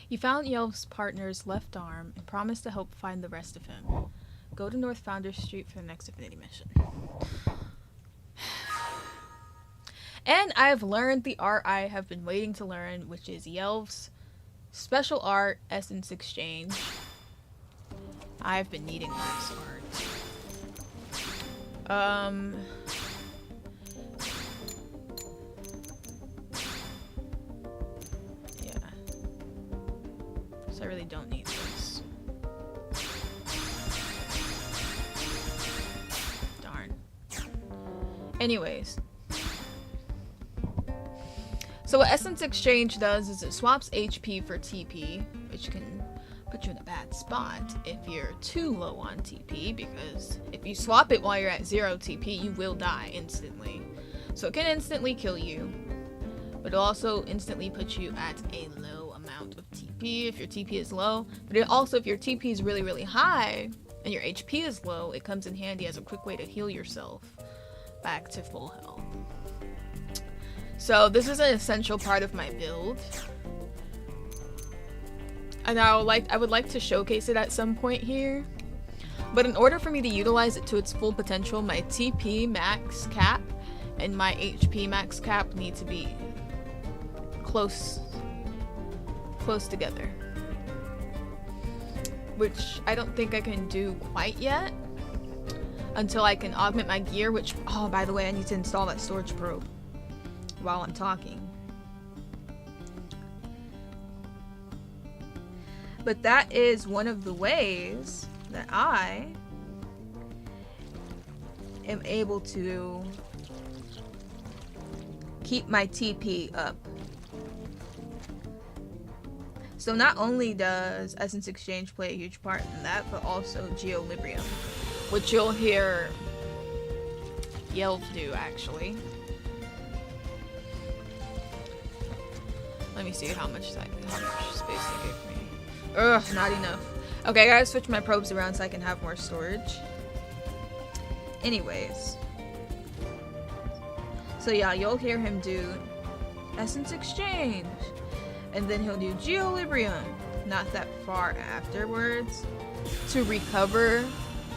Speaker 1: You found Yelp's partner's left arm and promised to help find the rest of him. Go to North Founders Street for the next Affinity mission. And I've learned the art I have been waiting to learn, which is Yelv's special art, Essence Exchange. I've been needing this art. Yeah. So I really don't need this. Darn. Anyways. So what Essence Exchange does is it swaps HP for TP, which can put you in a bad spot if you're too low on TP, because if you swap it while you're at 0 TP, you will die instantly. So it can instantly kill you, but it'll also instantly put you at a low amount of TP if your TP is low. But it also, if your TP is really, really high and your HP is low, it comes in handy as a quick way to heal yourself back to full health. So this is an essential part of my build. And I would like to showcase it at some point here. But in order for me to utilize it to its full potential, my TP max cap and my HP max cap need to be close together. Which I don't think I can do quite yet until I can augment my gear, which, oh, by the way, I need to install that storage probe while I'm talking. But that is one of the ways that I am able to keep my TP up. So not only does Essence Exchange play a huge part in that, but also Geolibrium, which you'll hear Yelv do, actually. Let me see how much space they gave me. Ugh, not enough. Okay, I gotta switch my probes around so I can have more storage. Anyways. So yeah, you'll hear him do Essence Exchange. And then he'll do Geolibrium not that far afterwards to recover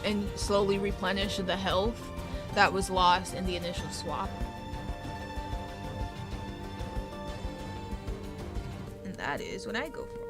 Speaker 1: and slowly replenish the health that was lost in the initial swap. And that is what I go for.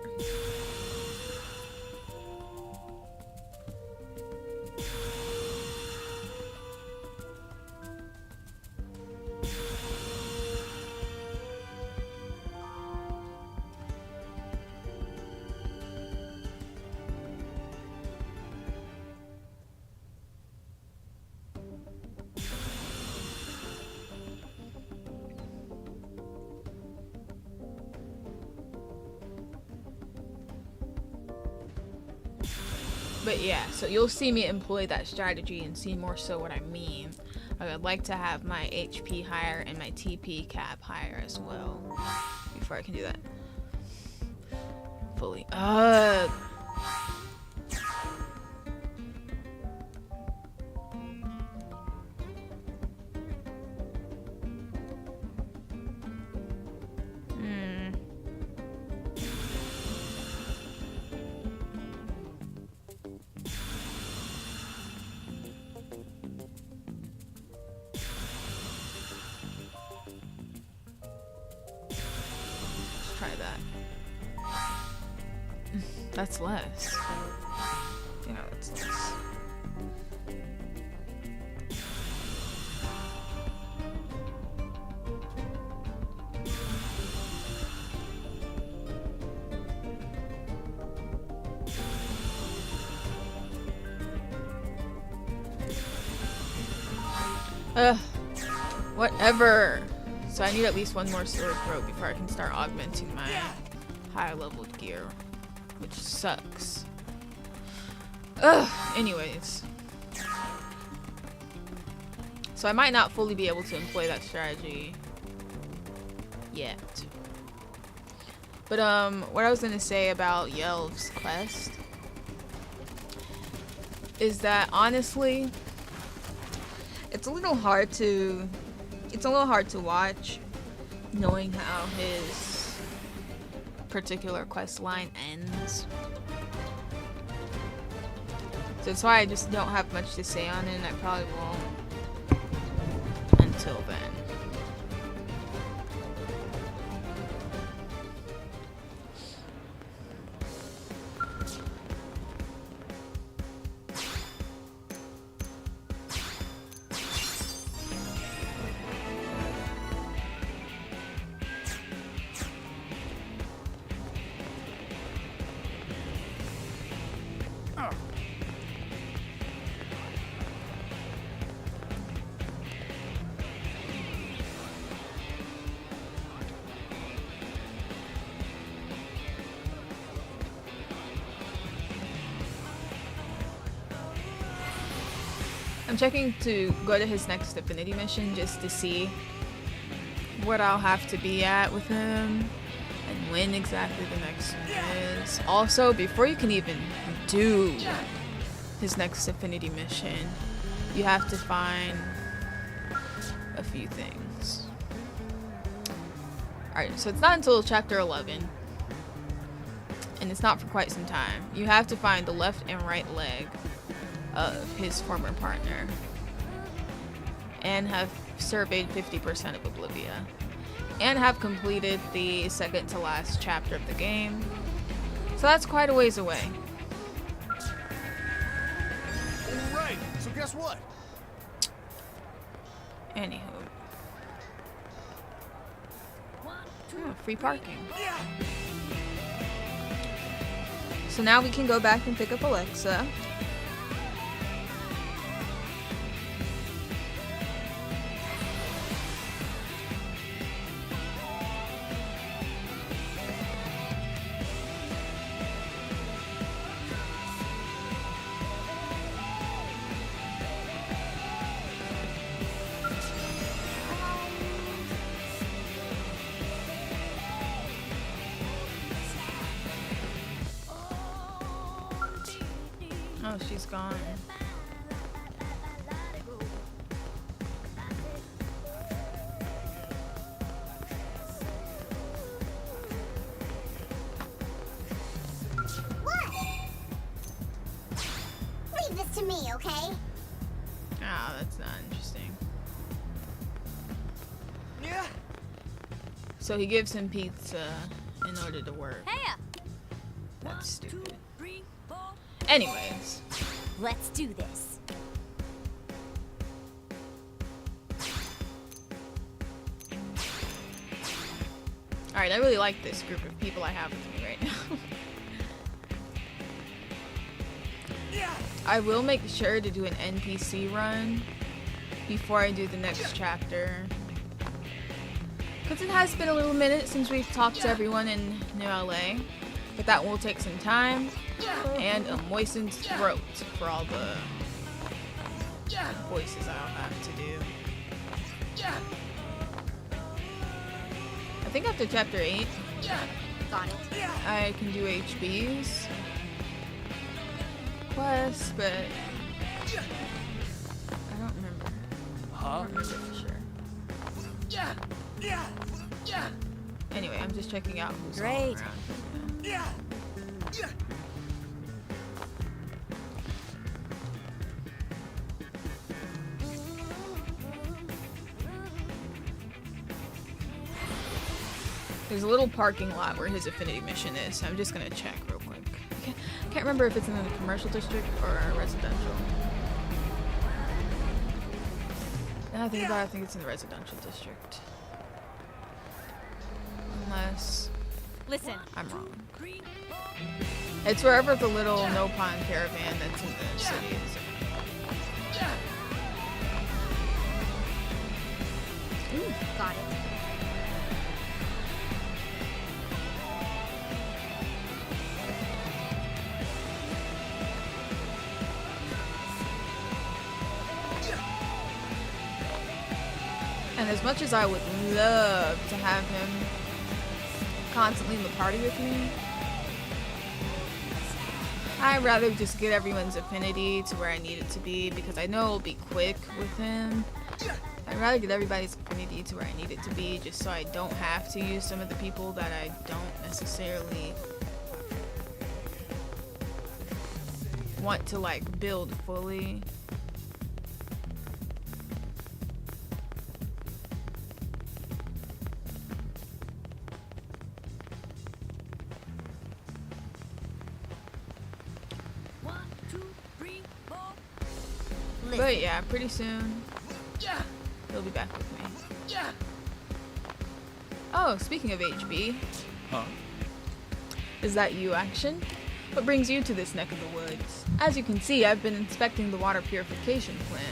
Speaker 1: But yeah, so you'll see me employ that strategy and see more so what I mean. I would like to have my HP higher and my TP cap higher as well before I can do that fully. That's less. Yeah, that's less. Whatever. So I need at least one more storage probe before I can start augmenting my higher leveled gear. Which sucks. Anyways. So I might not fully be able to employ that strategy yet. But what I was gonna say about Yelv's quest is that honestly it's a little hard to watch knowing how his particular quest line ends. So that's why I just don't have much to say on it, and I probably won't until then. I'm checking to go to his next affinity mission just to see what I'll have to be at with him and when exactly the next one is. Also, before you can even do his next affinity mission, you have to find a few things. Alright, so it's not until chapter 11, and it's not for quite some time. You have to find the left and right leg of his former partner and have surveyed 50% of Oblivia and have completed the second to last chapter of the game. So that's quite a ways away.
Speaker 2: Alright, so guess what?
Speaker 1: Anywho. Oh, free parking. So now we can go back and pick up Alexa. Oh, she's gone.
Speaker 16: What? Leave this to me, okay?
Speaker 1: Ah, that's not interesting.
Speaker 2: Yeah.
Speaker 1: So he gives him pizza in order to work.
Speaker 16: Hey!
Speaker 1: That's stupid. Anyways.
Speaker 16: Let's do this.
Speaker 1: Alright, I really like this group of people I have with me right now. I will make sure to do an NPC run before I do the next chapter. Because it has been a little minute since we've talked to everyone in New LA. But that will take some time and a moistened throat for all the voices I'll have to do. I think after chapter 8,
Speaker 16: Got it.
Speaker 1: I can do HB's quest, but I don't remember. I don't remember for sure. Anyway, I'm just checking out who's all
Speaker 16: Great.
Speaker 1: around. There's a little parking lot where his affinity mission is, so I'm just gonna check real quick. I can't remember if it's in the commercial district or residential. Now I think about it, I think it's in the residential district. Unless...
Speaker 16: Listen.
Speaker 1: I'm wrong. It's wherever the little no pond caravan that's in the city is.
Speaker 16: Ooh, got it.
Speaker 1: And as much as I would love to have him constantly in the party with me, I'd rather just get everyone's affinity to where I need it to be because I know it'll be quick with him. I'd rather get everybody's affinity to where I need it to be just so I don't have to use some of the people that I don't necessarily want to like build fully. But yeah, pretty soon he'll be back with me. Oh, speaking of HB.
Speaker 4: Huh?
Speaker 1: Is that you, Action? What brings you to this neck of the woods? As you can see, I've been inspecting the water purification plant.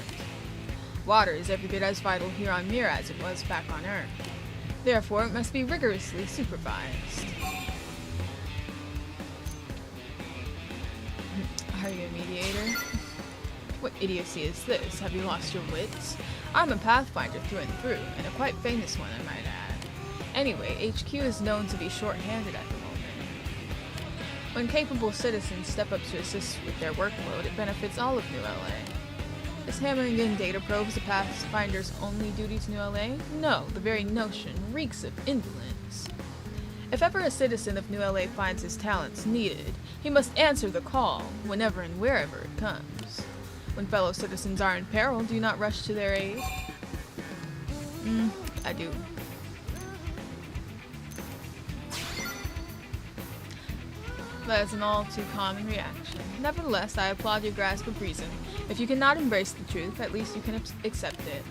Speaker 1: Water is every bit as vital here on Mir as it was back on Earth. Therefore, it must be rigorously supervised. Are you a mediator? What idiocy is this? Have you lost your wits? I'm a pathfinder through and through, and a quite famous one, I might add. Anyway, HQ is known to be short-handed at the moment. When capable citizens step up to assist with their workload, it benefits all of New LA. Is hammering in data probes the Pathfinder's only duty to New LA? No, the very notion reeks of indolence. If ever a citizen of New LA finds his talents needed, he must answer the call, whenever and wherever it comes. When fellow citizens are in peril, do you not rush to their aid? I do. That is an all too common reaction. Nevertheless, I applaud your grasp of reason. If you cannot embrace the truth, at least you can accept it.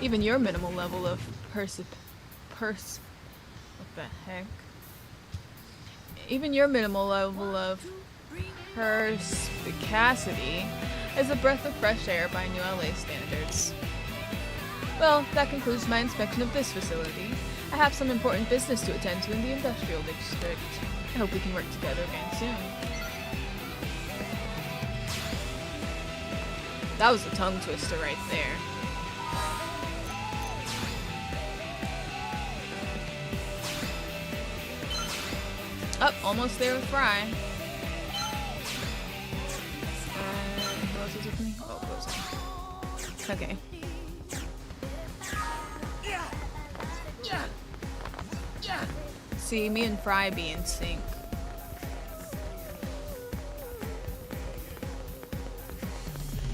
Speaker 1: Even your minimal level of what the heck? Even your minimal level of perspicacity is a breath of fresh air by New LA standards. Well, that concludes my inspection of this facility. I have some important business to attend to in the industrial district. I hope we can work together again soon. That was a tongue twister right there. Oh, almost there with Fry. Who else is with me? Oh, Rosa. Okay. See, me and Fry be in sync.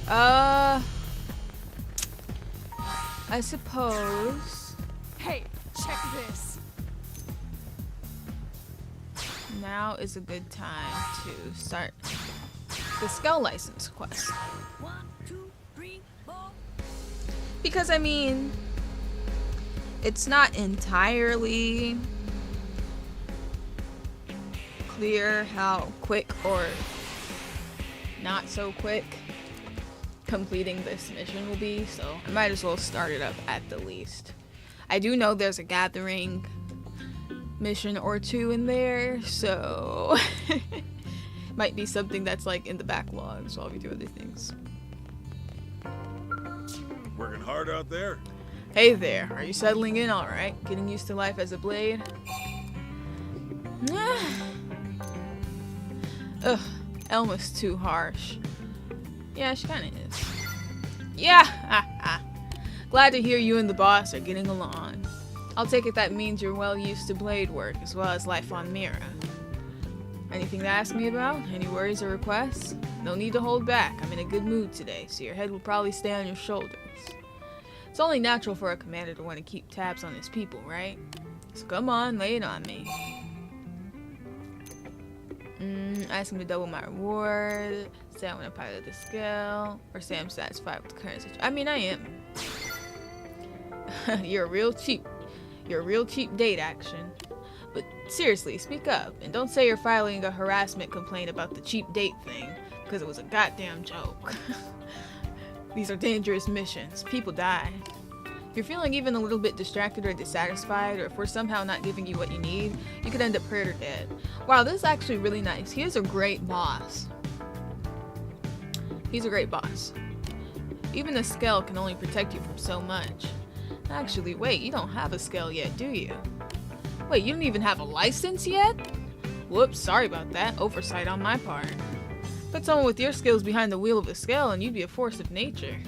Speaker 1: I suppose.
Speaker 9: Hey, check this.
Speaker 1: Now is a good time to start the Skull License quest.
Speaker 13: 1, 2, 3, 4.
Speaker 1: Because, I mean, it's not entirely clear how quick or not so quick completing this mission will be, so I might as well start it up at the least. I do know there's a gathering mission or two in there, so might be something that's like in the backlog while we do other things.
Speaker 6: Working hard out there?
Speaker 1: Hey there, are you settling in alright? Getting used to life as a blade? Ugh, Elma's too harsh. Yeah, she kinda is. Yeah! Glad to hear you and the boss are getting along. I'll take it that means you're well used to blade work as well as life on Mira. Anything to ask me about? Any worries or requests? No need to hold back. I'm in a good mood today, so your head will probably stay on your shoulders. It's only natural for a commander to want to keep tabs on his people, right? So come on, lay it on me. Ask him to double my reward. Say I want to pilot the scale. Or say I'm satisfied with the current situation. I mean, I am. You're a real cheap date, action. But seriously, speak up. And don't say you're filing a harassment complaint about the cheap date thing. Because it was a goddamn joke. These are dangerous missions. People die. If you're feeling even a little bit distracted or dissatisfied, or if we're somehow not giving you what you need, you could end up hurt or dead. Wow, this is actually really nice. He is a great boss. He's a great boss. Even a scale can only protect you from so much. Actually, wait, you don't have a scale yet, do you? Wait, you don't even have a license yet? Whoops, sorry about that. Oversight on my part. Put someone with your skills behind the wheel of a scale and you'd be a force of nature.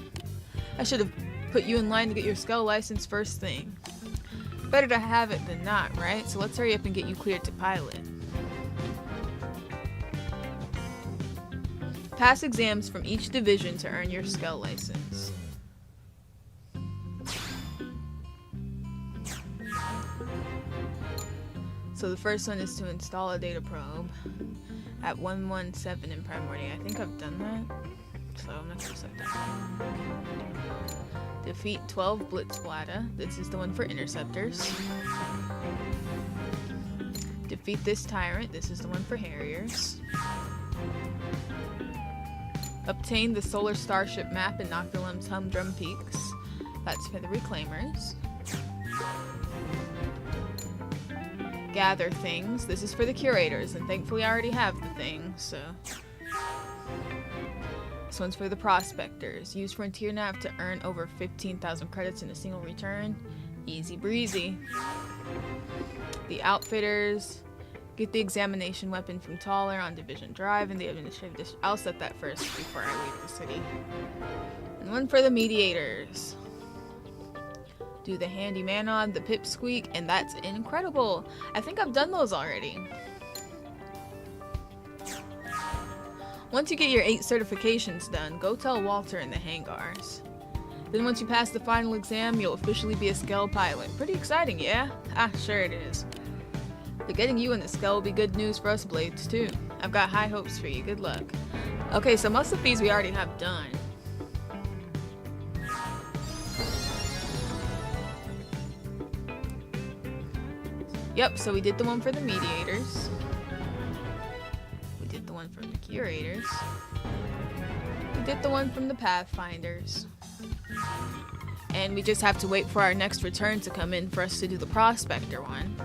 Speaker 1: I should have put you in line to get your scale license first thing. Better to have it than not, right? So let's hurry up and get you cleared to pilot. Pass exams from each division to earn your scale license. So the first one is to install a data probe at 117 in Primordia. I think I've done that, so I'm not gonna set that. Defeat 12 Blitzbladder. This is the one for interceptors. Defeat this tyrant. This is the one for Harriers. Obtain the Solar Starship map in Nocturlam's Humdrum Peaks. That's for the Reclaimers. Gather things. This is for the Curators, and thankfully I already have the thing, so. next one's for the prospectors. Use Frontier Nav to earn over 15,000 credits in a single return. Easy breezy. The outfitters. Get the examination weapon from Taller on Division Drive in the administrative district. I'll set that first before I leave the city. And one for the mediators. Do the handy man on the pipsqueak, and that's incredible. I think I've done those already. Once you get your 8 certifications done, go tell Walter in the hangars. Then once you pass the final exam, you'll officially be a Skell pilot. Pretty exciting, yeah? Ah, sure it is. But getting you in the Skell will be good news for us Blades, too. I've got high hopes for you. Good luck. Okay, so most of these we already have done. Yep, so we did the one for the mediators. We did the one from the curators. We did the one from the pathfinders. And we just have to wait for our next return to come in for us to do the prospector one.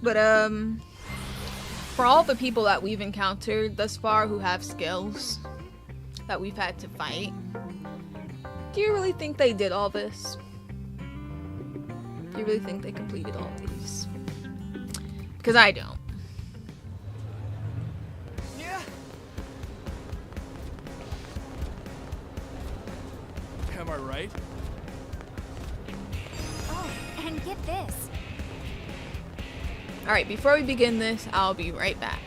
Speaker 1: But for all the people that we've encountered thus far who have skills that we've had to fight, do you really think they did all this? Do you really think they completed all these? Because I don't.
Speaker 2: Yeah. Am I right?
Speaker 3: Oh, and get this.
Speaker 1: Alright, before we begin this, I'll be right back.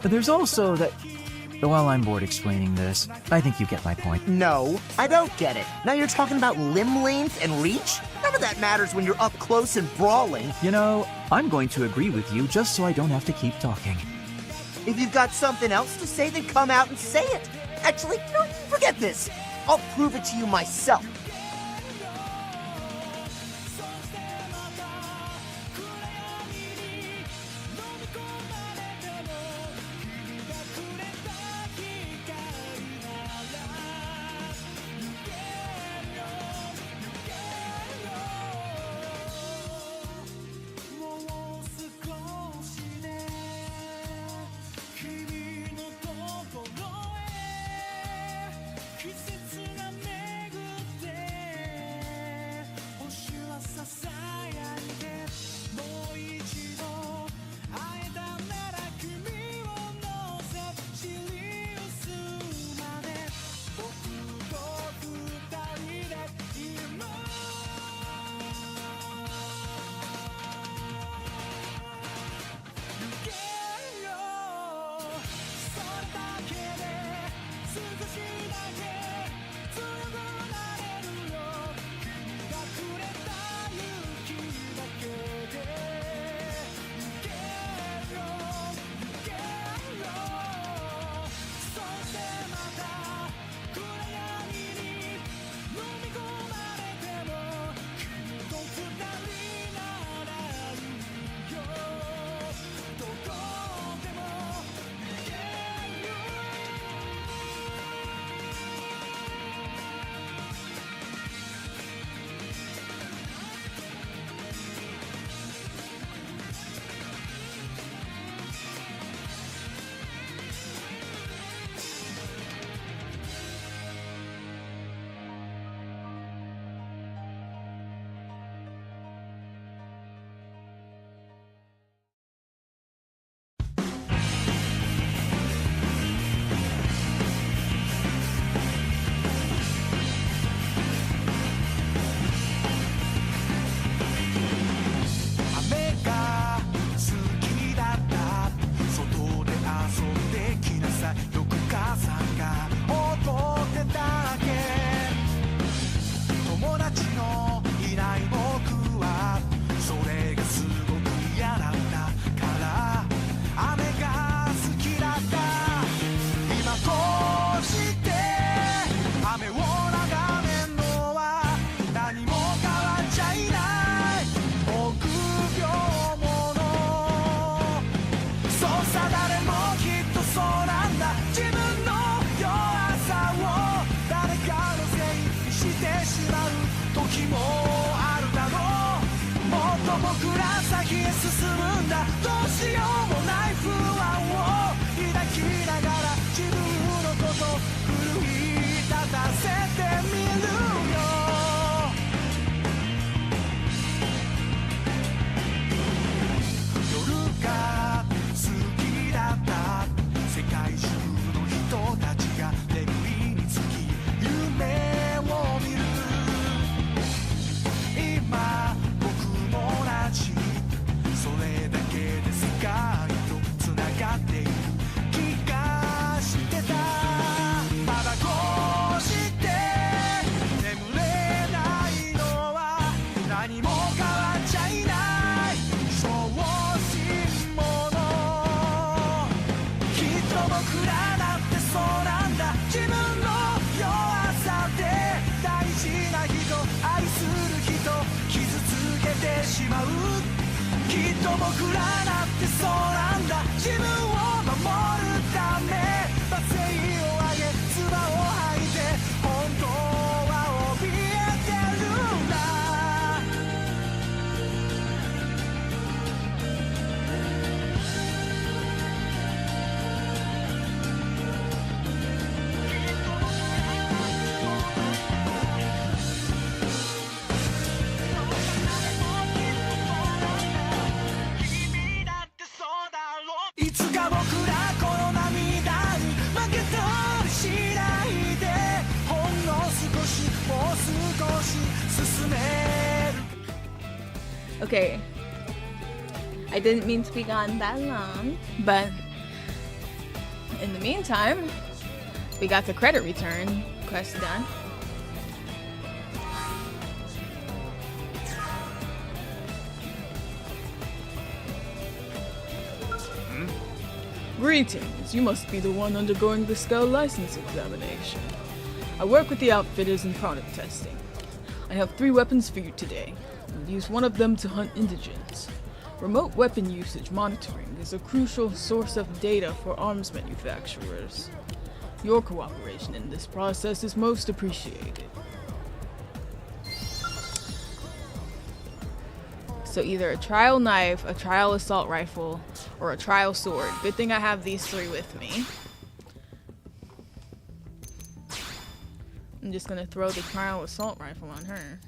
Speaker 17: But there's also that... Well, I'm bored explaining this. I think you get my point.
Speaker 8: No, I don't get it. Now you're talking about limb length and reach? None of that matters when you're up close and brawling.
Speaker 17: You know, I'm going to agree with you just so I don't have to keep talking.
Speaker 8: If you've got something else to say, then come out and say it. Actually, no, forget this. I'll prove it to you myself.
Speaker 1: Okay. I didn't mean to be gone that long, but in the meantime, we got the credit return quest done. Greetings, you must be the one undergoing the Skull license examination. I work with the outfitters in product testing. I have 3 weapons for you today. I'll use one of them to hunt indigents. Remote weapon usage monitoring is a crucial source of data for arms manufacturers. Your cooperation in this process is most appreciated. So either a trial knife, a trial assault rifle, or a trial sword. Good thing I have these 3 with me. I'm just gonna throw the trial assault rifle on her.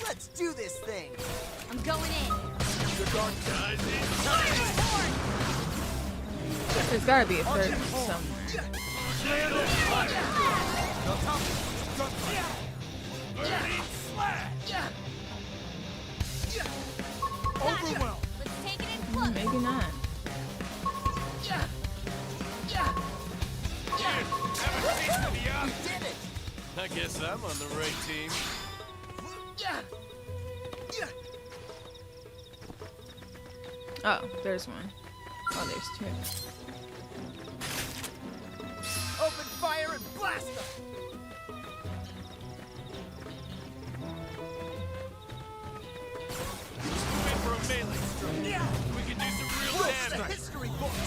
Speaker 8: Let's do this thing.
Speaker 16: I'm going in.
Speaker 2: The dark side is
Speaker 1: There's gotta be a third one somewhere.
Speaker 2: overwhelmed.
Speaker 16: Let's take it in close.
Speaker 1: Maybe not.
Speaker 2: Did it.
Speaker 14: I guess I'm on the right team.
Speaker 1: Oh, there's one. Oh, there's 2.
Speaker 2: Open fire and blast them. Wait for a melee strike. Yeah. We can do some real damage. The history books.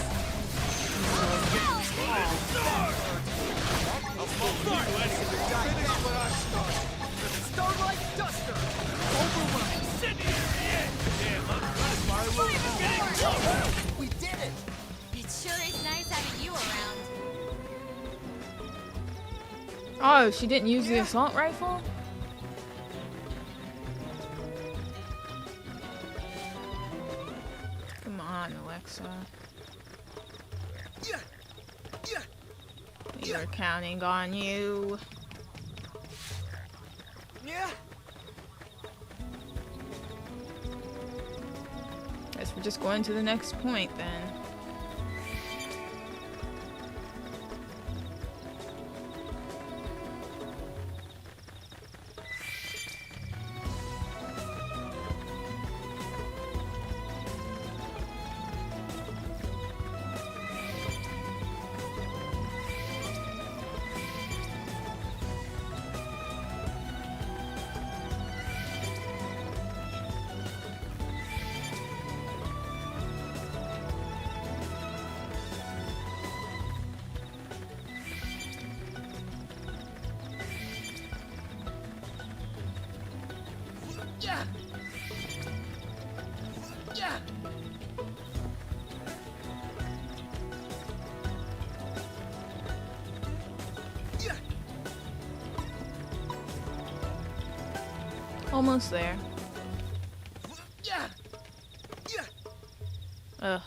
Speaker 2: Starlight Duster. Overwhelm. Incendiary. Damn, I'm we did it.
Speaker 16: It sure is nice having you around.
Speaker 1: Oh, she didn't use the assault rifle? Come on, Alexa. We were counting on you.
Speaker 2: Yeah.
Speaker 1: Guess we're just going to the next point then. Almost there. Ugh.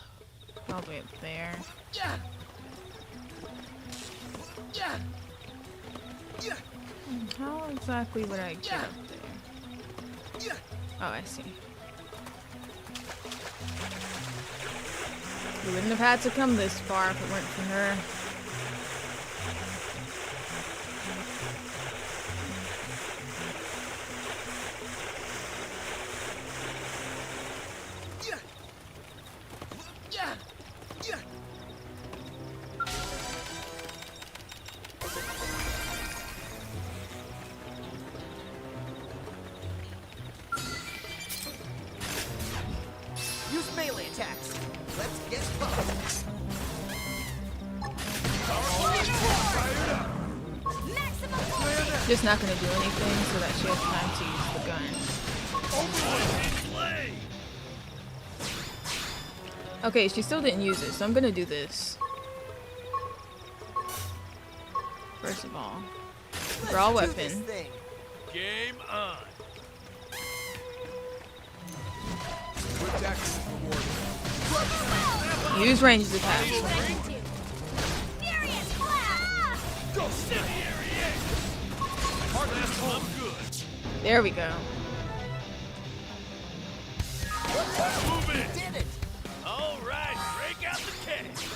Speaker 1: Probably up there. How exactly would I get up there? Oh, I see. We wouldn't have had to come this far if it weren't for her.
Speaker 2: Use melee attacks. Let's get close.
Speaker 1: Just not gonna do anything so that she has time to use the gun. Okay, she still didn't use it, so I'm gonna do this. First of all, draw weapon.
Speaker 14: Game on.
Speaker 1: Use ranged attacks. There we go.
Speaker 2: Did it!
Speaker 14: All right, break out the cash.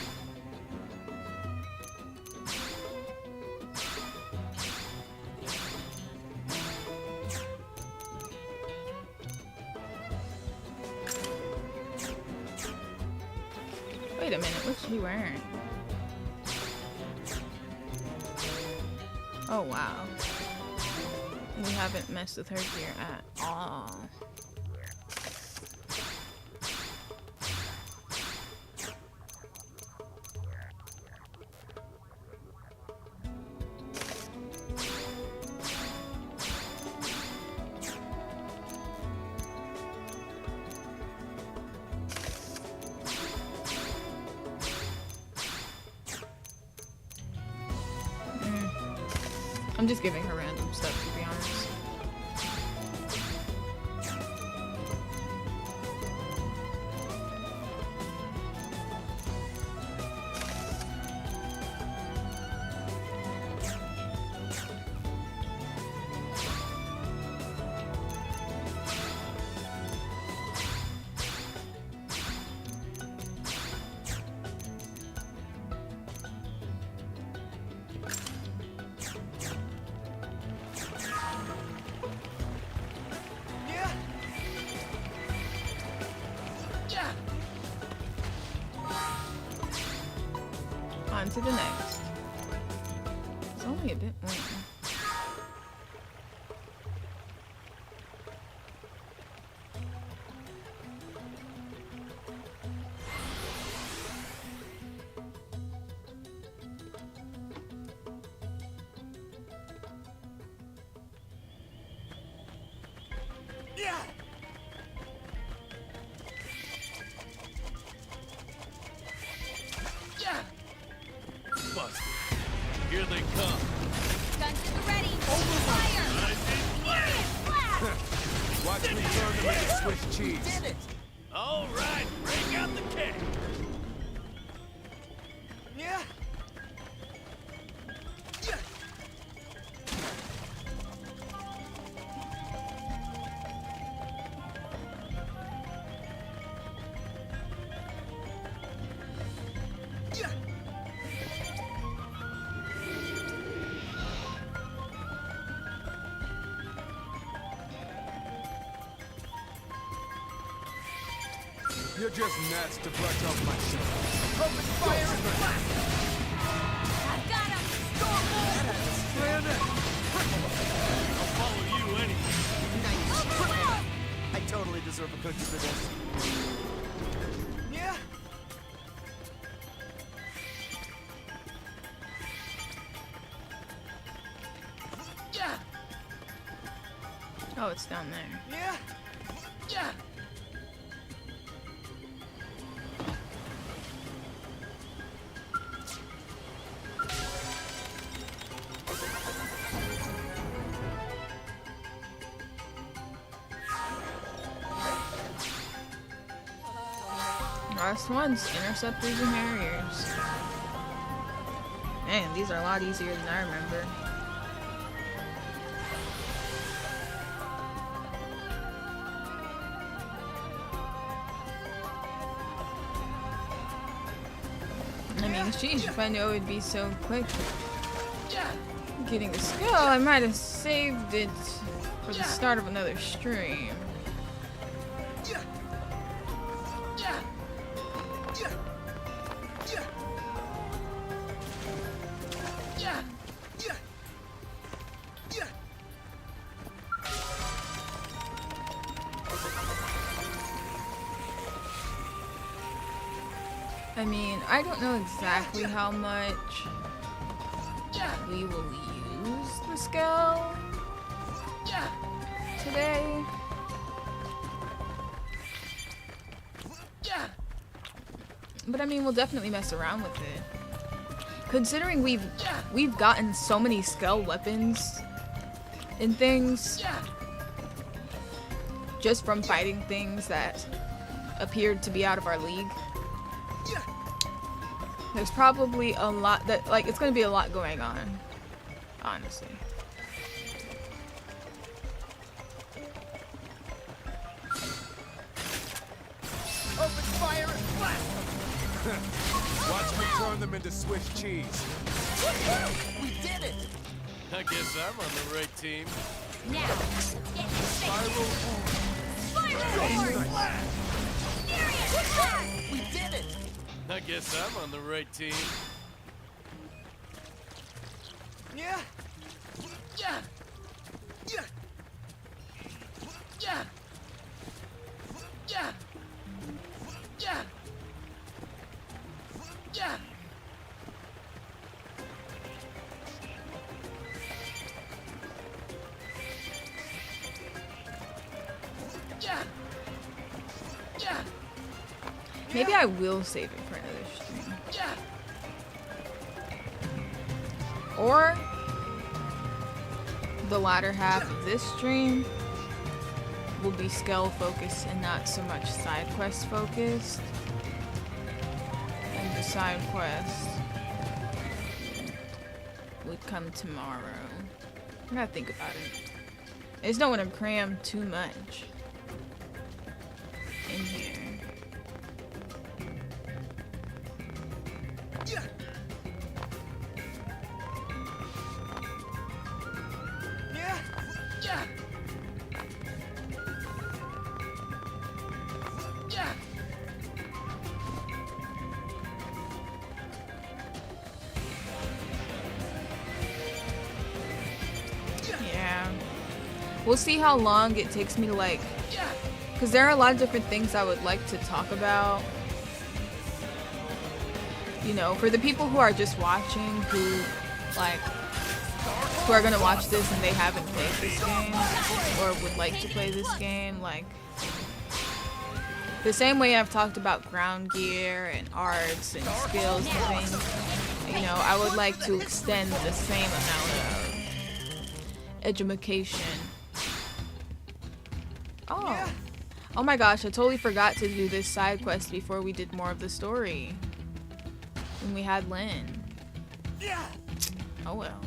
Speaker 1: Wait a minute, what's she wearing? Oh wow. We haven't messed with her gear at all. I'm just giving her random stuff, to be honest. On to the next. It's only a bit more.
Speaker 14: Here they come.
Speaker 16: Guns at the ready. Open fire.
Speaker 14: Watch me turn them into Swiss cheese. Did it. All right, break out the cake.
Speaker 2: Yeah.
Speaker 4: You're just nuts to brush off my shirt.
Speaker 2: Open fire and blast!
Speaker 16: I've got him.
Speaker 14: I'll follow you anyway.
Speaker 2: Nice. I totally deserve a cookie for this. Yeah.
Speaker 1: Oh, it's down there.
Speaker 2: Yeah. Yeah.
Speaker 1: Last ones, interceptors and harriers. Man, these are a lot easier than I remember. I mean, sheesh, if I knew it would be so quick getting a skill, I might have saved it for the start of another stream. I mean, I don't know exactly how much we will use the skill today. But I mean, we'll definitely mess around with it. Considering we've gotten so many skill weapons and things just from fighting things that appeared to be out of our league. There's probably a lot that, like, it's gonna be a lot going on, honestly.
Speaker 2: Open fire and blast them!
Speaker 4: Watch me turn them into Swiss cheese.
Speaker 2: We did it!
Speaker 14: I guess I'm on the right team.
Speaker 16: Now, get this thing.
Speaker 2: Spiral
Speaker 16: Blast! Furious!
Speaker 2: We did it!
Speaker 14: I guess I'm on the right team.
Speaker 2: Yeah! Yeah! Yeah! Yeah! Yeah! Yeah! Yeah! Yeah! Yeah!
Speaker 1: Maybe I will save it for another stream.
Speaker 2: Yeah!
Speaker 1: Or the latter half of this stream will be skill focused and not so much side quest focused. And the side quest would come tomorrow. I gotta think about it. I just don't want to cram too much in here.
Speaker 2: Yeah! Yeah! Yeah! Yeah!
Speaker 1: Yeah. We'll see how long it takes me to, like, because there are a lot of different things I would like to talk about. You know, for the people who are just watching, who, like, who are gonna watch this and they haven't played this game, or would like to play this game, like, the same way I've talked about ground gear and arts and skills and things, you know, I would like to extend the same amount of education. Oh. Oh my gosh, I totally forgot to do this side quest before we did more of the story. When we had Lynn. Oh well.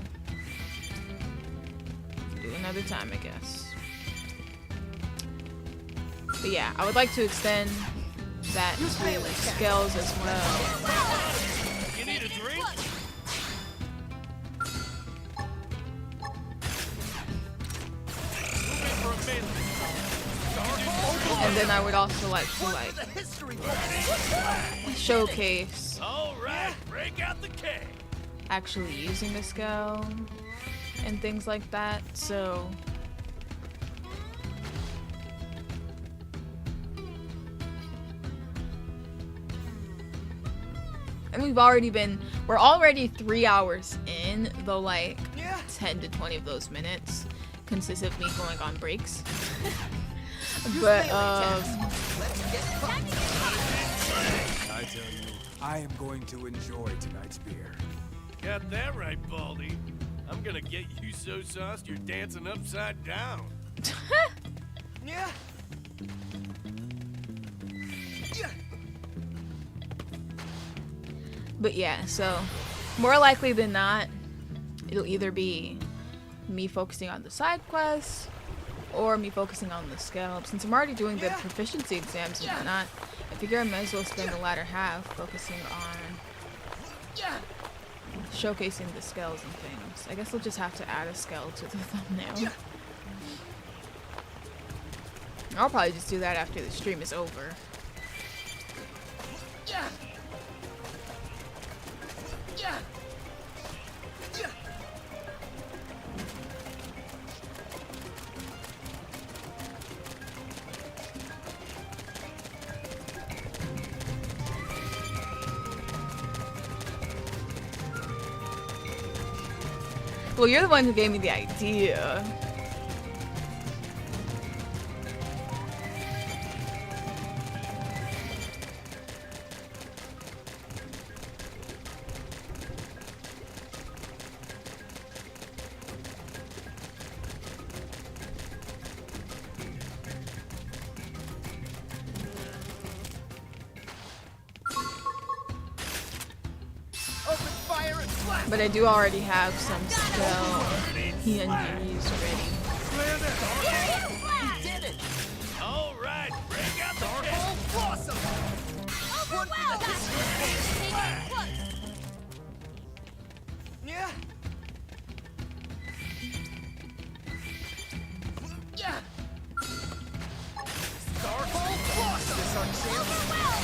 Speaker 1: Do another time, I guess. But yeah, I would like to extend that to skills as well.
Speaker 14: You need a drink?
Speaker 1: And then I would also like to, like, showcase
Speaker 14: break out the keg.
Speaker 1: actually using the skill and things like that, so and we're already 3 hours in, though, like 10 to 20 of those minutes consist of me going on breaks. But
Speaker 4: I tell you, I am going to enjoy tonight's beer.
Speaker 14: Got that right, Baldy. I'm gonna get you so sauced you're dancing upside down.
Speaker 2: Yeah! Yeah!
Speaker 1: But yeah, so more likely than not, it'll either be me focusing on the side quests or me focusing on the scale. Since I'm already doing the proficiency exams and whatnot, I figure I might as well spend the latter half focusing on showcasing the scales and things. I guess I'll just have to add a scale to the thumbnail. I'll probably just do that after the stream is over. Well, you're the one who gave me the idea. But I do already have some spell PNGs ready.
Speaker 2: You did it! Alright, bring out the Dark Blossom! Yeah. Dark Blossom! This our chance?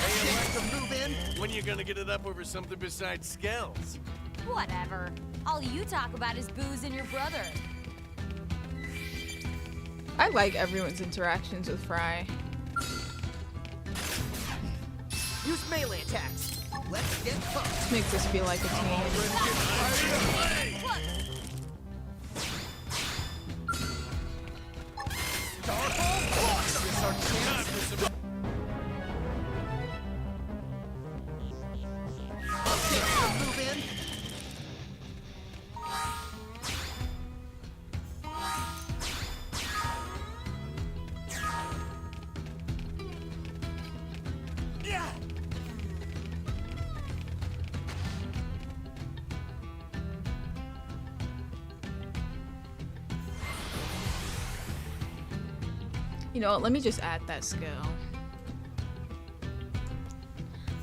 Speaker 2: Hey, Alexa, move in! When are you gonna get it up over something besides scales?
Speaker 16: Whatever. All you talk about is booze and your brother.
Speaker 1: I like everyone's interactions with Fry.
Speaker 8: Use melee attacks. Let's get fucked.
Speaker 1: This makes us feel like a team. You know what, let me just add that skill.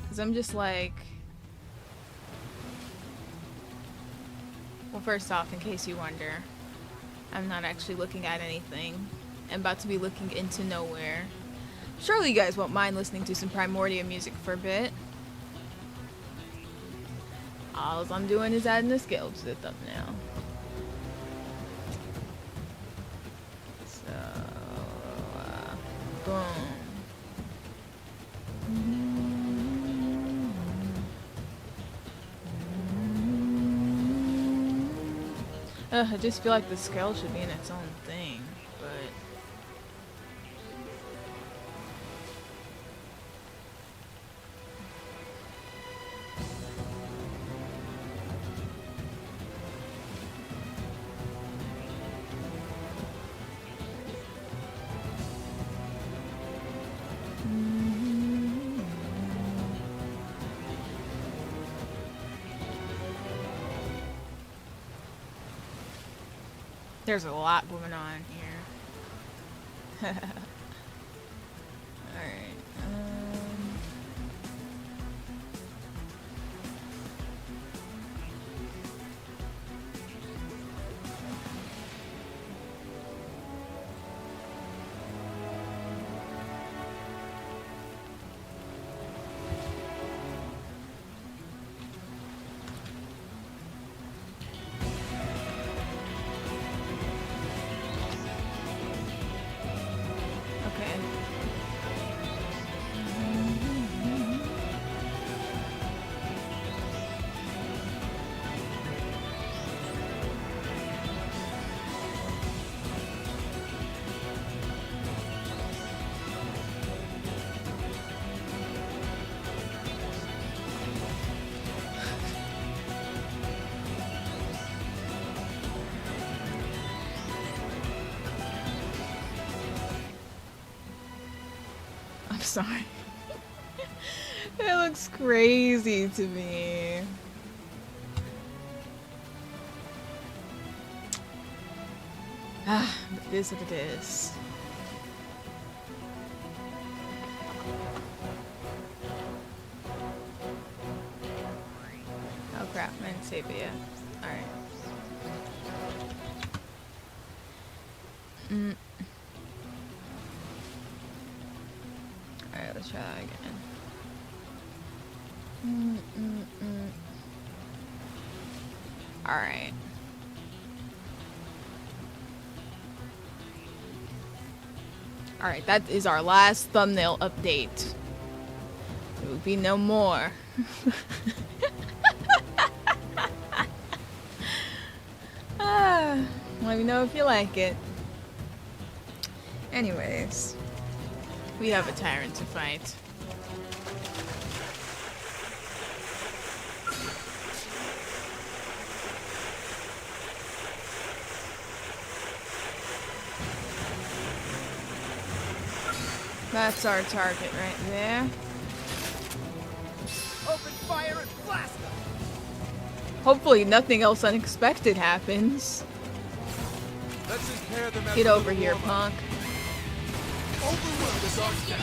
Speaker 1: Because I'm just like... Well, first off, in case you wonder, I'm not actually looking at anything. I'm about to be looking into nowhere. Surely you guys won't mind listening to some Primordia music for a bit. All I'm doing is adding a skill to the thumbnail. Boom. I just feel like the scale should be in its own thing, but... There's a lot going on here. Alright. I'm sorry. It looks crazy to me. Ah, but it is what it is. Oh crap, I didn't save it yet. Alright. Alright, let's try that again. Alright. Alright, that is our last thumbnail update. There will be no more. Let me know if you like it. Anyways, we have a tyrant to fight. That's our target right there.
Speaker 2: Open fire and blast them!
Speaker 1: Hopefully nothing else unexpected happens.
Speaker 2: Let's impair them.
Speaker 1: Get over here, punk.
Speaker 2: Overwhelm this arch down.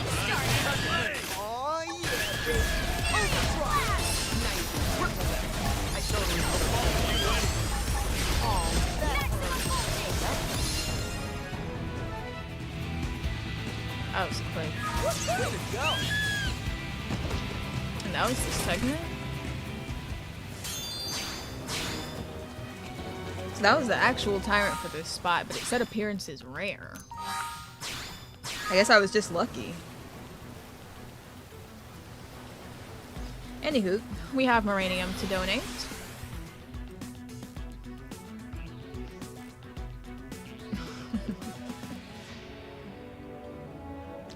Speaker 2: Oh yeah! Overdrive! Nice. Triple them. I totally overwhelmed you anyway. Oh, that hurt.
Speaker 1: That was quick.
Speaker 2: Way to go!
Speaker 1: And that was the segment? So that was the actual tyrant for this spot, but it said appearance is rare. I guess I was just lucky. Anywho, we have Moranium to donate.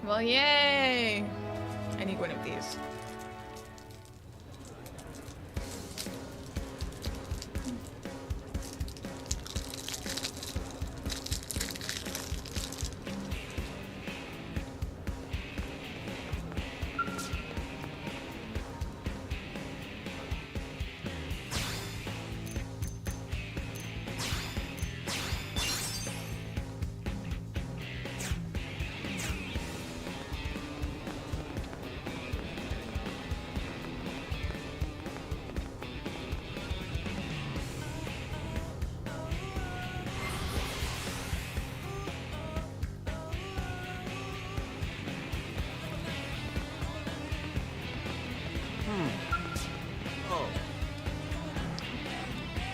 Speaker 1: Well, yay! I need one of these.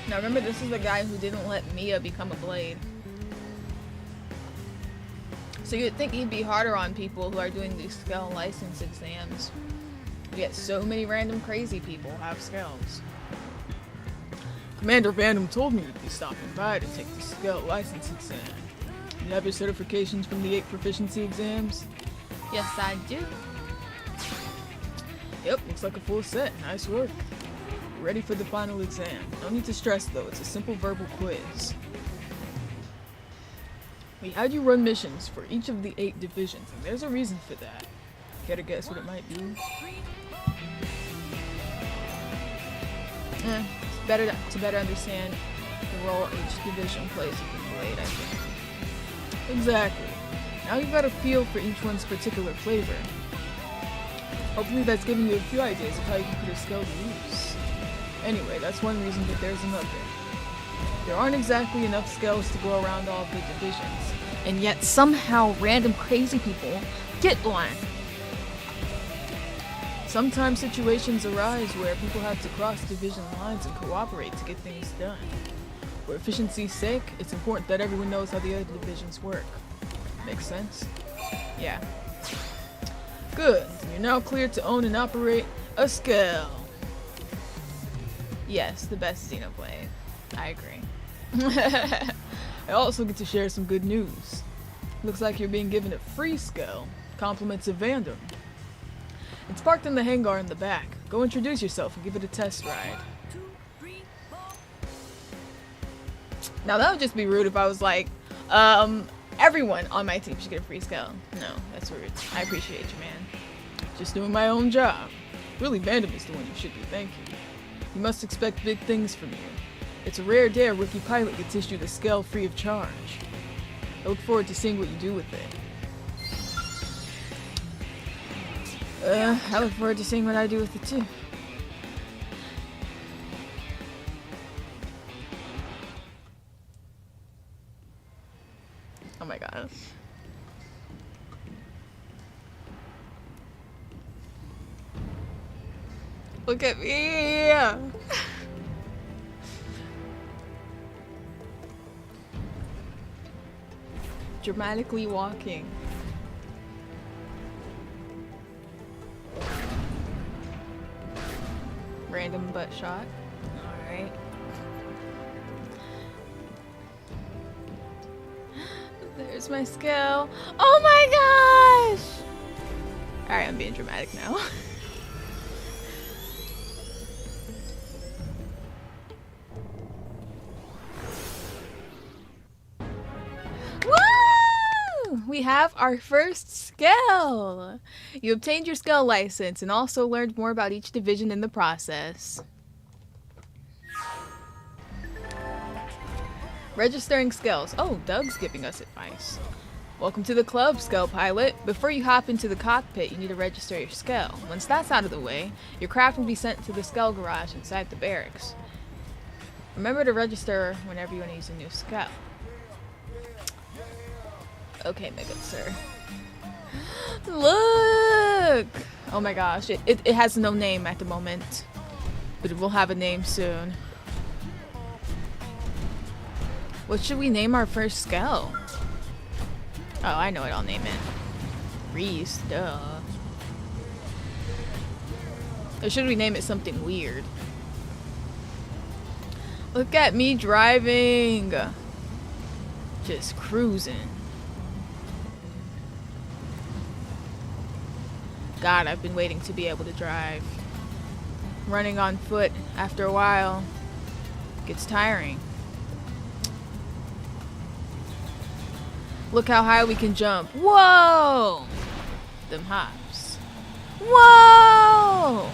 Speaker 1: Now remember, this is the guy who didn't let Mia become a blade. So you'd think he'd be harder on people who are doing these skill license exams. Yet so many random crazy people have skills. Commander Vandom told me you'd be stopping by to take the skill license exam. You have your certifications from the 8 proficiency exams? Yes, I do. Yep, looks like a full set. Nice work. Ready for the final exam. No need to stress though, it's a simple verbal quiz. We had you run missions for each of the 8 divisions, and there's a reason for that. Care to guess what it might be? It's better to better understand the role each division plays with the blade, I think. Exactly. Now you've got a feel for each one's particular flavor. Hopefully that's giving you a few ideas of how you can put a skill to use. Anyway, that's one reason, but there's another. There aren't exactly enough skills to go around all of the divisions, and yet somehow random crazy people get one. Sometimes situations arise where people have to cross division lines and cooperate to get things done. For efficiency's sake, it's important that everyone knows how the other divisions work. Makes sense? Yeah. Good. You're now cleared to own and operate a skill. Yes, the best Xenoblade. I agree. I also get to share some good news. Looks like you're being given a free skill. Compliments of Vandom. It's parked in the hangar in the back. Go introduce yourself and give it a test ride. Now that would just be rude if I was like, everyone on my team should get a free skill. No, that's rude. I appreciate you, man. Just doing my own job. Really Vandam is the one you should be thanking. You must expect big things from you. It's a rare day a rookie pilot gets issued a scale free of charge. I look forward to seeing what you do with it. I look forward to seeing what I do with it too. Oh my gosh. Look at me! Dramatically walking. Random butt shot. Alright. There's my skill. Oh my gosh! Alright, I'm being dramatic now. Woo! We have our first skill! You obtained your skill license and also learned more about each division in the process. Registering skills. Oh, Doug's giving us advice. Welcome to the club, Skill Pilot. Before you hop into the cockpit, you need to register your skill. Once that's out of the way, your craft will be sent to the skill garage inside the barracks. Remember to register whenever you want to use a new skill. Okay, my good sir. Look! Oh my gosh, it has no name at the moment, but it will have a name soon. What should we name our first skill? Oh, I know what I'll name it. Riis, duh. Or should we name it something weird? Look at me driving! Just cruising. God, I've been waiting to be able to drive. Running on foot after a while gets tiring. Look how high we can jump. Whoa! Them hops. Whoa!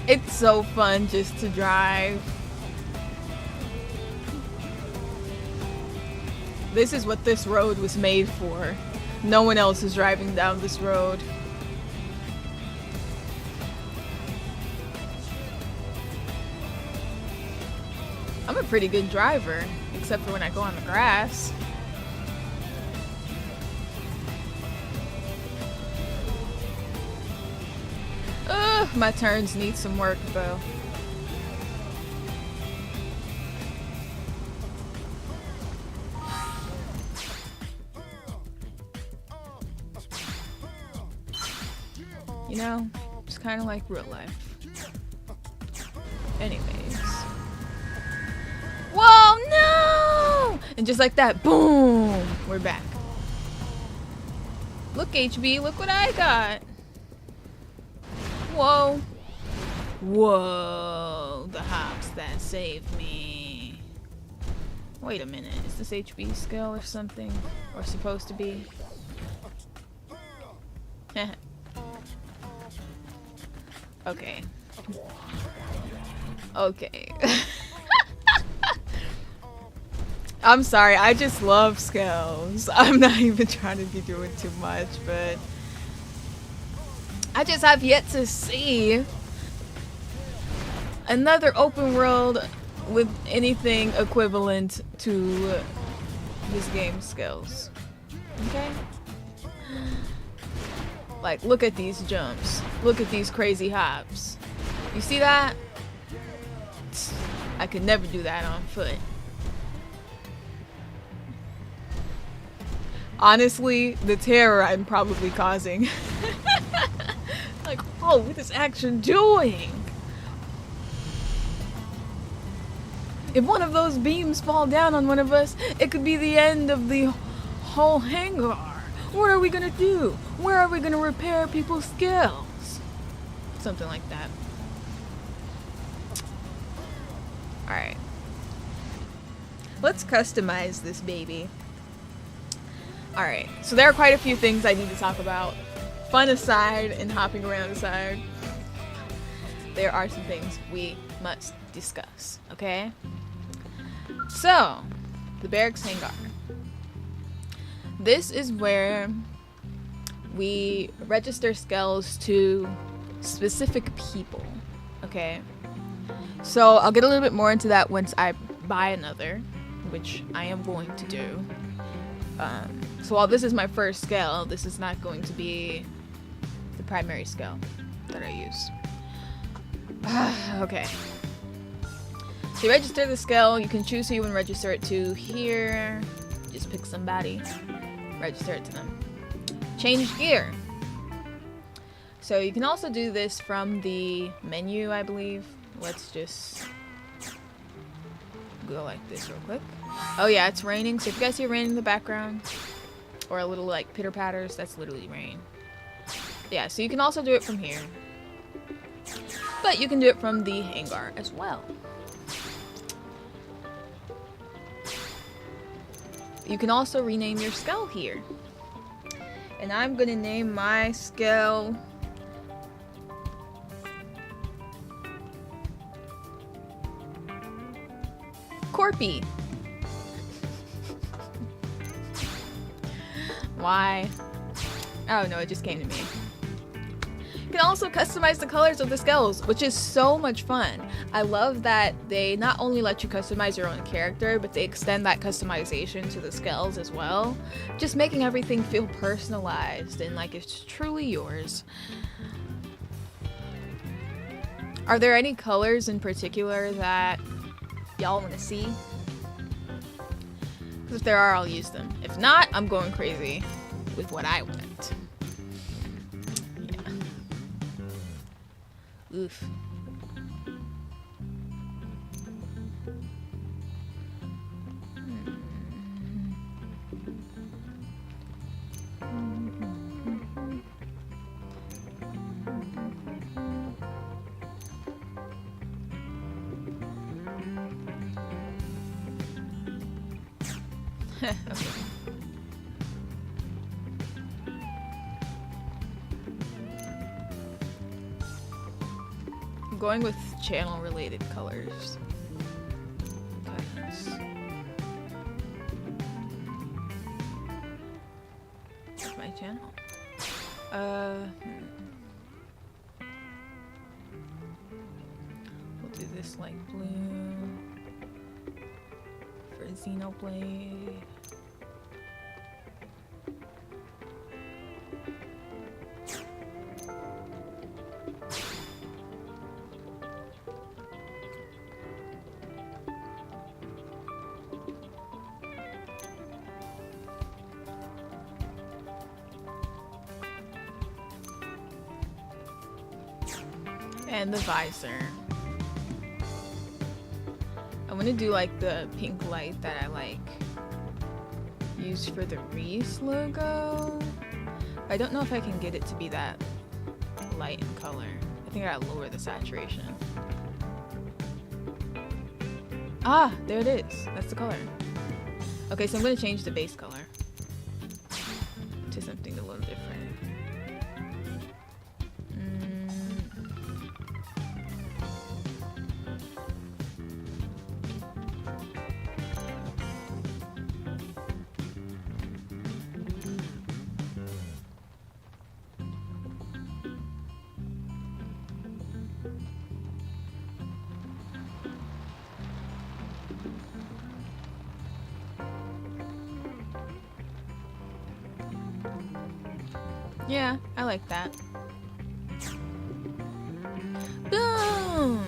Speaker 1: It's so fun just to drive. This is what this road was made for. No one else is driving down this road. I'm a pretty good driver, except for when I go on the grass. Ugh, my turns need some work though. You know, it's kind of like real life. Anyways. Whoa, no! And just like that, boom! We're back. Look, HB, look what I got. Whoa. Whoa, the hops that saved me. Wait a minute, is this HB skill or something? Or supposed to be? Okay. Okay. I'm sorry, I just love skills. I'm not even trying to be doing too much, but I just have yet to see another open world with anything equivalent to this game's skills. Okay? Like, look at these jumps. Look at these crazy hops. You see that? I could never do that on foot. Honestly, the terror I'm probably causing. Like, oh, what is action doing? If one of those beams fall down on one of us, it could be the end of the whole hangar. What are we gonna do? Where are we gonna repair people's skills? Something like that. Alright. Let's customize this baby. Alright, so there are quite a few things I need to talk about. Fun aside and hopping around aside, there are some things we must discuss, okay? So, the barracks hangar. This is where we register skills to specific people, okay? So I'll get a little bit more into that once I buy another, which I am going to do. So while this is my first skill, this is not going to be the primary skill that I use. Okay. So you register the skill, you can choose who you want to register it to here. Just pick somebody, register it to them. Change gear. So you can also do this from the menu, I believe. Let's just go like this real quick. Oh yeah, it's raining. So if you guys hear rain in the background, or a little like pitter patters, that's literally rain. Yeah, so you can also do it from here. But you can do it from the hangar as well. You can also rename your skill here. And I'm gonna name my skill Corpy. Why? Oh no, it just came to me. You can also customize the colors of the skills, which is so much fun. I love that they not only let you customize your own character, but they extend that customization to the skills as well. Just making everything feel personalized and like it's truly yours. Are there any colors in particular that y'all want to see? Because if there are, I'll use them. If not, I'm going crazy with what I want. Yeah. Oof. Okay. I'm going with channel related colors. That's my channel. We'll do this like blue for Xenoblade. And the visor. I'm gonna do like the pink light that I like used for the riis logo. I don't know if I can get it to be that light in color. I think I gotta lower the saturation. Ah, there it is. That's the color. Okay, so I'm gonna change the base color to something a little different. Yeah, I like that. Boom!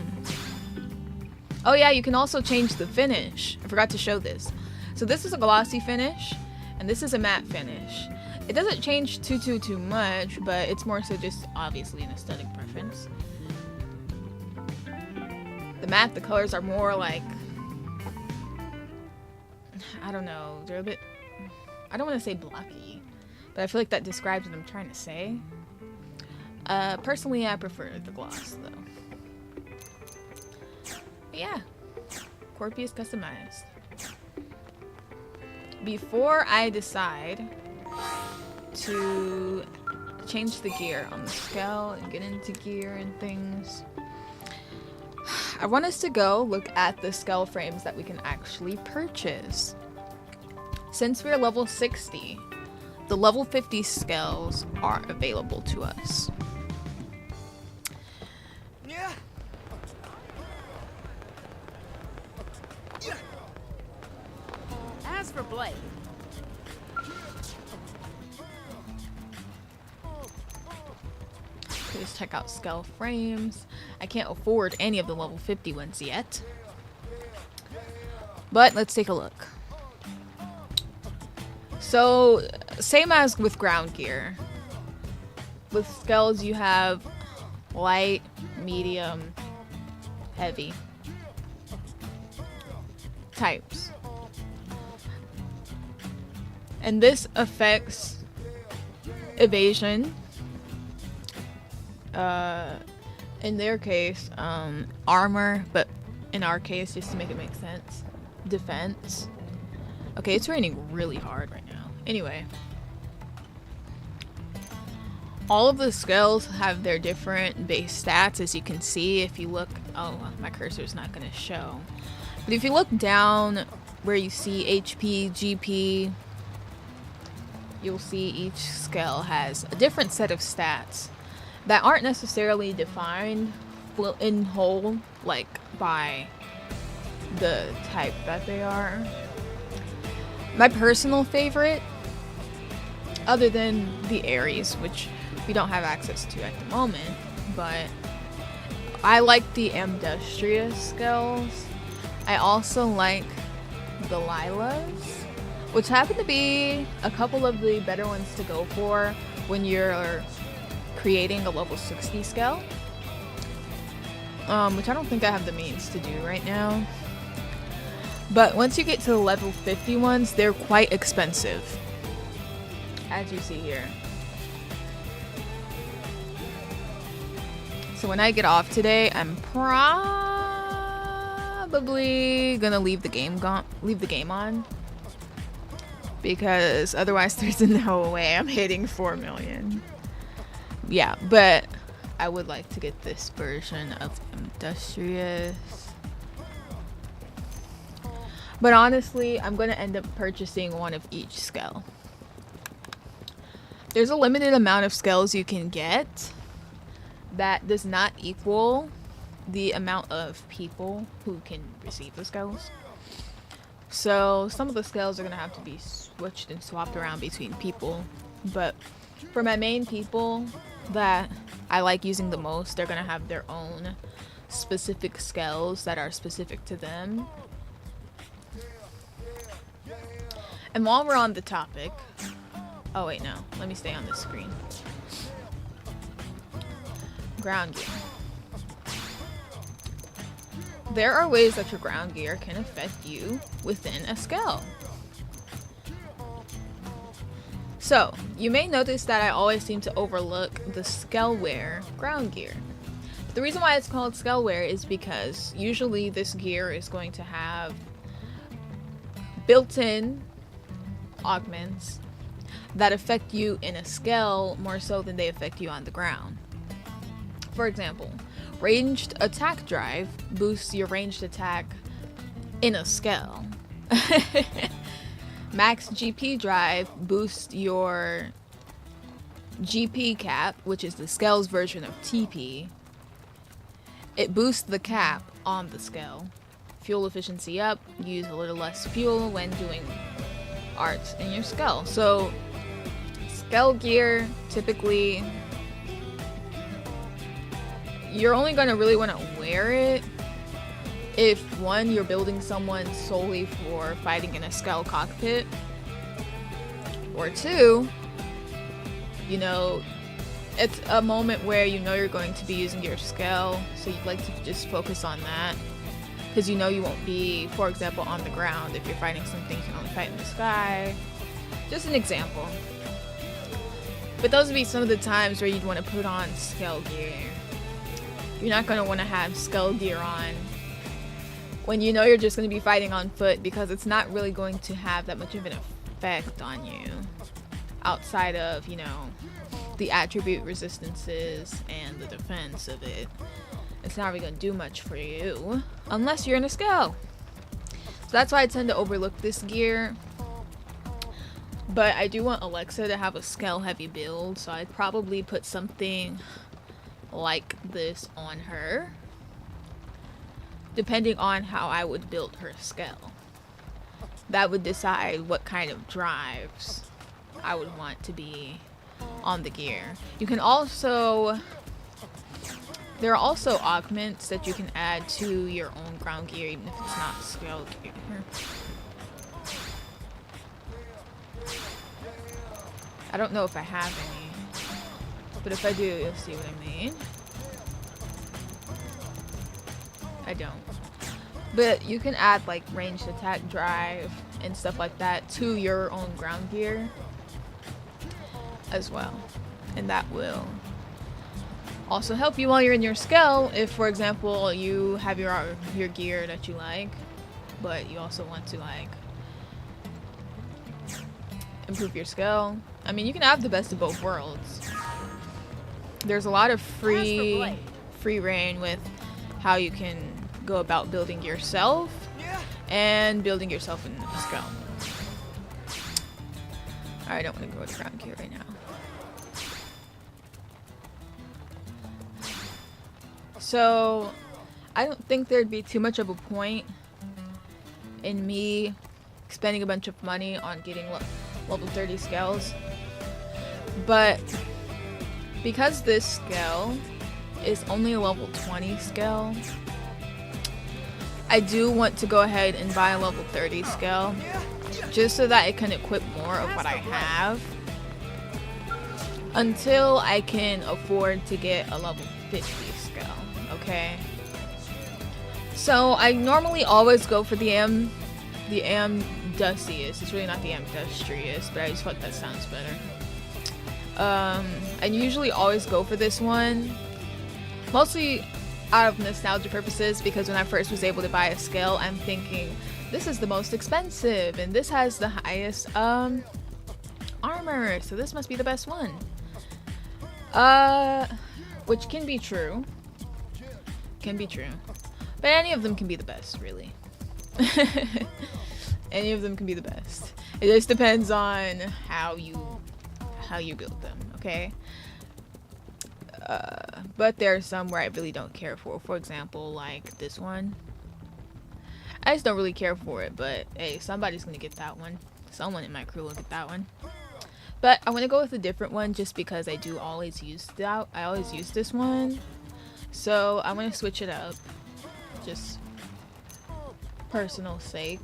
Speaker 1: Oh yeah, you can also change the finish. I forgot to show this. So this is a glossy finish, and this is a matte finish. It doesn't change too much, but it's more so just obviously an aesthetic preference. The matte, the colors are more like, I don't know, they're a bit, I don't want to say blocky, but I feel like that describes what I'm trying to say. Personally, I prefer the gloss though. But yeah, Corpy is customized. Before I decide to change the gear on the Skell and get into gear and things, I want us to go look at the Skell frames that we can actually purchase. Since we're level 60, the level 50 Skells are available to us.
Speaker 16: As for Blake,
Speaker 1: please check out Skell frames. I can't afford any of the level 50 ones yet, but let's take a look. So, same as with ground gear. With Skells, you have light, medium, heavy types. And this affects evasion. In their case, armor, but in our case, just to make it make sense, defense. Okay, it's raining really hard right now. Anyway, all of the Skells have their different base stats, as you can see if you look. Oh, my cursor's not going to show. But if you look down where you see HP, GP, you'll see each Skell has a different set of stats that aren't necessarily defined in whole, like by the type that they are. My personal favorite, other than the Ares, which we don't have access to at the moment, but I like the Industrious Skells. I also like the Lilas, which happen to be a couple of the better ones to go for when you're creating a level 60 Skell, which I don't think I have the means to do right now. But once you get to the level 50 ones, they're quite expensive, as you see here. So when I get off today, I'm probably gonna leave the game on, because otherwise there's no way I'm hitting 4 million. Yeah, but I would like to get this version of Industrious. But honestly, I'm going to end up purchasing one of each Skell. There's a limited amount of Skells you can get that does not equal the amount of people who can receive the Skells. So some of the Skells are going to have to be switched and swapped around between people. But for my main people that I like using the most, they're going to have their own specific Skells that are specific to them. And while we're on the topic, oh wait, no, let me stay on this screen. Ground gear. There are ways that your ground gear can affect you within a Skell. So, you may notice that I always seem to overlook the Skellwear ground gear. The reason why it's called Skellwear is because usually this gear is going to have built-in augments that affect you in a Skell more so than they affect you on the ground. For example, ranged attack drive boosts your ranged attack in a Skell. Max GP drive boosts your GP cap, which is the Skell's version of TP. It boosts the cap on the Skell. Fuel efficiency up, use a little less fuel when doing arts in your Skell. So Skell gear, typically you're only going to really want to wear it if, one, you're building someone solely for fighting in a Skell cockpit, or two, you know, it's a moment where you know you're going to be using your Skell, so you'd like to just focus on that, because you know you won't be, for example, on the ground. If you're fighting something, you can only fight in the sky. Just an example. But those would be some of the times where you'd want to put on scale gear. You're not going to want to have scale gear on when you know you're just going to be fighting on foot, because it's not really going to have that much of an effect on you outside of, you know, the attribute resistances and the defense of it. It's not really going to do much for you unless you're in a scale. So that's why I tend to overlook this gear. But I do want Alexa to have a scale heavy build, so I'd probably put something like this on her, depending on how I would build her scale. That would decide what kind of drives I would want to be on the gear. You can also, there are also augments that you can add to your own ground gear, even if it's not scale gear. I don't know if I have any, but if I do, you'll see what I mean. I don't. But you can add like ranged attack drive and stuff like that to your own ground gear as well. And that will also help you while you're in your scale. If, for example, you have your gear that you like, but you also want to like improve your skill. I mean, you can have the best of both worlds. There's a lot of free reign with how you can go about building yourself and building yourself in a skill. I don't want to go to ground gear right now. So I don't think there'd be too much of a point in me spending a bunch of money on getting level 30 scales, but because this scale is only a level 20 scale, I do want to go ahead and buy a level 30 scale just so that I can equip more of what I have until I can afford to get a level 50 scale, okay? So I normally always go for the Amdusius. It's really not the Amdustrious, but I just feel like that sounds better. I usually always go for this one, mostly out of nostalgia purposes, because when I first was able to buy a scale, I'm thinking, this is the most expensive, and this has the highest armor, so this must be the best one. Which can be true. But any of them can be the best, really. Any of them can be the best. It just depends on how you build them, okay? But there are some where I really don't care for. For example, like this one. I just don't really care for it, but hey, somebody's gonna get that one. Someone in my crew will get that one. But I want to go with a different one just because I do always use that. I always use this one. So I want to switch it up. Just personal sake.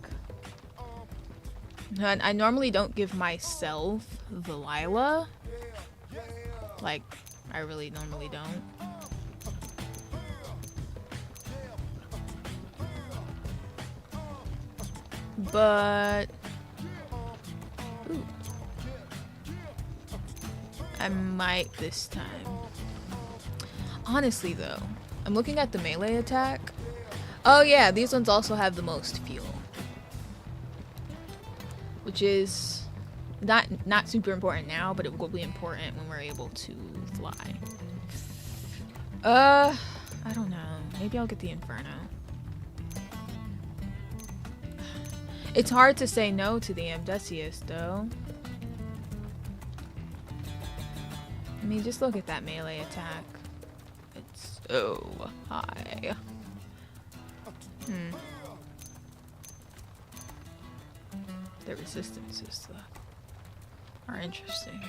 Speaker 1: And I normally don't give myself the Lila. Like, I really normally don't. But ooh, I might this time. Honestly though, I'm looking at the melee attack. Oh yeah, these ones also have the most fuel, which is not super important now, but it will be important when we're able to fly. I don't know. Maybe I'll get the Inferno. It's hard to say no to the Amdusius, though. I mean, just look at that melee attack. It's so high. The resistances, though, are interesting.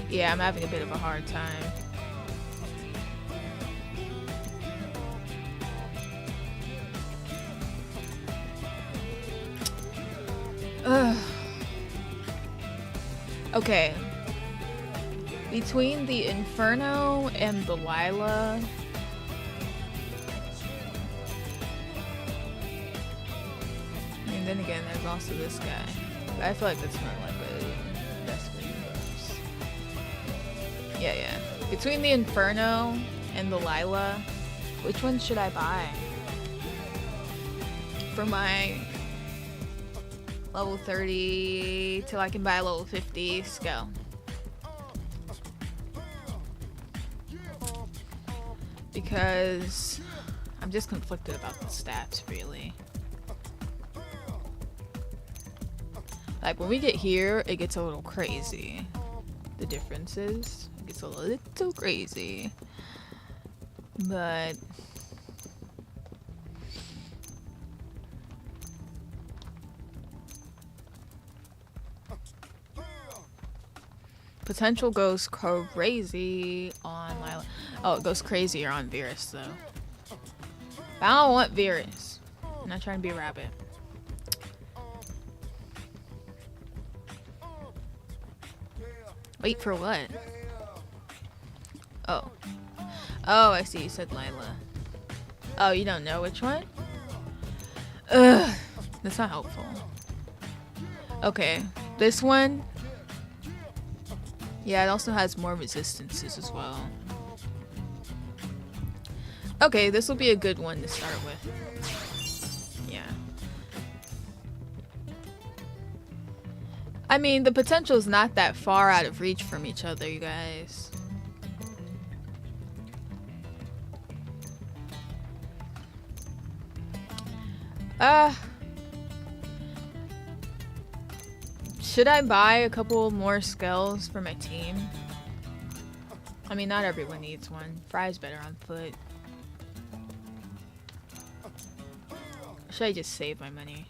Speaker 1: Yeah, I'm having a bit of a hard time. Okay. Between the Inferno and the Lila, and then again, there's also this guy. But I feel like that's more likely. Yeah. Between the Inferno and the Lila, which one should I buy? For my level 30 till I can buy a level 50 skill. Because I'm just conflicted about the stats, really. Like, when we get here, it gets a little crazy. The differences. It gets a little crazy. But... potential goes crazy on Lila. Oh, it goes crazier on Virus, though. But I don't want Virus. I'm not trying to be a rabbit. Wait for what? Oh. Oh, I see. You said Lila. Oh, you don't know which one? Ugh. That's not helpful. Okay. This one. Yeah, it also has more resistances as well. Okay, this will be a good one to start with. Yeah. I mean, the potential is not that far out of reach from each other, you guys. Should I buy a couple more skills for my team? I mean, not everyone needs one. Fry's better on foot. Should I just save my money?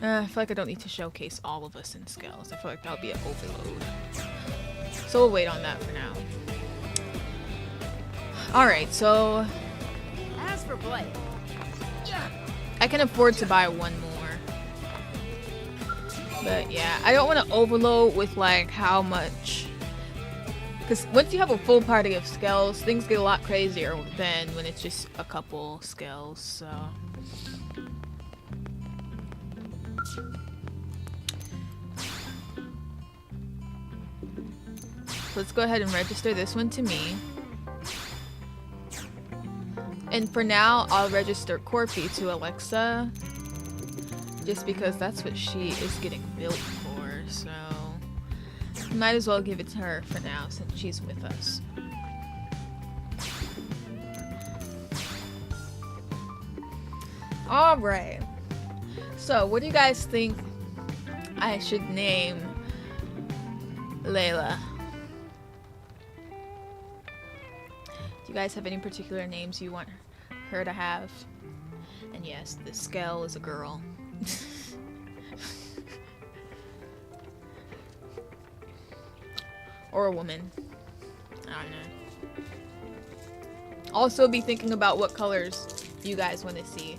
Speaker 1: I feel like I don't need to showcase all of us in skills. I feel like that would be an overload. So we'll wait on that for now. Alright, so...
Speaker 16: As for Blake,
Speaker 1: I can afford to buy one more. But yeah, I don't want to overload with like how much. Because once you have a full party of skills, things get a lot crazier than when it's just a couple skills, so. Let's go ahead and register this one to me. And for now, I'll register Corpy to Alexa. Just because that's what she is getting built for, so might as well give it to her for now since she's with us. Alright. So, what do you guys think I should name Layla? Do you guys have any particular names you want her to have? And yes, the Skell is a girl. Or a woman. I don't know. Also be thinking about what colors you guys want to see.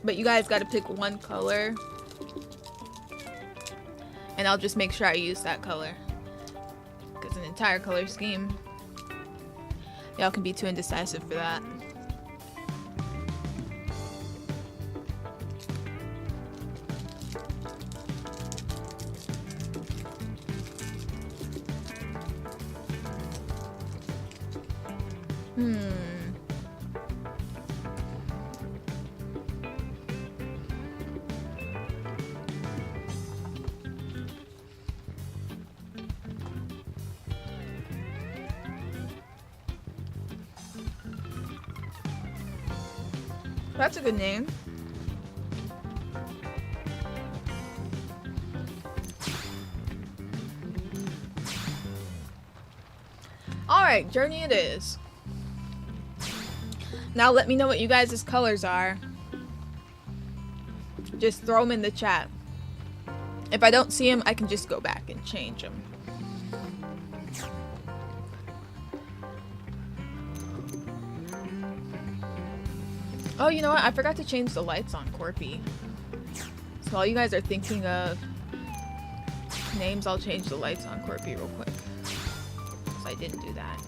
Speaker 1: But you guys gotta pick one color. And I'll just make sure I use that color. Because an entire color scheme, y'all can be too indecisive for that. That's a good name. Alright, Journey it is. Now let me know what you guys' colors are. Just throw them in the chat. If I don't see them, I can just go back and change them. Oh, you know what? I forgot to change the lights on Corpy. So while you guys are thinking of names, I'll change the lights on Corpy real quick. So I didn't do that.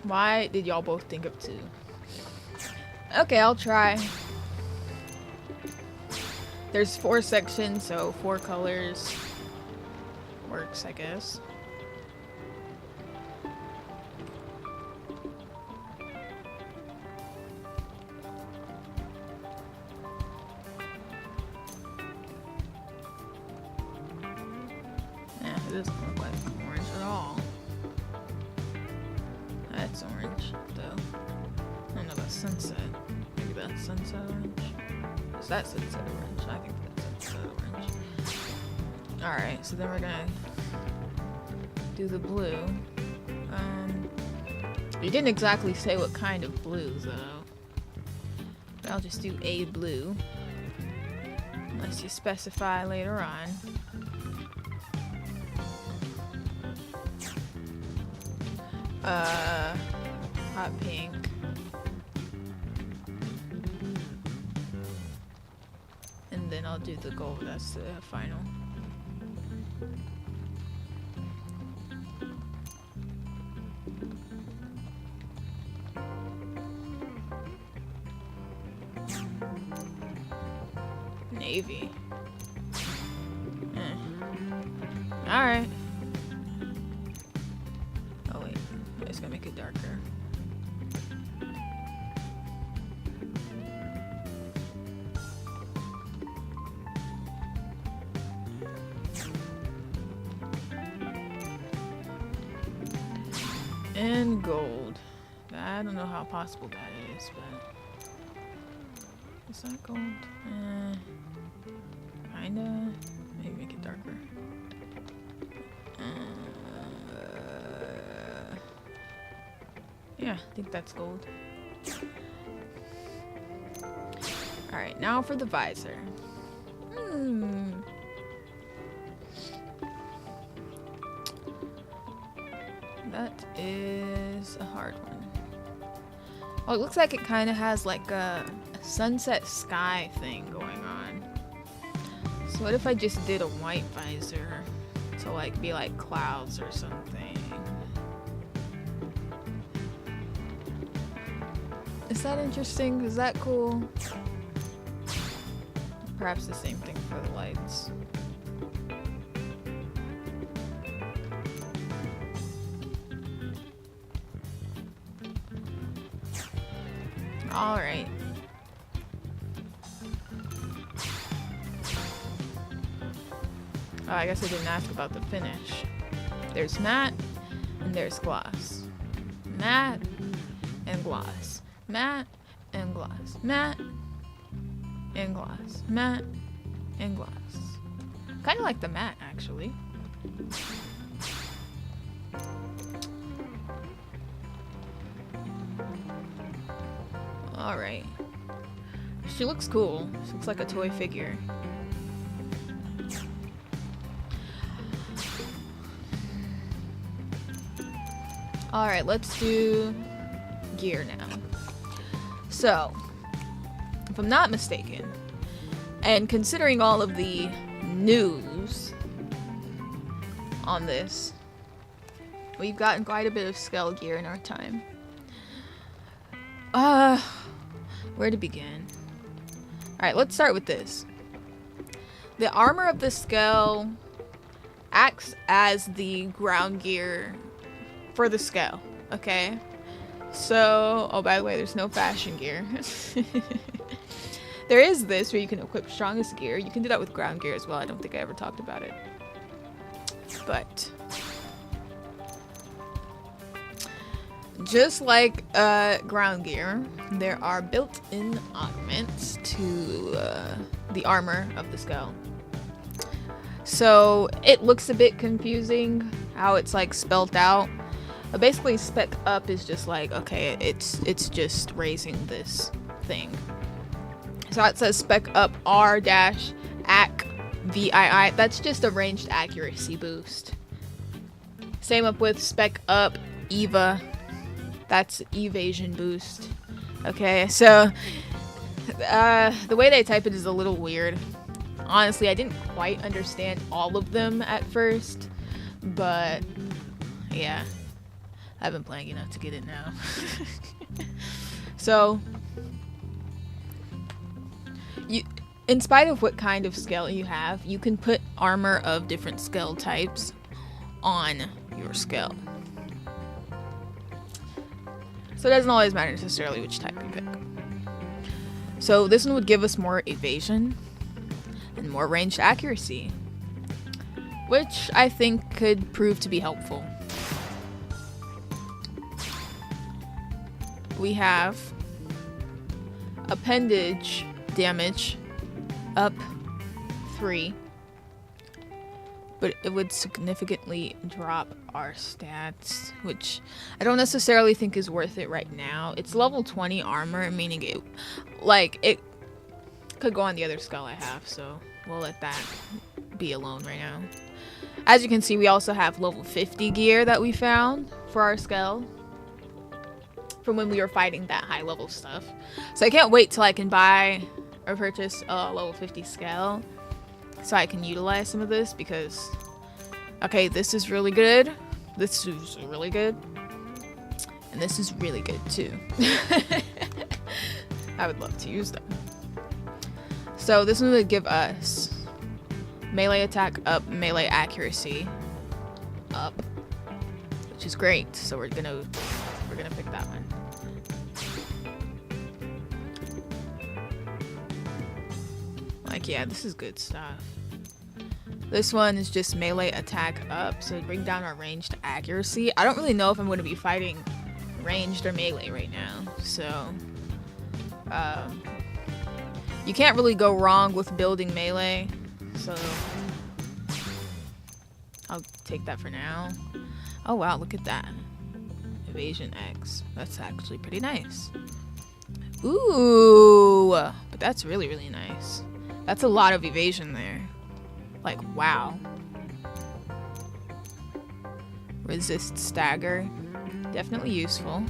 Speaker 1: Why did y'all both think of 2? Okay, I'll try. There's 4 sections, so 4 colors works, I guess. Yeah, it doesn't look like orange at all. That's orange, though. I don't know about sunset. Maybe that's sunset orange. Is that sunset orange? I think that's sunset orange. Alright, so then we're gonna do the blue. You didn't exactly say what kind of blue, though. But I'll just do a blue. Unless you specify later on. Hot pink. And then I'll do the gold, that's the final. Navy. Alright. Oh wait, I just gotta make it darker. And gold. I don't know how possible that is, but is that gold? Kinda. Maybe make it darker. Yeah, I think that's gold. Alright, now for the visor. That is a hard one. Oh, it looks like it kind of has like a sunset sky thing going on. So what if I just did a white visor to like be like clouds or something? Is that interesting? Is that cool? Perhaps the same thing for the lights. Alright. Oh, I guess I didn't ask about the finish. There's matte and there's gloss. Matte and gloss. Matte and gloss. Matte and gloss. Matte and gloss. Kind of like the matte, actually. Alright. She looks cool. She looks like a toy figure. Alright, let's do gear now. So, if I'm not mistaken, and considering all of the news on this, we've gotten quite a bit of scale gear in our time. Where to begin? Alright, let's start with this. The armor of the scale acts as the ground gear for the scale, okay? So, oh, by the way, there's no fashion gear. There is this where you can equip strongest gear. You can do that with ground gear as well. I don't think I ever talked about it. But just like ground gear, there are built-in augments to the armor of the scale. So it looks a bit confusing how it's like spelt out. But basically, spec up is just like, okay, it's just raising this thing. So it says spec up R-AC VII. That's just a ranged accuracy boost. Same up with spec up EVA. That's evasion boost. Okay, so the way they type it is a little weird. Honestly, I didn't quite understand all of them at first, but yeah. I've been playing enough to get it now. So, in spite of what kind of scale you have, you can put armor of different scale types on your scale. So it doesn't always matter necessarily which type you pick. So this one would give us more evasion and more ranged accuracy, which I think could prove to be helpful. We have appendage damage up 3, but it would significantly drop our stats, which I don't necessarily think is worth it right now. It's level 20 armor, meaning it could go on the other skull I have, so we'll let that be alone right now. As you can see, we also have level 50 gear that we found for our skull from when we were fighting that high level stuff. So I can't wait till I can buy or purchase a level 50 scale so I can utilize some of this, because okay, this is really good, this is really good, and this is really good too. I would love to use them. So this one would give us melee attack up, melee accuracy up, which is great. So we're gonna pick that one. Like, yeah, this is good stuff. This one is just melee attack up, so bring down our ranged accuracy. I don't really know if I'm going to be fighting ranged or melee right now, so you can't really go wrong with building melee, so I'll take that for now. Oh wow, look at that. Evasion X. That's actually pretty nice. Ooh, but that's really, really nice. That's a lot of evasion there. Like, wow. Resist stagger. Definitely useful.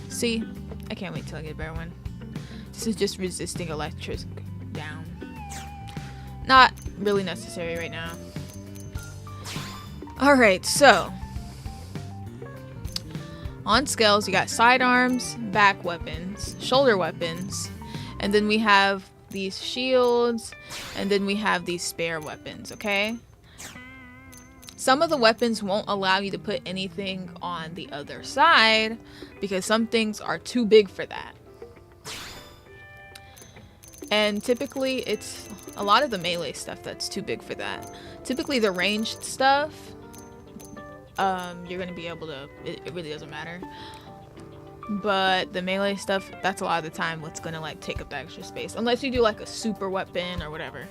Speaker 1: See, I can't wait till I get a better one. This is just resisting electric down. Not really necessary right now. Alright, so on scales, you got sidearms, back weapons, shoulder weapons, and then we have these shields, and then we have these spare weapons, okay? Some of the weapons won't allow you to put anything on the other side because some things are too big for that. And typically it's a lot of the melee stuff that's too big for that. Typically the ranged stuff, you're gonna be able to, it really doesn't matter. But the melee stuff, that's a lot of the time what's gonna like take up the extra space. Unless you do like a super weapon or whatever.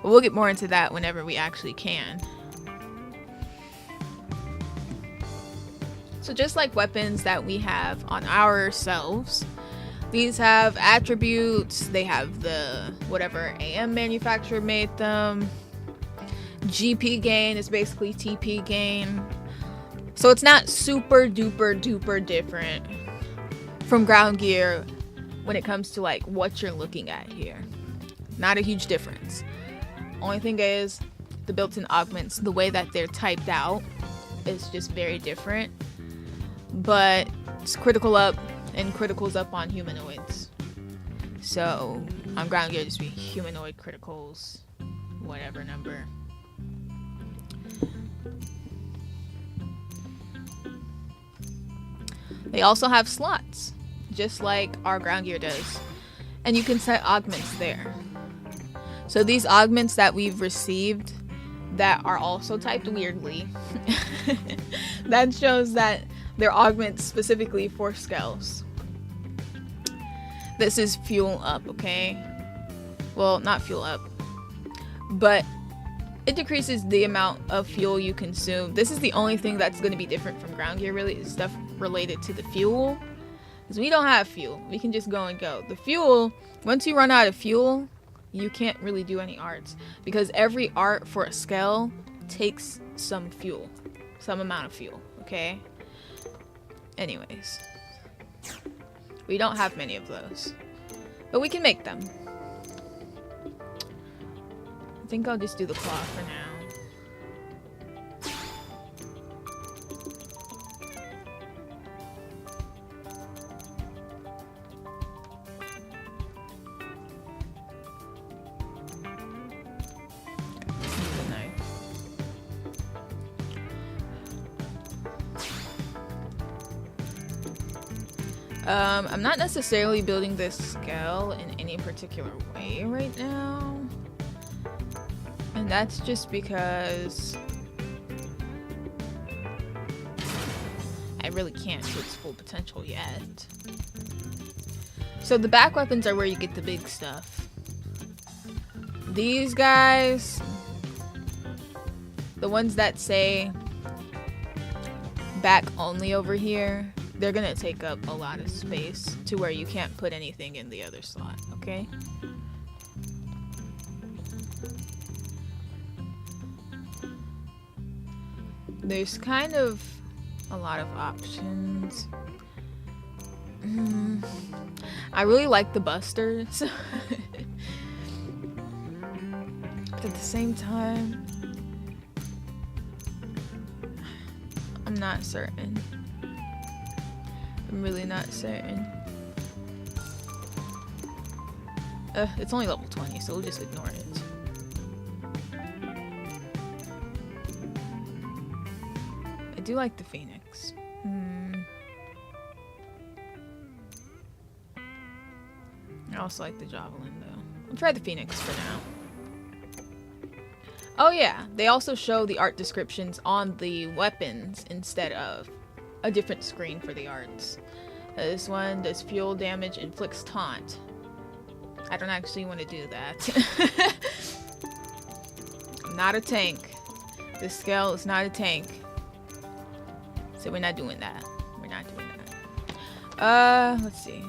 Speaker 1: But we'll get more into that whenever we actually can. So just like weapons that we have on ourselves, these have attributes, they have the whatever AM manufacturer made them. GP gain is basically TP gain. So it's not super duper duper different from ground gear when it comes to like what you're looking at here. Not a huge difference. Only thing is the built-in augments, the way that they're typed out is just very different. But it's critical up and criticals up on humanoids. So on ground gear, just be humanoid criticals, whatever number. They also have slots, just like our ground gear does. And you can set augments there. So these augments that we've received that are also typed weirdly, that shows that they're augments specifically for scales. This is fuel up, okay? Well, not fuel up, but it decreases the amount of fuel you consume. This is the only thing that's going to be different from ground gear, really, is stuff related to the fuel. Because we don't have fuel. We can just go and go. The fuel, once you run out of fuel, you can't really do any arts. Because every art for a scale takes some fuel. Some amount of fuel, okay? Anyways. We don't have many of those. But we can make them. I think I'll just do the claw for now. I'm not necessarily building this scale in any particular way right now. And that's just because I really can't to its full potential yet. So the back weapons are where you get the big stuff. These guys, the ones that say back only over here, they're gonna take up a lot of space to where you can't put anything in the other slot, okay? There's kind of a lot of options. I really like the busters. But at the same time, I'm not certain. I'm really not certain. It's only level 20, so we'll just ignore it. I do like the Phoenix. I also like the Javelin, though. We'll try the Phoenix for now. Oh yeah, they also show the art descriptions on the weapons instead of a different screen for the arts. This one does fuel damage, inflicts taunt. I don't actually want to do that. I'm not a tank. This scale is not a tank. So we're not doing that. We're not doing that. Let's see.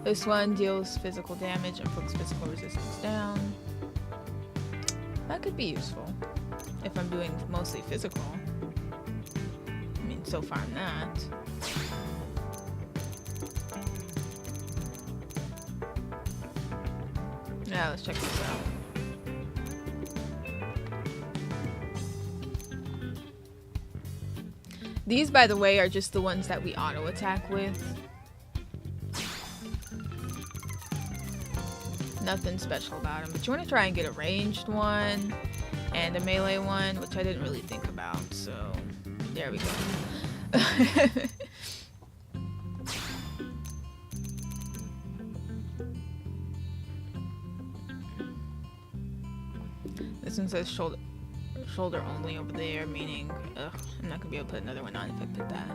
Speaker 1: This one deals physical damage and puts physical resistance down. That could be useful if I'm doing mostly physical. I mean, so far I'm not. Yeah, let's check this out. These, by the way, are just the ones that we auto attack with. Nothing special about them, but you want to try and get a ranged one and a melee one, which I didn't really think about, so there we go. This one says shoulder only over there, meaning I'm not gonna be able to put another one on if I put that.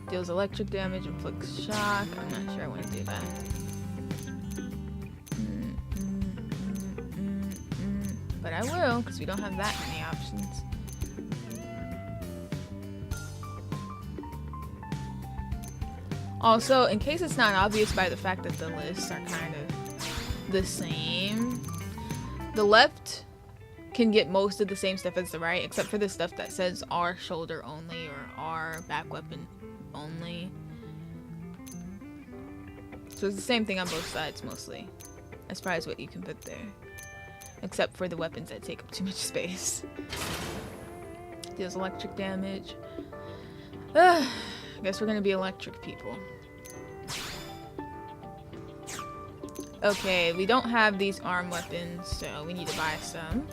Speaker 1: Deals electric damage, inflicts shock. I'm not sure I want to do that. But I will, because we don't have that many options. Also, in case it's not obvious by the fact that the lists are kind of the same, the left can get most of the same stuff as the right, except for the stuff that says R shoulder only or R back weapon only. So it's the same thing on both sides mostly, as far as what you can put there. Except for the weapons that take up too much space. Deals electric damage. I guess we're gonna be electric people. Okay, we don't have these arm weapons, so we need to buy some.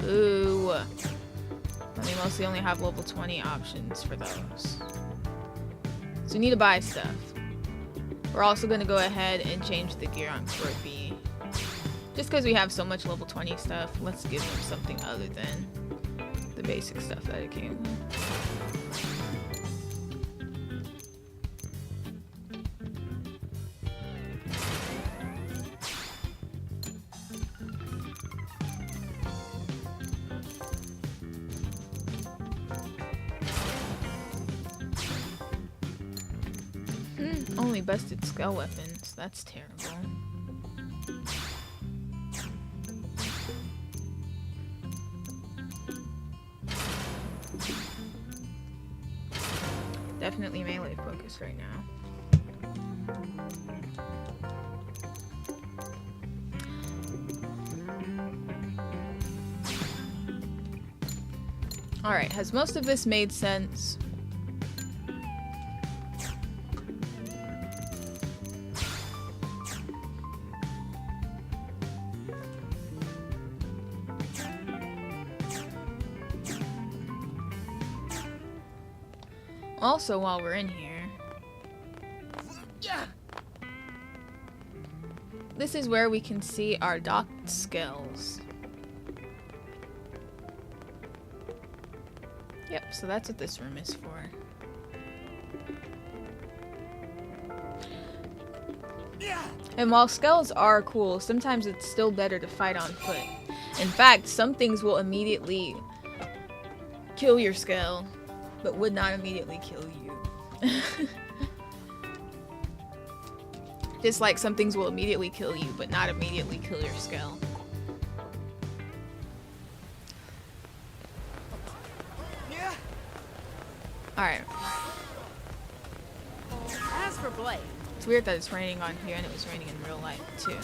Speaker 1: Ooh. And we mostly only have level 20 options for those. So we need to buy stuff. We're also going to go ahead and change the gear on Scorpy. Just because we have so much level 20 stuff, let's give him something other than the basic stuff that it came with. Only busted skull weapons. That's terrible. Definitely melee focus right now. Alright, has most of this made sense? Also, while we're in here, this is where we can see our docked skills. Yep, so that's what this room is for. And while skulls are cool, sometimes it's still better to fight on foot. In fact, some things will immediately kill your skull, but would not immediately kill you. Just like some things will immediately kill you, but not immediately kill your skull. Alright.
Speaker 16: As for Blake,
Speaker 1: It's weird that it's raining on here and it was raining in real life too.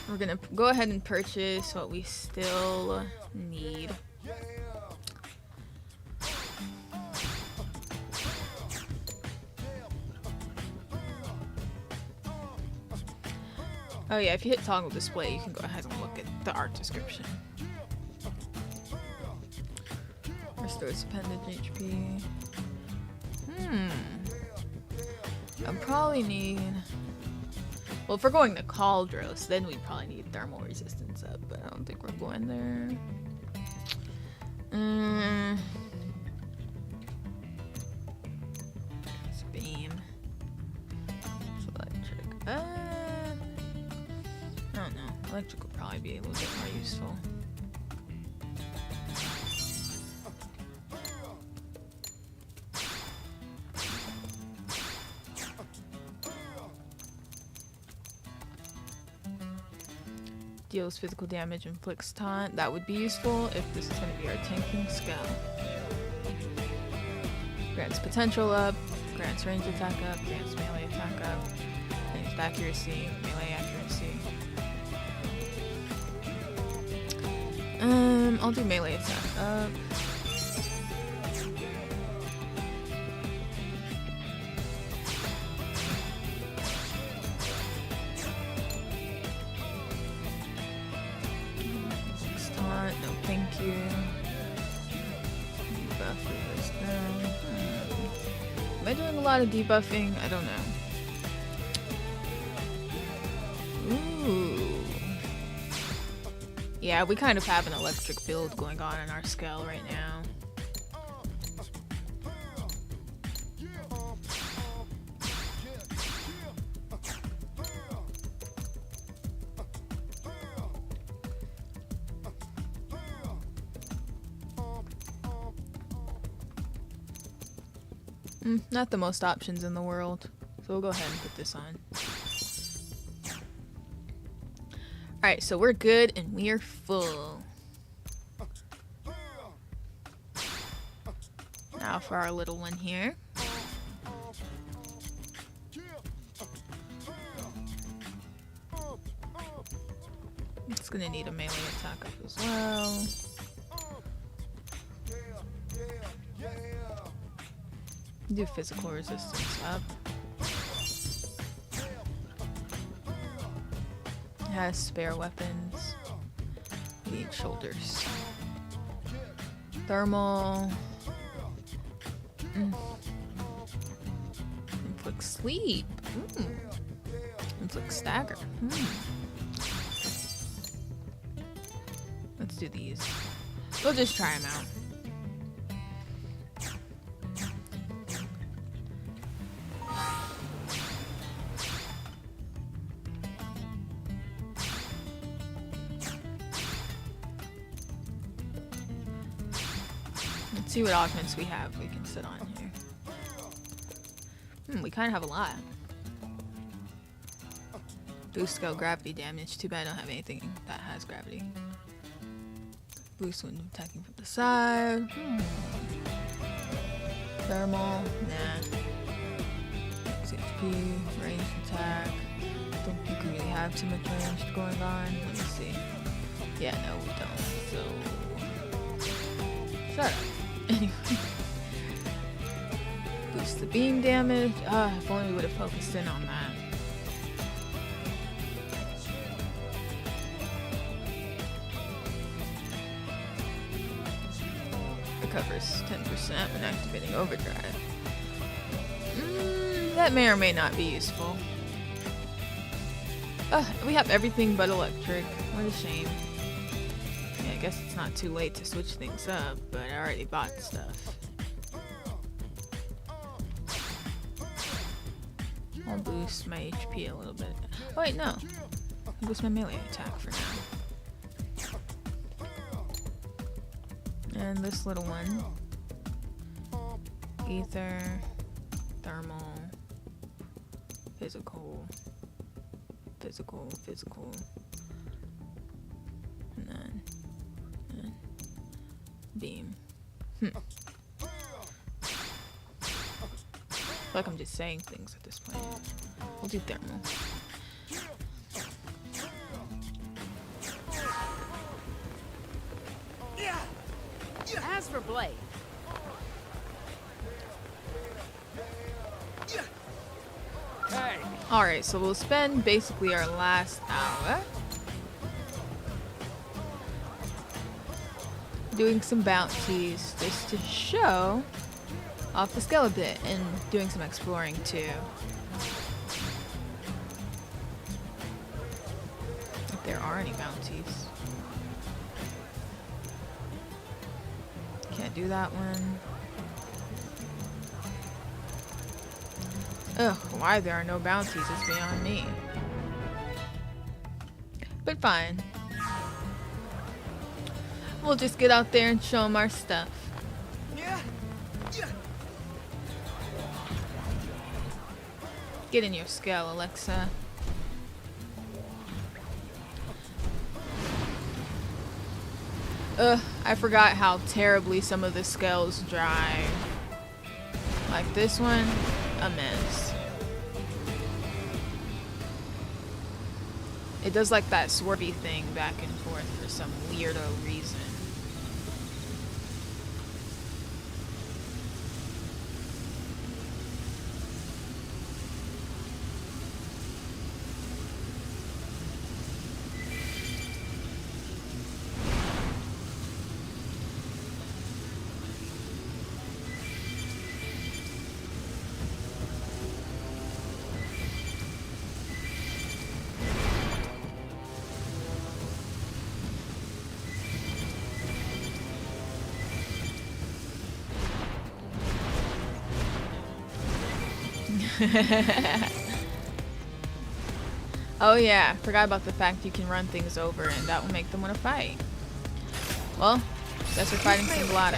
Speaker 1: We're gonna go ahead and purchase what we still need. Oh yeah, if you hit toggle display, you can go ahead and look at the art description. Restores appendage HP. I probably need... Well, if we're going to Cauldros, then we probably need thermal resistance up, but I don't think we're going there. It's beam. It's electric. I don't know. Electric will probably be a little bit more useful. Deals physical damage, inflicts taunt. That would be useful if this is going to be our tanking skill. Grants potential up, grants range attack up, grants melee attack up, ranged accuracy, melee accuracy. I'll do melee attack up. No, thank you. Debuff this down. Am I doing a lot of debuffing? I don't know. Ooh. Yeah, we kind of have an electric build going on in our skull right now. Not the most options in the world, so we'll go ahead and put this on. Alright, so we're good and we're full. Now for our little one here. It's gonna need a melee attack up as well. Do physical resistance up. It has spare weapons. We need shoulders. Thermal. Inflict sleep. Inflict stagger. Let's do these. We'll just try them out. See what augments we have we can sit on here. We kind of have a lot. Boost skill gravity damage. Too bad I don't have anything that has gravity. Boost when attacking from the side. Thermal. Nah. HP. Ranged attack. Don't think we really have too much range going on. Let me see. Yeah, no, we don't. So... Shut up. Anyway. Boost the beam damage. If only we would have focused in on that. recovers 10% when activating overdrive. That may or may not be useful. We have everything but electric. What a shame. Yeah, I guess it's not too late to switch things up, but I already bought stuff. I'll boost my HP a little bit. Oh wait, no. I'll boost my melee attack for now. And this little one. Ether, thermal, physical, and then beam. I feel like I'm just saying things at this point. We'll do thermal.
Speaker 16: As for Blade,
Speaker 1: Alright, so we'll spend basically our last hour doing some bounties just to show off the skill a bit and doing some exploring too. If there are any bounties. Can't do that one. Ugh, why there are no bounties is beyond me. But fine. We'll just get out there and show them our stuff. Get in your scale, Alexa. Ugh, I forgot how terribly some of the scales drive. Like this one, a mess. It does like that swervy thing back and forth for some weirdo reason. Oh yeah, forgot about the fact you can run things over and that will make them want to fight. Well, guess we're fighting some bladder.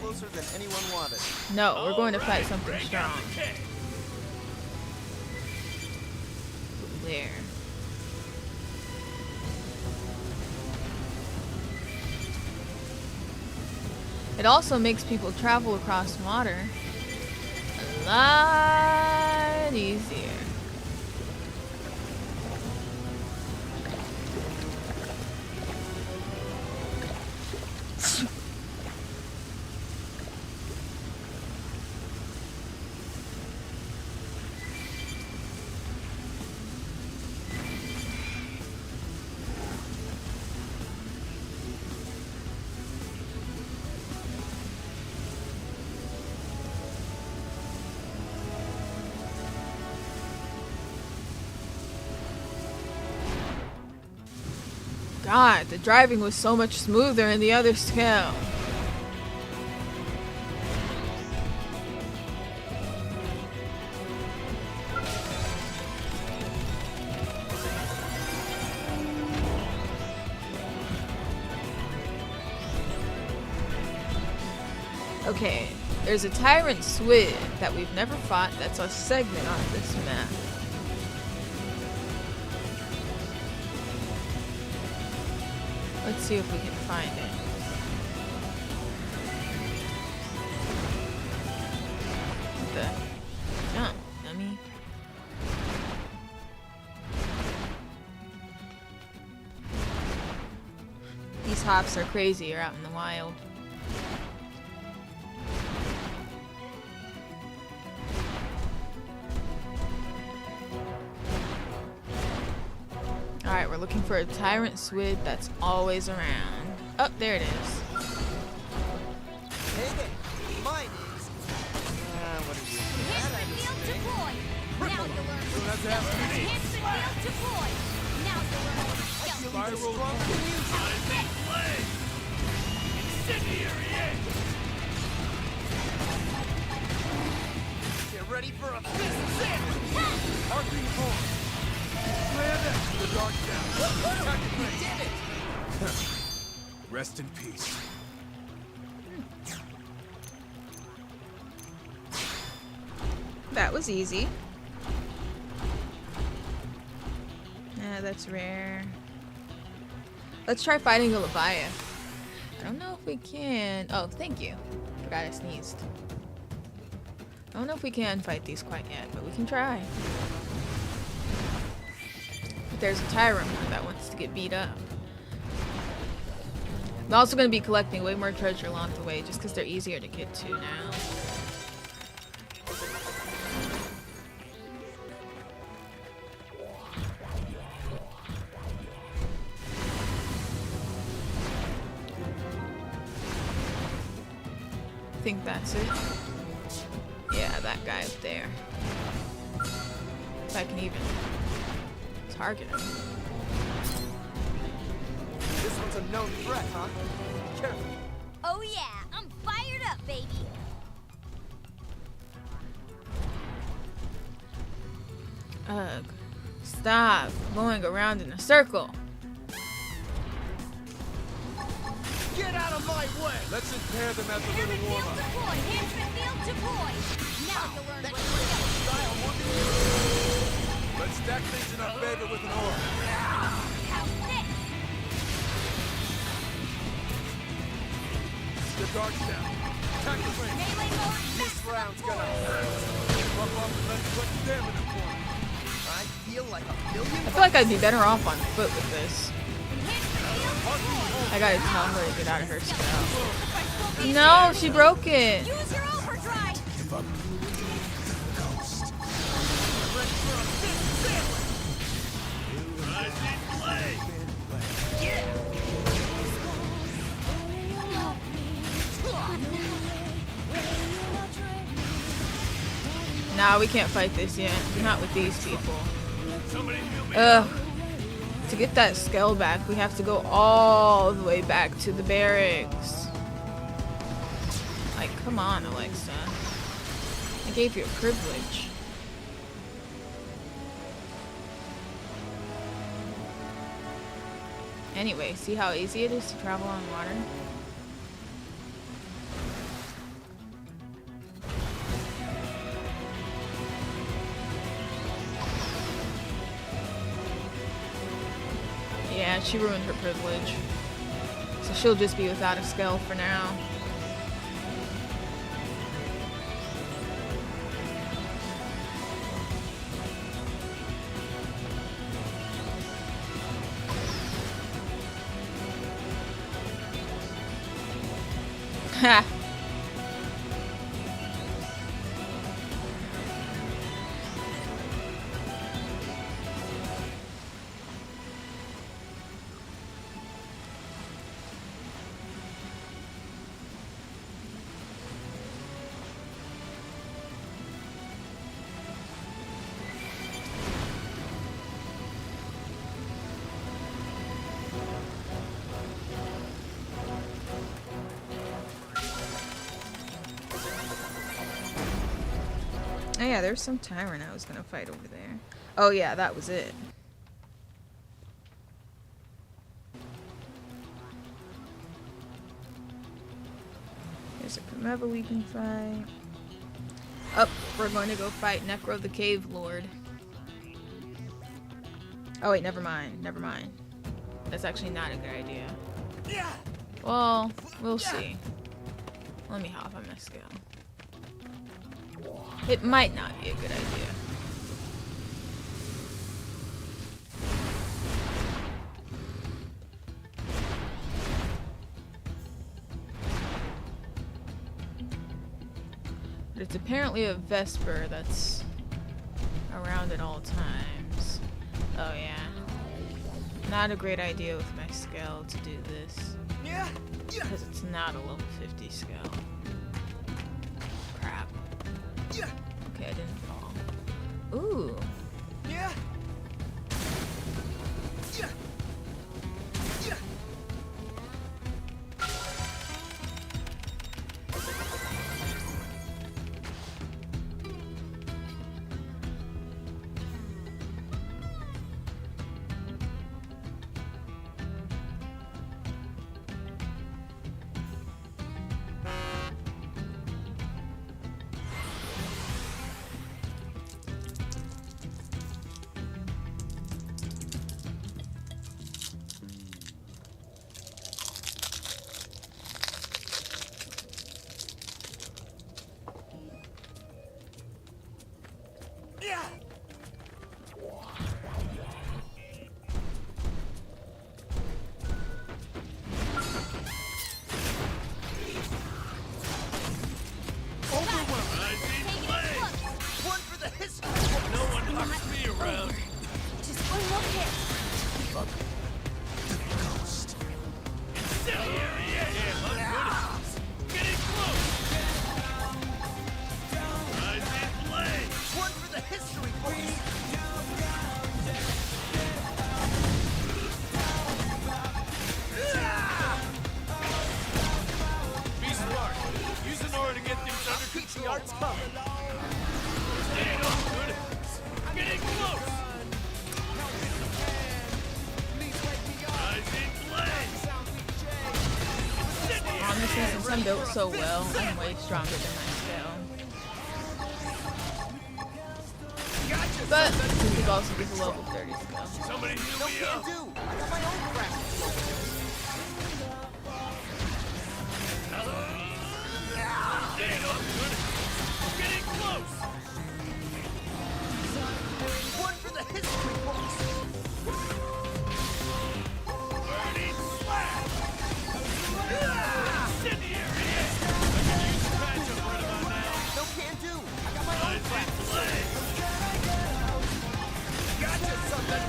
Speaker 2: Closer than anyone wanted.
Speaker 1: No, we're going to fight something strong. There. It also makes people travel across water a lot easier. God, the driving was so much smoother in the other scale. Okay, there's a tyrant squid that we've never fought that's a segment on this map. Let's see if we can find it. What the? Jump, dummy. These hops are crazier out in the wild. we're looking for a tyrant squid that's always around. Oh, there it is.
Speaker 2: Hey there, mine is. What are you?
Speaker 13: Now you'll learn. Now you'll learn.
Speaker 2: Spiral. Get ready for a fist sandwich. Harping horn. Slam it. The dark down. Attack it. Did it.
Speaker 4: Rest in peace.
Speaker 1: That was easy. That's rare. Let's try fighting a Leviathan. I don't know if we can. Oh, thank you. Forgot I sneezed. I don't know if we can fight these quite yet, but we can try. But there's a tyrant one that wants to get beat up. I'm also going to be collecting way more treasure along the way just because they're easier to get to now. I think that's it. Yeah, that guy up there. If I can even target him.
Speaker 2: This one's a known threat, huh? Careful.
Speaker 16: Oh yeah, I'm fired up, baby.
Speaker 1: Ugh. Stop going around in a circle.
Speaker 2: Get out of my way!
Speaker 4: Let's impair them as a little warm-up. Let's stack things in our favor with an orb. The dark's down. Attack the ring.
Speaker 2: This round's gonna hurt.
Speaker 4: Buff up and let's put stamina for it.
Speaker 2: I feel like a million.
Speaker 1: I feel like I'd be better off on foot with this. I gotta tell her to get out of her spell. No, she broke it.
Speaker 13: Use your overdrive.
Speaker 4: Give up.
Speaker 1: Nah, we can't fight this yet. Not with these people. Ugh. To get that skull back, we have to go all the way back to the barracks. Like, come on, Alexa. I gave you a privilege. Anyway, see how easy it is to travel on water? Yeah, she ruined her privilege. So she'll just be without a skull for now. Ha! Oh yeah, there's some tyrant I was gonna fight over there. Oh yeah, that was it. There's a Kameva we can fight. Oh, we're going to go fight Necro the Cave Lord. Oh wait, never mind. Never mind. That's actually not a good idea. Well, we'll see. Let me hop on my scale. It might not be a good idea. But it's apparently a Vesper that's around at all times. Oh yeah. not a great idea with my scale to do this. Because it's not a level 50 scale. Crap. Okay, I didn't fall. Ooh. Honestly, since I'm built so well, I'm way stronger than my scale. But this is also just a level 30 scale.
Speaker 2: Somebody heal me up. I got my own crack.
Speaker 14: Staying up good. Getting close.
Speaker 2: One for the history books.
Speaker 14: Burning slash. Incendiary. I can use the patch up right about now.
Speaker 2: No can do. I got my own crack. Gotcha, something.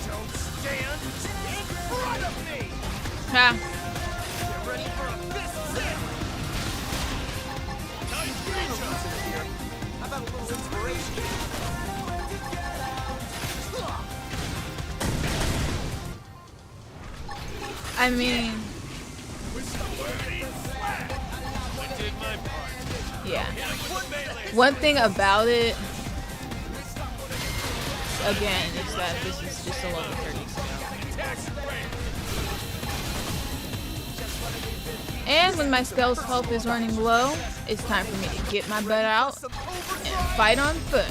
Speaker 2: Don't stand in front of me.
Speaker 1: Ha.
Speaker 2: Get ready for a fist sandwich.
Speaker 14: Nice reach
Speaker 2: Here. How about a little inspiration?
Speaker 1: I mean,
Speaker 14: I did my part.
Speaker 1: yeah. One thing about it, again, is that this is just a level 30 scale. And when my scale's health is running low, it's time for me to get my butt out and fight on foot.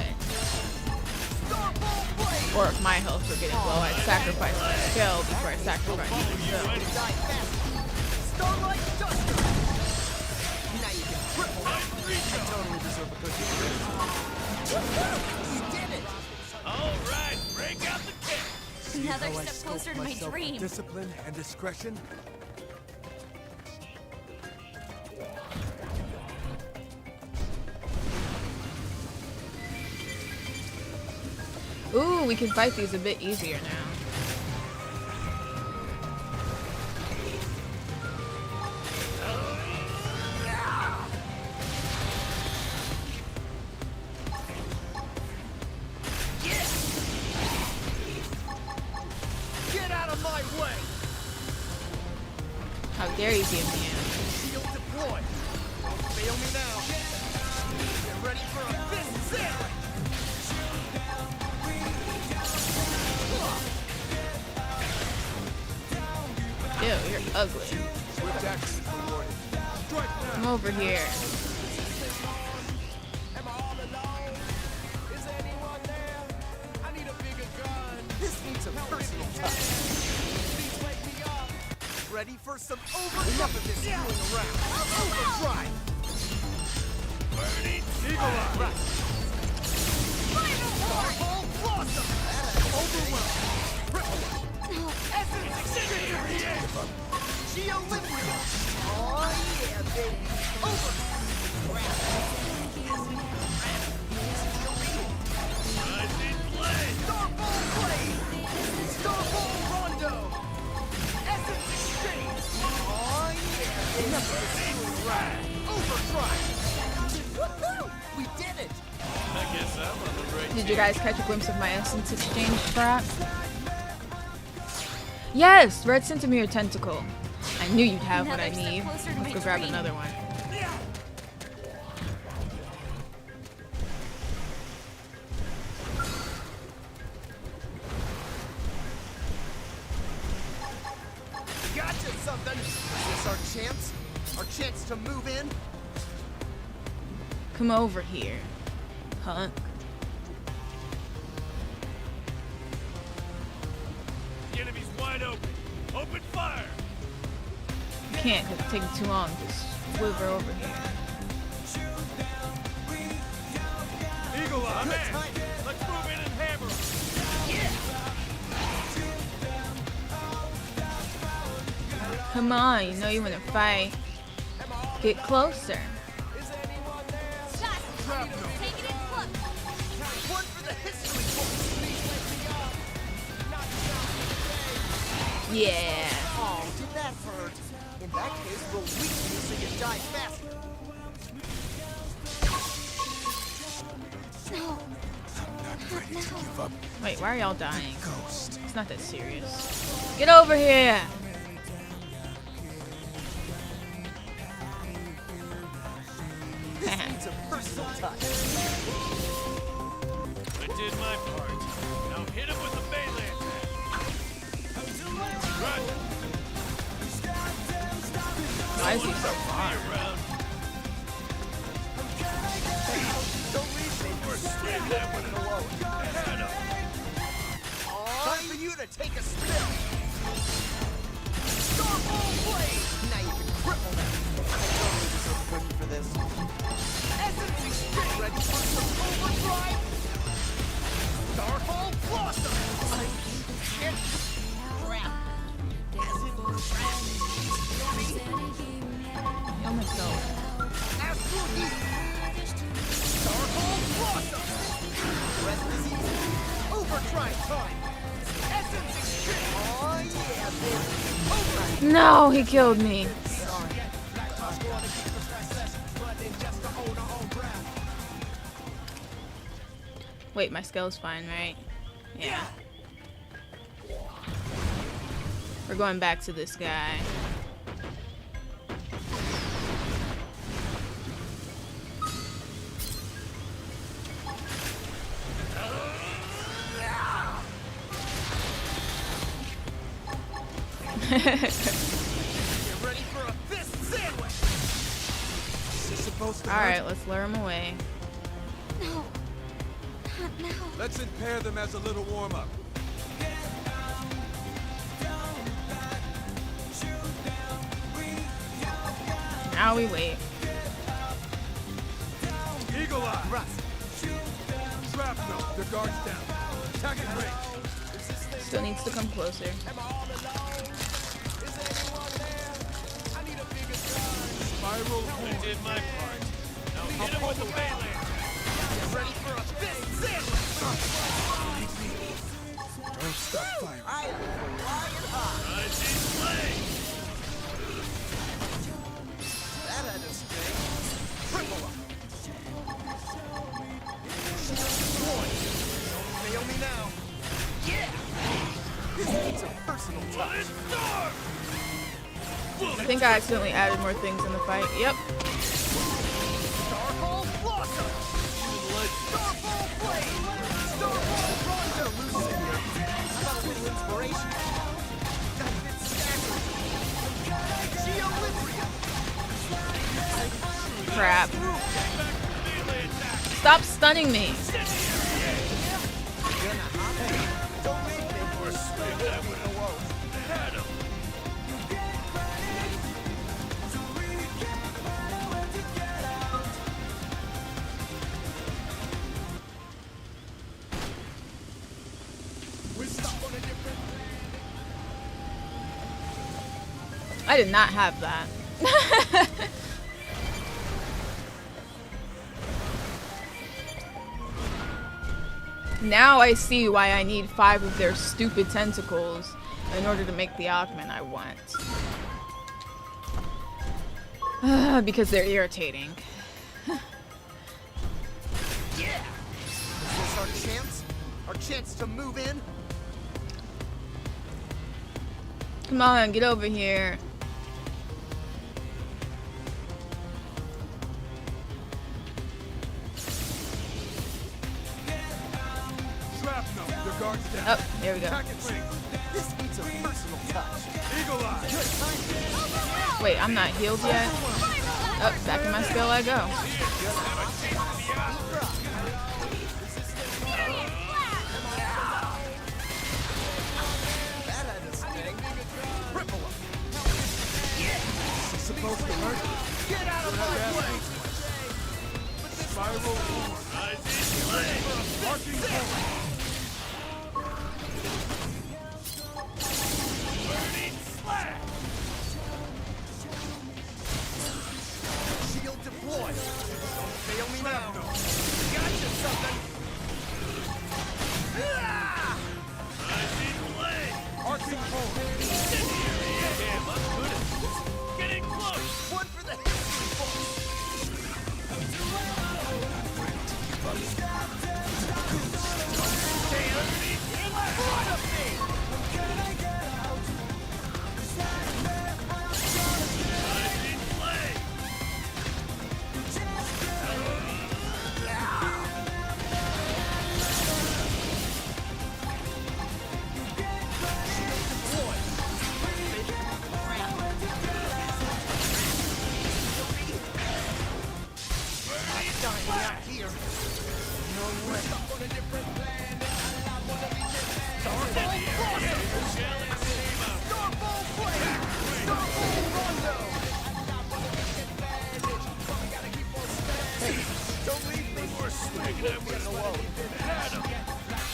Speaker 1: Or if my health were getting low, I'd sacrifice my scale before I sacrifice my build.
Speaker 2: Starlight Duster. Now you can triple. I totally deserve a cookie. You did it.
Speaker 14: All right, break out the kit.
Speaker 16: Another step closer to my dream.
Speaker 4: Discipline and discretion.
Speaker 1: Ooh, we can fight these a bit easier now.
Speaker 2: Get out of my way.
Speaker 1: How dare you give me a
Speaker 2: Shield deployed. Fail me now. Get ready for a fist sandwich.
Speaker 1: Ew, you're ugly. Come over here.
Speaker 2: This needs a personal touch. Ready for some enough of this screwing around. Overdrive.
Speaker 14: Burning
Speaker 2: Eagle Eye. Fireball blossom. Overwhelm. Triple. Essence Incendiary. Geolithria. Oh yeah, baby. Over.
Speaker 14: Nice in play.
Speaker 2: Starball
Speaker 1: you guys catch a glimpse of my essence exchange, perhaps? Yes! Red Centimere Tentacle. I knew you'd have what I need. Let's go grab another one.
Speaker 2: Gotcha something! Is this our chance? Our chance to move in?
Speaker 1: Come over here, punk.
Speaker 18: The enemy's wide open. Open fire!
Speaker 1: You can't, because it's taking too long to swivel over here.
Speaker 18: Eagle Eye, man! Let's move in and hammer him!
Speaker 1: Come on, you know you want to fight. Get closer. Yeah.
Speaker 2: Oh, did that hurt? In that case, we'll weaken you so you die faster.
Speaker 3: No.
Speaker 1: Wait, why are y'all dying? It's not that serious. Get over here!
Speaker 2: It's a personal touch.
Speaker 18: I did my part. Now hit him with the melee attack. Right.
Speaker 1: Why is he so far?
Speaker 2: Don't leave me. We're swinging that one alone. Time for you to take a spin. Starfall Blade! Now you can cripple them. I totally deserve a cookie for this. Essence Exchange! Ready for some overdrive? Starfall Blossom! Shit! Crap!
Speaker 1: Kill myself.
Speaker 2: Astral Heat! Starfall Blossom! Rest is easy. Overdrive time! Essence Exchange! Oh yeah, baby! Overdrive!
Speaker 1: No, he killed me. Wait, my skill's fine, right? Yeah. We're going back to this guy.
Speaker 2: Get ready for a fist sandwich! Is this supposed to hurt?
Speaker 1: Alright, let's lure him away.
Speaker 3: No. Not now.
Speaker 4: Let's impair them as a little warm-up.
Speaker 1: Now we wait.
Speaker 4: Eagle Eye! Shrapnel, the guard's down. Attack at range.
Speaker 1: Still needs to come closer.
Speaker 4: Spiral
Speaker 18: I did my part. Now hit him with the melee attack.
Speaker 2: Get ready for a fist sandwich!
Speaker 4: Don't stop firing.
Speaker 2: I am flying high!
Speaker 18: I see flame!
Speaker 2: That had a sting. Triple up! Don't fail me now! Yeah! This needs a personal touch.
Speaker 1: I think I accidentally added more things in the fight. Yep.
Speaker 2: Starfall Blossom! Starfall Blade! Starfall Bronzer loose in here. How about a little inspiration? Got a bit staggered. Geolibria!
Speaker 1: Crap. Stop stunning me.
Speaker 2: Don't make me or swing that one alone.
Speaker 18: Had him!
Speaker 1: I did not have that. Now I see why I need 5 of their stupid tentacles in order to make the augment I want. Because they're irritating.
Speaker 2: Yeah! Is this Our chance to move in.
Speaker 1: Come on, get over here.
Speaker 18: Shrapnel, your guard's down.
Speaker 1: Oh, there we go.
Speaker 2: This needs a personal touch.
Speaker 18: Eagle Eye.
Speaker 1: Wait, I'm not healed yet. Oh, back in my skill I go.
Speaker 2: That had a sting. Ripple him. Is he supposed to hurt? Get out of my way!
Speaker 18: Spiral forward. Marking forward.
Speaker 2: Shield deployed. Don't fail me now. Gotcha something.
Speaker 18: Marking forward. Damn, I'm good at this. Getting close.
Speaker 2: One for the history books. Stay underneath in front of me.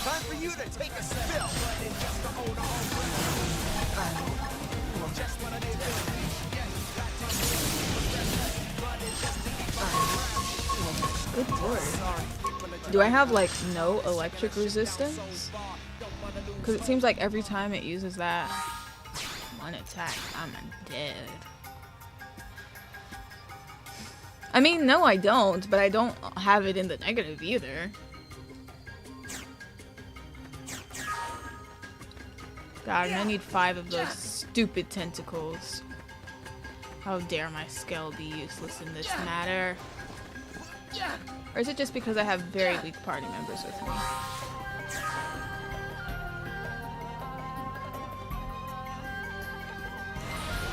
Speaker 2: Time for you to take a spill.
Speaker 1: Good lord. Do I have like no electric resistance? Because it seems like every time it uses that one attack, I'm dead. I mean, no I don't, but I don't have it in the negative either. God, and I need 5 of those stupid tentacles. How dare my skill be useless in this matter? Or is it just because I have very weak party members with me?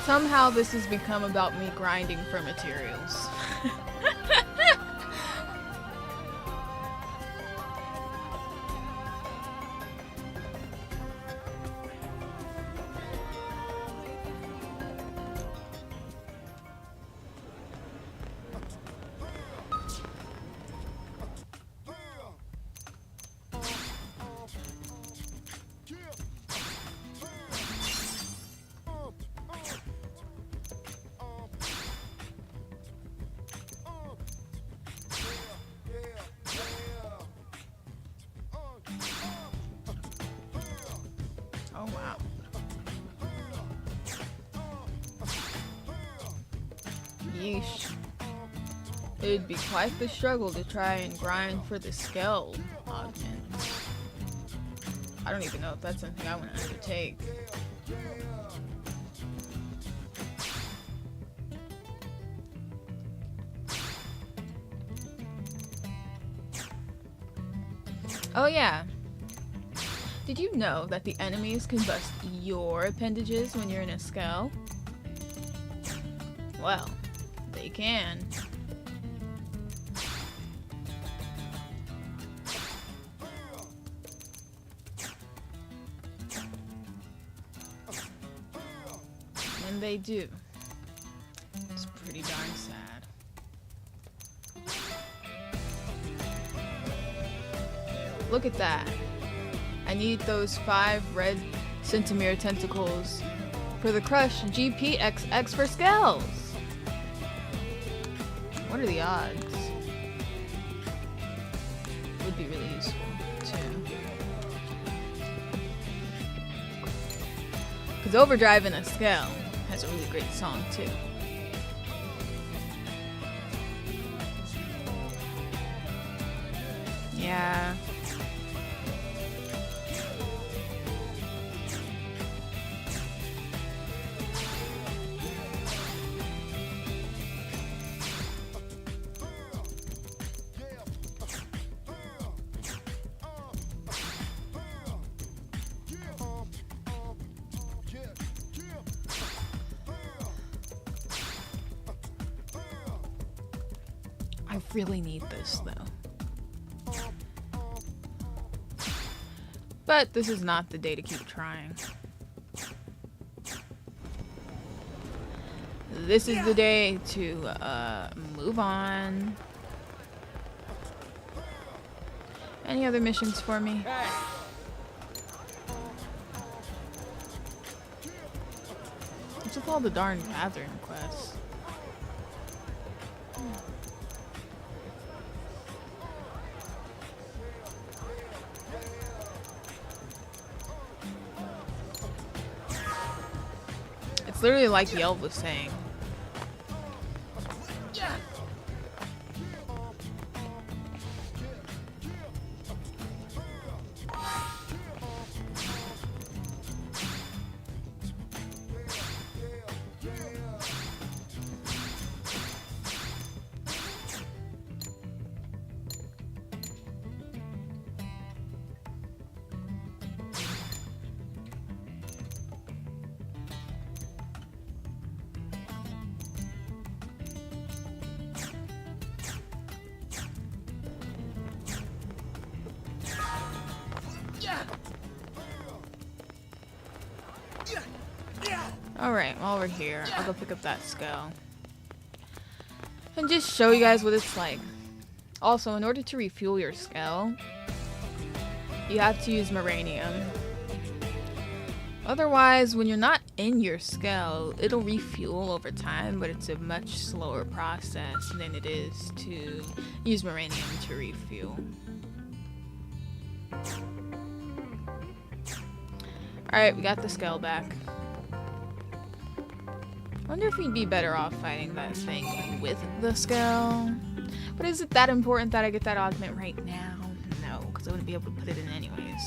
Speaker 1: Somehow this has become about me grinding for materials. Oh wow. Yeesh. It'd be quite the struggle to try and grind for the skill augment. I don't even know if that's something I want to undertake. Oh yeah. Did you know that the enemies can bust your appendages when you're in a skull? Well, they can. When they do, it's pretty darn sad. Look at that. I need those 5 red centimere tentacles for the Crush GPXX for skills. What are the odds? Would be really useful too. Because Overdrive in a scale has a really great song too. Yeah. I really need this though. But this is not the day to keep trying. This is the day to move on. Any other missions for me? What's with all the darn gathering quests? It's literally like the elf was saying. Alright, while we're here, I'll go pick up that skull. And just show you guys what it's like. Also, in order to refuel your skull, you have to use Moranium. Otherwise, when you're not in your skull, it'll refuel over time, but it's a much slower process than it is to use Moranium to refuel. Alright, we got the skull back. I wonder if we'd be better off fighting that thing with the skull. But is it that important that I get that augment right now? No, because I wouldn't be able to put it in anyways.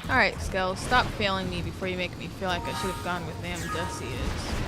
Speaker 1: Alright, Skull, stop failing me before you make me feel like I should have gone with Amdusius.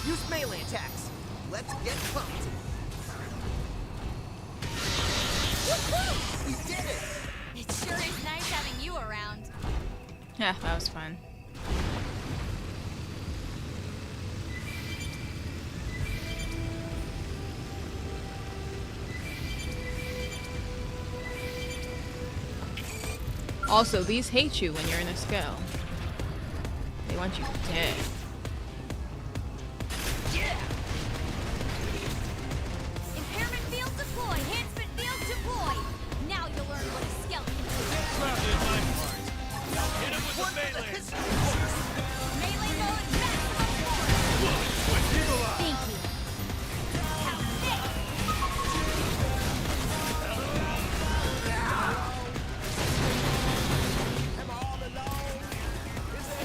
Speaker 2: Use melee attacks. Let's get pumped.
Speaker 13: Woohoo! We did it! It sure is nice having you around.
Speaker 1: Yeah, that was fun. Also, these hate you when you're in a skull. They want you dead.
Speaker 13: Impairment field deployed. Enhancement field deployed. Now you'll learn what a skeleton is.
Speaker 18: Hit him with the melee.
Speaker 13: Melee mode maximum force. Thank you. How sick.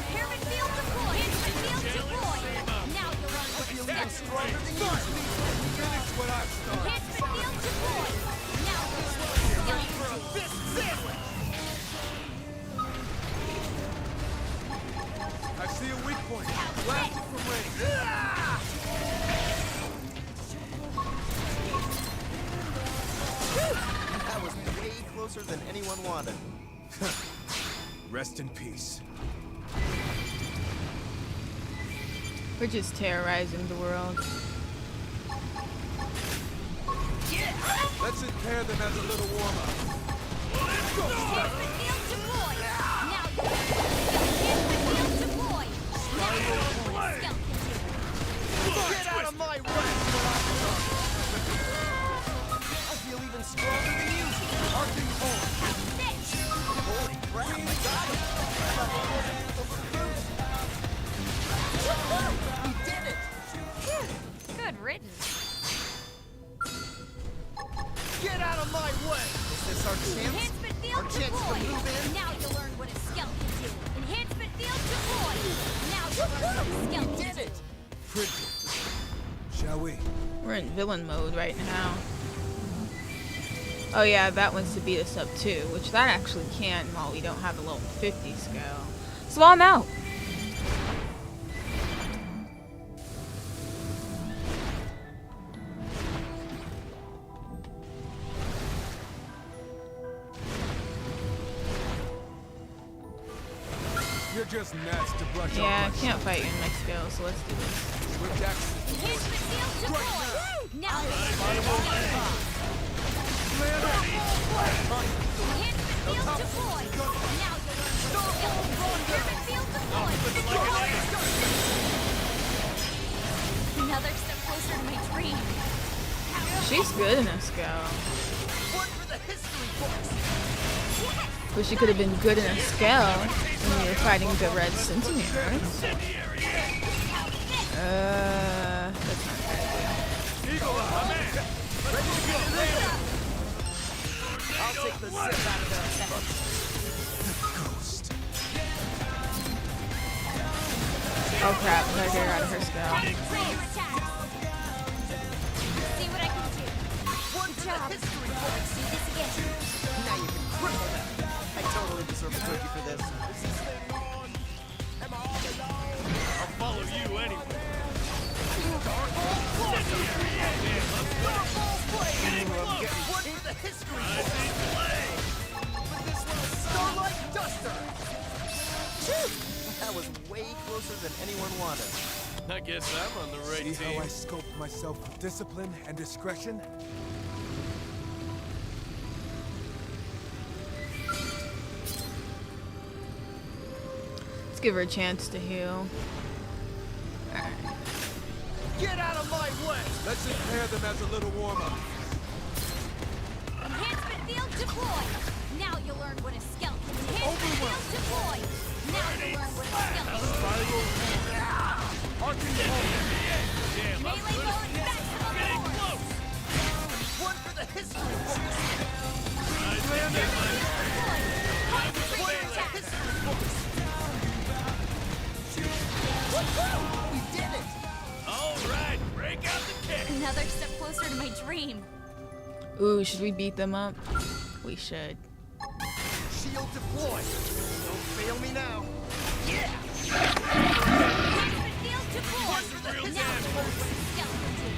Speaker 13: Impairment field deployed. Enhancement field deployed. Now you'll learn what a skeleton is.
Speaker 18: Finish what I started.
Speaker 13: Enhancement field deployed. Now
Speaker 18: point. Blasted from range.
Speaker 2: That was way closer than anyone wanted.
Speaker 4: Rest in peace.
Speaker 1: We're just terrorizing the world.
Speaker 4: Let's impair them as a little warm-up.
Speaker 2: Get out of my way! I feel even stronger than usual. Arcing home. Holy crap, I got him! We did it!
Speaker 16: Good riddance.
Speaker 2: Get out of my way! Is this our chance?
Speaker 13: Enhancement field
Speaker 2: Our chance to
Speaker 13: deployed.
Speaker 2: move in?
Speaker 13: Now you'll learn what a skeleton can do. Enhancement field deployed. Now you'll learn what a skeleton
Speaker 2: We did it!
Speaker 4: Shall we?
Speaker 1: We're in villain mode right now. Oh yeah, that one's to beat us up too, which that actually can while we don't have a level 50 scale. So I'm out.
Speaker 4: You're just nuts to brush
Speaker 1: Yeah, I
Speaker 4: off.
Speaker 1: can't fight you in my scale, so let's do this.
Speaker 4: Swift action.
Speaker 13: Enhancement field deployed. Now
Speaker 2: Enhancement field deployed.
Speaker 13: Now you'll learn what a skeleton can do. Enhancement field deployed. Another step closer to my dream.
Speaker 1: She's good in a scale.
Speaker 2: One for the history books!
Speaker 1: But she could have been good in a scale when we were fighting the red centimeters. That's not a good idea.
Speaker 2: I'll take the zip out of their head.
Speaker 4: Ghost.
Speaker 1: Oh crap, I gotta get her out of her scale.
Speaker 13: See what I can do.
Speaker 2: One for the history books!
Speaker 13: Do this again.
Speaker 2: Now you can cripple them! I totally deserve a cookie for this.
Speaker 18: I'll follow you anyway.
Speaker 2: One for the history books! Starlight Duster! That was way closer than anyone wanted.
Speaker 18: I guess I'm on the right
Speaker 4: See
Speaker 18: team.
Speaker 4: how I scoped myself with discipline and discretion?
Speaker 1: Let's give her a chance to heal. Alright.
Speaker 2: Get out of my way!
Speaker 4: Let's impair them as a little warm-up.
Speaker 13: Enhancement field deployed. Now you'll learn what a skeleton can do. Enhancement field deployed. Now you'll learn what a skeleton can do.
Speaker 2: Arcing home!
Speaker 13: Melee mode maximum force.
Speaker 2: One for the history books! We did it!
Speaker 18: All right, break out the kick.
Speaker 13: Another step closer to my dream.
Speaker 1: Ooh, should we beat them up? We should.
Speaker 2: Shield deployed! Don't fail me now! Yeah!
Speaker 13: Enhancement field deployed. Now you'll learn what a skeleton can do.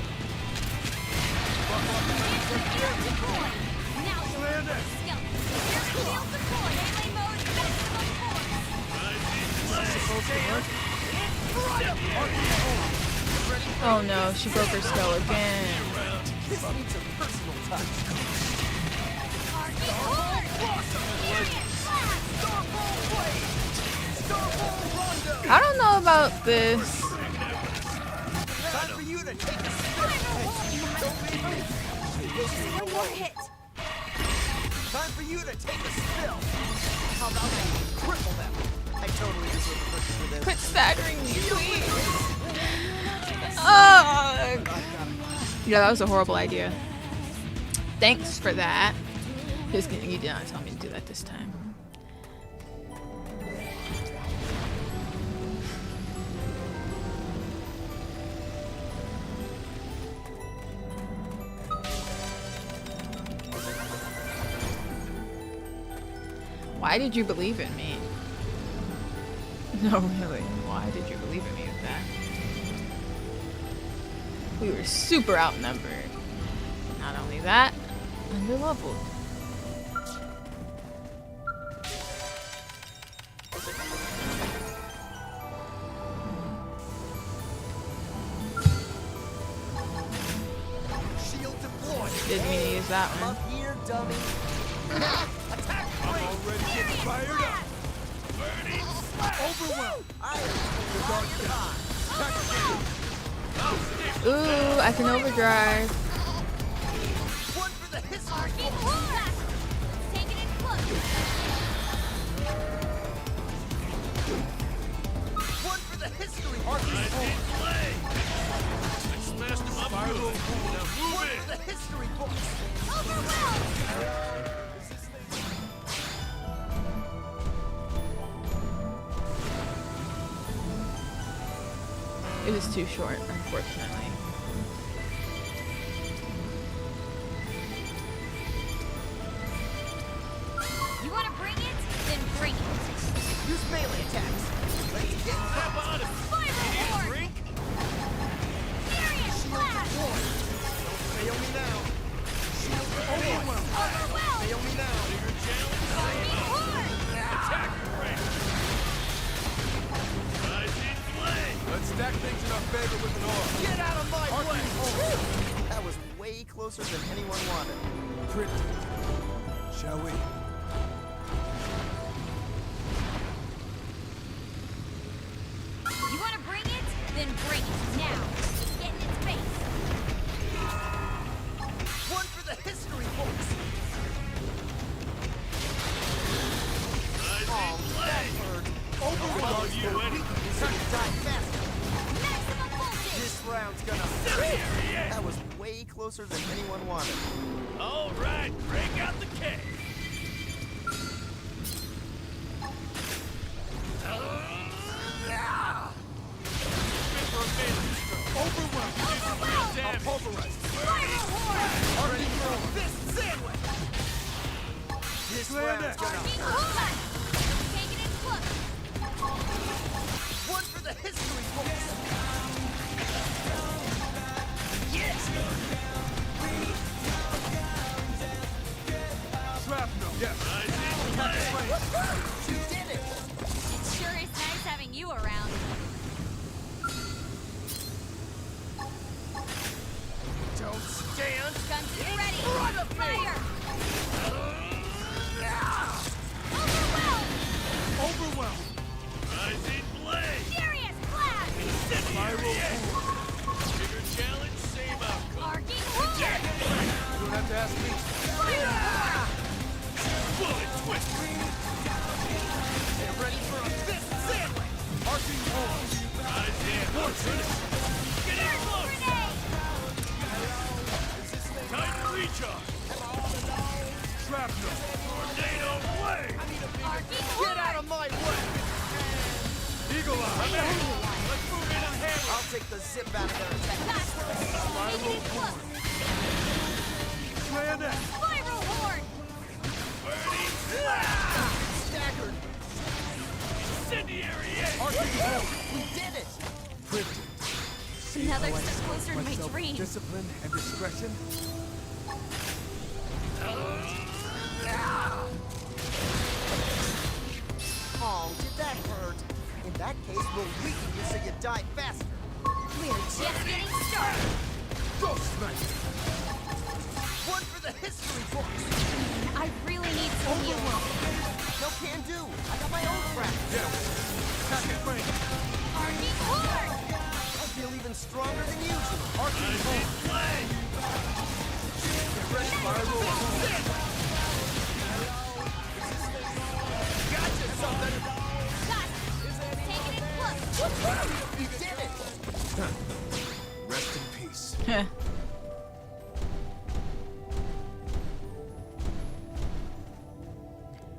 Speaker 13: Enhancement field deployed. Now you'll learn what a skeleton can do. Enhancement field deployed. Melee mode maximum force.
Speaker 1: Oh no, she broke her skull again.
Speaker 2: This needs a personal touch.
Speaker 1: I don't know about this.
Speaker 2: Time for you to take a spin. Don't leave me.
Speaker 13: One more hit.
Speaker 2: Time for you to take a spill. How about I cripple them? I totally deserve a cookie for this.
Speaker 1: Quit staggering me, please. Oh. Yeah, that was a horrible idea. Thanks for that. Just kidding, you did not tell me to do that this time. Why did you believe in me? No, really. Why did you believe in me? We were super outnumbered. Not only that, underleveled.
Speaker 2: Shield deployed.
Speaker 1: Didn't mean to use that
Speaker 2: I'm
Speaker 1: one.
Speaker 2: up here, dummy. Attack! I'm already getting fired up. Burning overwhelm. I am the dark side.
Speaker 1: Ooh, I can overdrive.
Speaker 2: One for the history.
Speaker 13: Take it in close.
Speaker 2: One for the history.
Speaker 18: Smashed him up good. Now move
Speaker 2: One
Speaker 18: it.
Speaker 2: for the history books.
Speaker 1: It was too short, unfortunately.
Speaker 13: You want to bring it? Then bring it.
Speaker 2: Use melee attacks. Let's get
Speaker 18: Grab on him.
Speaker 13: Spiral horn.
Speaker 18: Drink.
Speaker 13: Furious blast.
Speaker 2: Don't fail me now. Shield overwhelm.
Speaker 13: Overwhelm.
Speaker 2: Fail me now.
Speaker 18: Bigger challenge.
Speaker 13: Arcing horn.
Speaker 18: Attack ready. Rise in flame.
Speaker 4: Let's stack things in our favor with an aura.
Speaker 2: Get out of my way. That was way closer than anyone wanted.
Speaker 4: Pretty. Shall we?
Speaker 13: You want to bring it? Then bring it now. Get in its face.
Speaker 2: One for the history books.
Speaker 18: Rise in flame.
Speaker 2: Overwhelm.
Speaker 18: You ready?
Speaker 2: Time to die faster.
Speaker 13: Maximum voltage.
Speaker 2: This round's gonna.
Speaker 18: Yeah.
Speaker 2: That was way closer than anyone wanted.
Speaker 18: All right, break out the cake.
Speaker 2: Overwhelm.
Speaker 18: Damn.
Speaker 2: Pulverized.
Speaker 13: Spiral horn.
Speaker 2: Ready for a fist sandwich. This round's gonna.
Speaker 13: Arcing horn. Take it in close.
Speaker 2: One for the history books. Yes.
Speaker 4: Shrapnel. Yes.
Speaker 18: Rise in flame.
Speaker 2: You did it.
Speaker 13: It sure is nice having you around.
Speaker 2: Don't stand.
Speaker 13: Guns is ready.
Speaker 2: front of me.
Speaker 13: Fire. Overwhelm.
Speaker 2: Overwhelm.
Speaker 18: Rise in flame.
Speaker 13: Furious blast.
Speaker 18: Incendiary. Bigger challenge, same outcome.
Speaker 13: Arcing horn.
Speaker 4: You don't have to ask me.
Speaker 13: Spiral horn.
Speaker 18: Bullet twist.
Speaker 2: Get ready for a fist sandwich.
Speaker 4: Arcing horn.
Speaker 18: Rise in. Get in close.
Speaker 13: Grenade.
Speaker 18: Time to recharge.
Speaker 4: Shrapnel.
Speaker 18: Tornado blade.
Speaker 13: Arcing
Speaker 2: Get
Speaker 13: horn.
Speaker 2: out of my way.
Speaker 4: Eagle eye.
Speaker 18: Let's move in and hammer.
Speaker 2: I'll take the zip out of their attack.
Speaker 13: Got you. Take it in close.
Speaker 4: Bayonet.
Speaker 13: Spiral horn.
Speaker 18: Burning.
Speaker 2: Staggered.
Speaker 18: Incendiary.
Speaker 2: Arcing horn. We did it.
Speaker 4: Pretty.
Speaker 13: Another step closer to my dream.
Speaker 4: Discipline and discretion.
Speaker 2: Oh, did that hurt? In that case, we'll weaken you so you die faster.
Speaker 13: We're just getting started.
Speaker 2: Ghost Sniper. One for the history books.
Speaker 13: I really need some healing.
Speaker 2: No can do. I got my own crap.
Speaker 4: Attack and break.
Speaker 13: Arcing horn.
Speaker 2: I feel even stronger than usual.
Speaker 18: Rise in flame.
Speaker 2: Get ready for a fist. Gotcha, something.
Speaker 13: Got it. Take it in close.
Speaker 2: You did it.
Speaker 4: Rest in peace.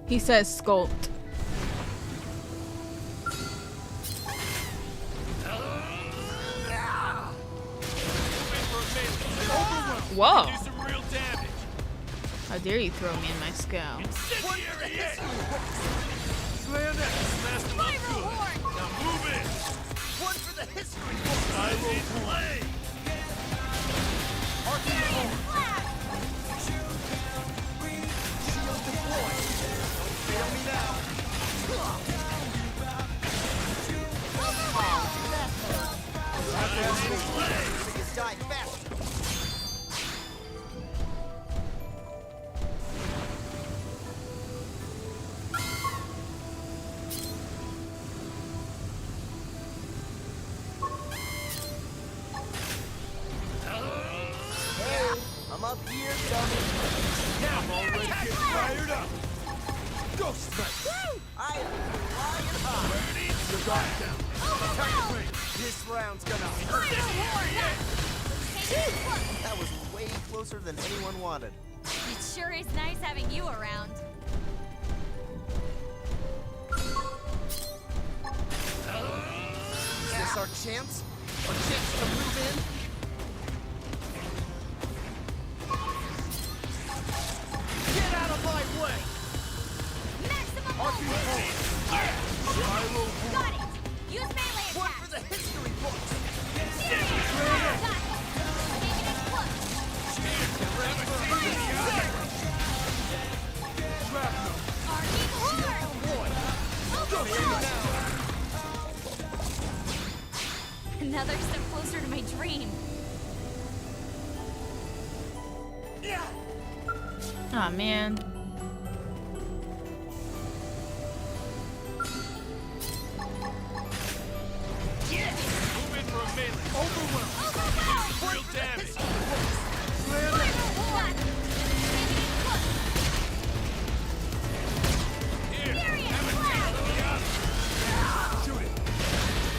Speaker 1: He says sculpt. Whoa!
Speaker 18: Do some real damage.
Speaker 1: How dare you throw me in my scale?
Speaker 18: Incendiary.
Speaker 4: Bayonet.
Speaker 18: Smash them up
Speaker 13: Spiral
Speaker 18: good.
Speaker 13: horn.
Speaker 18: Now move in.
Speaker 2: One for the history books.
Speaker 18: Rise in flame.
Speaker 2: Die faster. Hey, I'm up here, dummy.
Speaker 18: Now I'm already getting fired up. Ghost Knight.
Speaker 2: I am flying high.
Speaker 18: The guard down. Attack range.
Speaker 2: This round's gonna hurt. That was way closer than anyone wanted.
Speaker 13: It sure is nice having you around.
Speaker 2: Is this our chance? Our chance to move in? Get out of my way!
Speaker 13: Maximum
Speaker 2: RP4!
Speaker 13: Got it! Use melee attack!
Speaker 2: One for the history books!
Speaker 13: Got it! Taking it close! Another step closer to my dream.
Speaker 1: Aw, man.
Speaker 18: Move in for a melee. Overwhelm. Real damage. Here, have a taste of the other. Shoot it.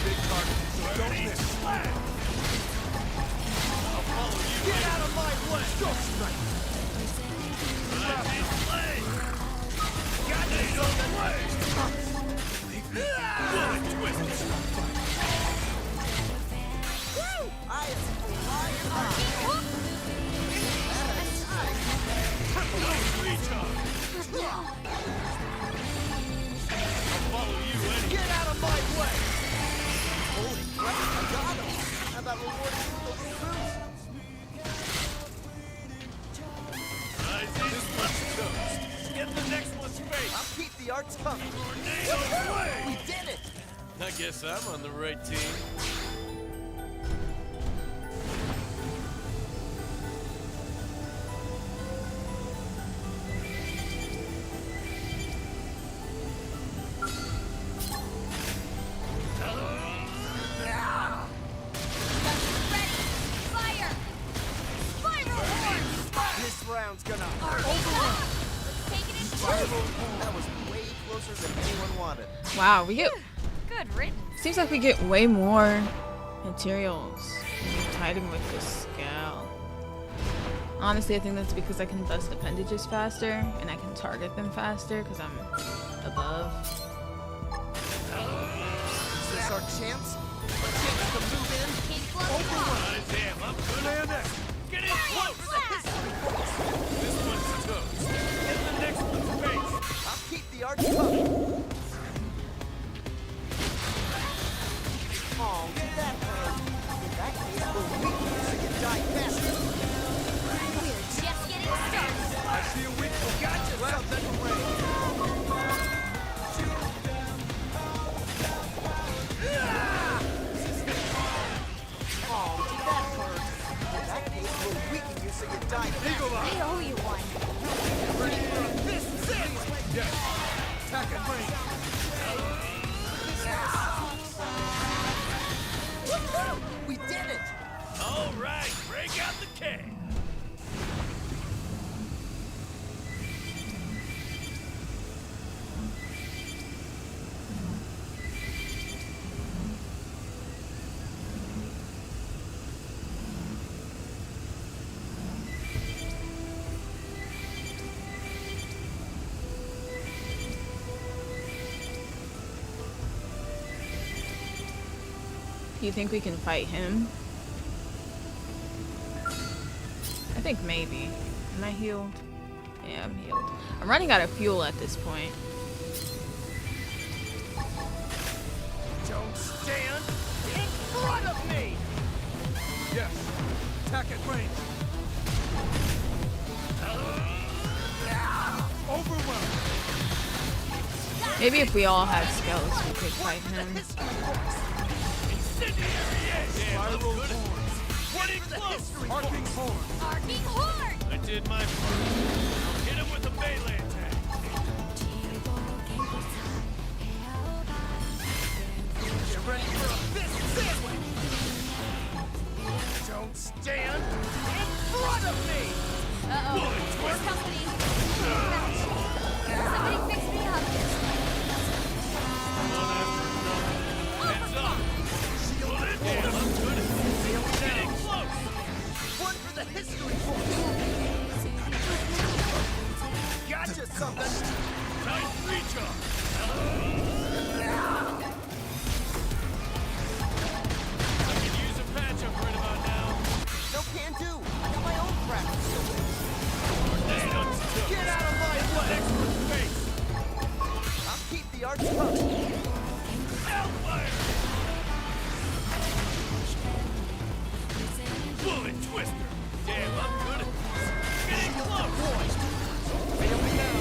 Speaker 18: Big target, so don't miss. I'll follow you.
Speaker 2: Get out of my way!
Speaker 18: Ghost Knight. Got these on the way. Bullet twist.
Speaker 2: I am flying high!
Speaker 18: Nice recharge. I'll follow you anyway.
Speaker 2: Get out of my way! Holy crap, I got him! How about rewarding you with those fruits?
Speaker 18: This one's toast. Get the next one's face.
Speaker 2: I'll keep the arts coming.
Speaker 18: Tornado away.
Speaker 2: We did it!
Speaker 14: I guess I'm on the right team.
Speaker 2: This round's gonna hurt. That was way closer than anyone wanted.
Speaker 1: Wow, we get.
Speaker 13: Good riddance.
Speaker 1: Seems like we get way more materials when we tied him with this scowl. Honestly, I think that's because I can dust appendages faster and I can target them faster because I'm above.
Speaker 2: Is this our chance? Our chance to move in?
Speaker 18: Damn, I'm good on that. Get in close. This one's toast. Get the next one's face.
Speaker 2: I'll keep the arts coming. Oh, that hurt. In that case, we're weak, so you die faster.
Speaker 13: We're just getting started.
Speaker 18: I see a weak one.
Speaker 2: Gotcha, something away. Oh, that hurt. In that case, we'll weaken you so you die faster.
Speaker 13: I owe you one.
Speaker 2: Ready for a fist six?
Speaker 18: Yes. Attack at range.
Speaker 2: We did it!
Speaker 18: All right, break out the can.
Speaker 1: Do you think we can fight him? I think maybe. Am I healed? Yeah, I'm healed. I'm running out of fuel at this point.
Speaker 2: Don't stand in front of me!
Speaker 18: Yes. Attack at range.
Speaker 1: Maybe if we all had skills, we could fight him.
Speaker 18: Arcing horn! I did my part. Hit him with a melee attack.
Speaker 2: Get ready for a fist sandwich! Don't stand in front of me!
Speaker 13: Uh-oh. More company. Somebody fix me up.
Speaker 18: Heads up! Shield it! Damn, I'm good at this. Getting close!
Speaker 2: One for the history books! Gotcha something!
Speaker 18: Nice reach up! I could use a patch up right about now.
Speaker 2: No can do! I got my own crap to deal with!
Speaker 18: Get out of my way! Expert face!
Speaker 2: I'll keep the arch coming!
Speaker 18: Hellfire! Bullet twister! Damn, I'm good at this. Getting close!
Speaker 2: Fail me now!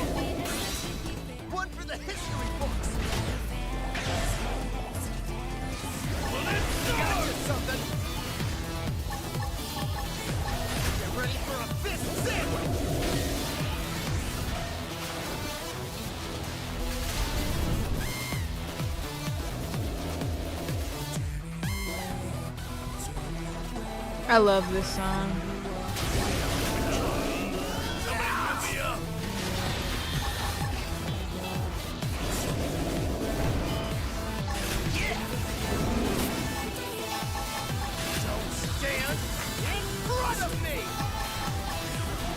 Speaker 2: One for the history books!
Speaker 18: Bullet
Speaker 2: Gotcha something! Get ready for a fist sandwich!
Speaker 1: I love this song.
Speaker 2: Don't stand in front of me!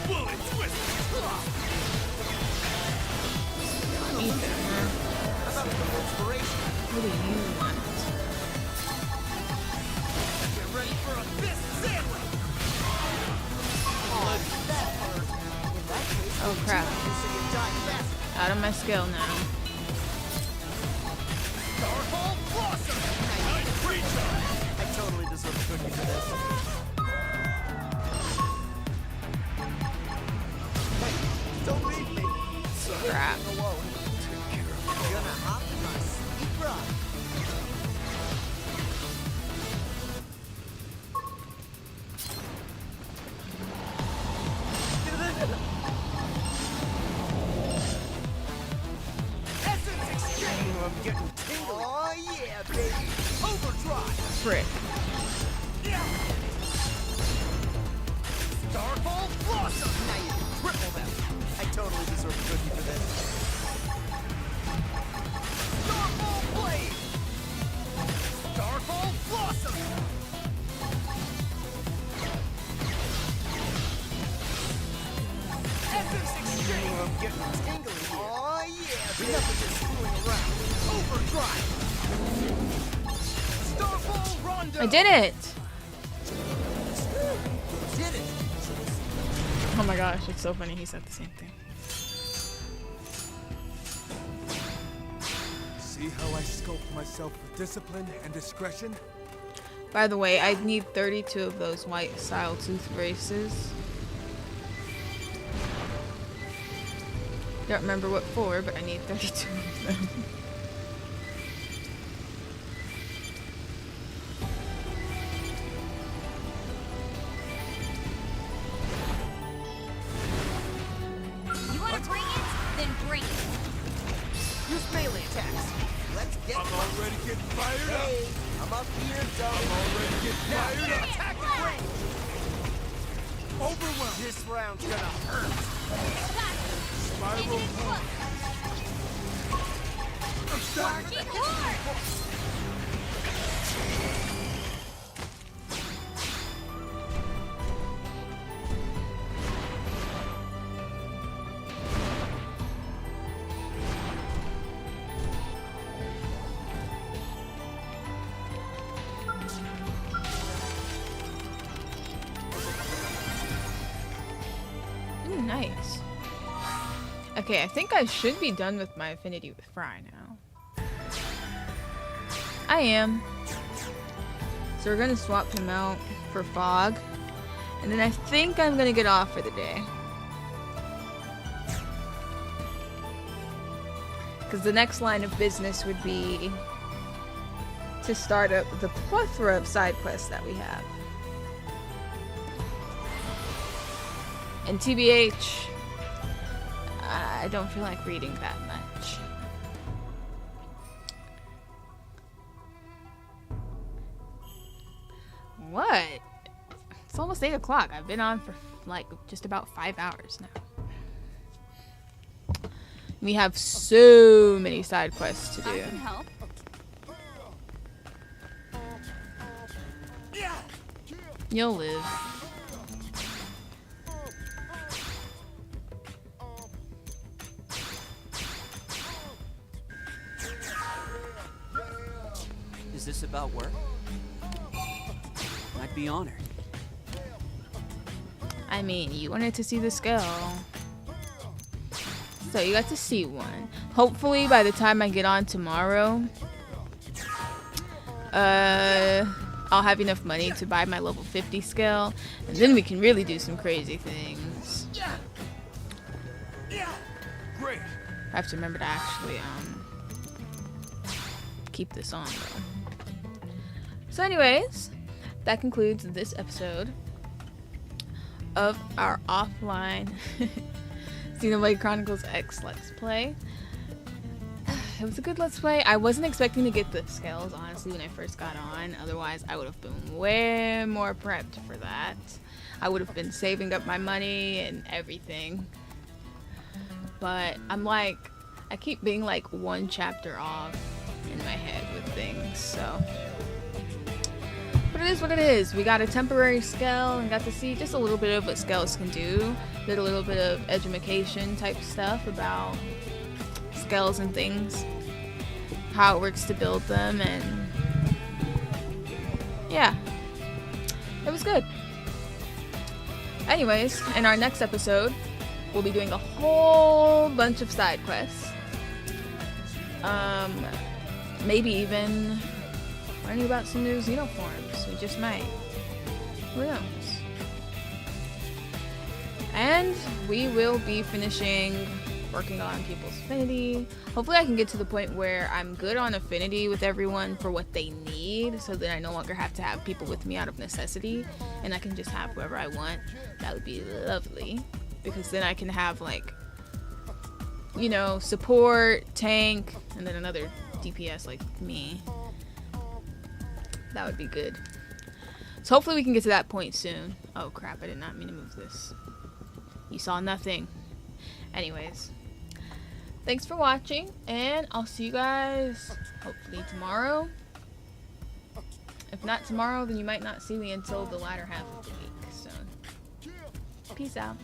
Speaker 18: Bullet twist!
Speaker 1: Eat them, huh?
Speaker 2: How about a little inspiration?
Speaker 1: What do you want?
Speaker 2: Get ready for a fist sandwich! Oh, that hurt. In that case,
Speaker 1: Oh crap.
Speaker 2: so you die fast.
Speaker 1: Out of my skill now.
Speaker 2: Starfall Blossom! Nice reach up! I totally deserve a cookie for this. Hey, don't leave me.
Speaker 1: Crap.
Speaker 2: Alone. Gonna hop in my sweet ride. Essence exchange! I'm getting tingly. Oh yeah, baby. Overdrive.
Speaker 1: Frick.
Speaker 2: Starfall Blossom! Now you can triple them. I totally deserve a cookie for this. Starfall Blade! Starfall Blossom! Essence exchange! I'm getting tingly here. Oh yeah, baby. Enough of just screwing around. Overdrive! Starfall Rondo!
Speaker 1: I did it!
Speaker 2: Did it!
Speaker 1: Oh my gosh, it's so funny he said the same thing.
Speaker 4: See how I sculpt myself with discipline and discretion?
Speaker 1: By the way, I need 32 of those white style tooth braces. Don't remember what for, but I need 32 of them.
Speaker 13: You want to bring it? Then bring it.
Speaker 2: Use melee attacks. Let's get
Speaker 18: I'm already getting fired up!
Speaker 2: Hey, I'm up here, dummy.
Speaker 18: I'm already getting
Speaker 2: Now,
Speaker 18: fired up!
Speaker 2: attack at range.
Speaker 18: Overwhelmed!
Speaker 2: This round's gonna hurt.
Speaker 18: Spiral home! I'm starting!
Speaker 13: Barking horn!
Speaker 1: Ooh, nice. Okay, I think I should be done with my affinity with Fry now. I am. So we're gonna swap him out for Fog. And then I think I'm gonna get off for the day. Because the next line of business would be to start up the plethora of side quests that we have. And TBH, I don't feel like reading that much. What? It's almost 8 o'clock. I've been on for like just about 5 hours now. We have so many side quests to do.
Speaker 13: I can help.
Speaker 1: You'll live.
Speaker 19: Is this about work? I'd be honored.
Speaker 1: I mean, you wanted to see the skill. So you got to see one. Hopefully by the time I get on tomorrow, I'll have enough money to buy my level 50 skill, and then we can really do some crazy things.
Speaker 18: Great.
Speaker 1: I have to remember to actually keep this on though. So anyways, that concludes this episode of our offline Xenoblade Chronicles X Let's Play. It was a good Let's Play. I wasn't expecting to get the scales, honestly, when I first got on. Otherwise, I would have been way more prepped for that. I would have been saving up my money and everything. But I'm like, I keep being like one chapter off in my head with things, so. But it is what it is. We got a temporary scale and got to see just a little bit of what scales can do. Did a little bit of education type stuff about scales and things, how it works to build them, and yeah, it was good. Anyways, in our next episode, we'll be doing a whole bunch of side quests. Maybe even learning about some new xenoforms. We just might. Who knows? And we will be finishing working on people's affinity. Hopefully I can get to the point where I'm good on affinity with everyone for what they need, so that I no longer have to have people with me out of necessity, and I can just have whoever I want. That would be lovely, because then I can have, like, you know, support, tank, and then another DPS like me. That would be good. So hopefully we can get to that point soon. Oh crap, I did not mean to move this. You saw nothing. Anyways, thanks for watching, and I'll see you guys hopefully tomorrow. If not tomorrow, then you might not see me until the latter half of the week. So, peace out.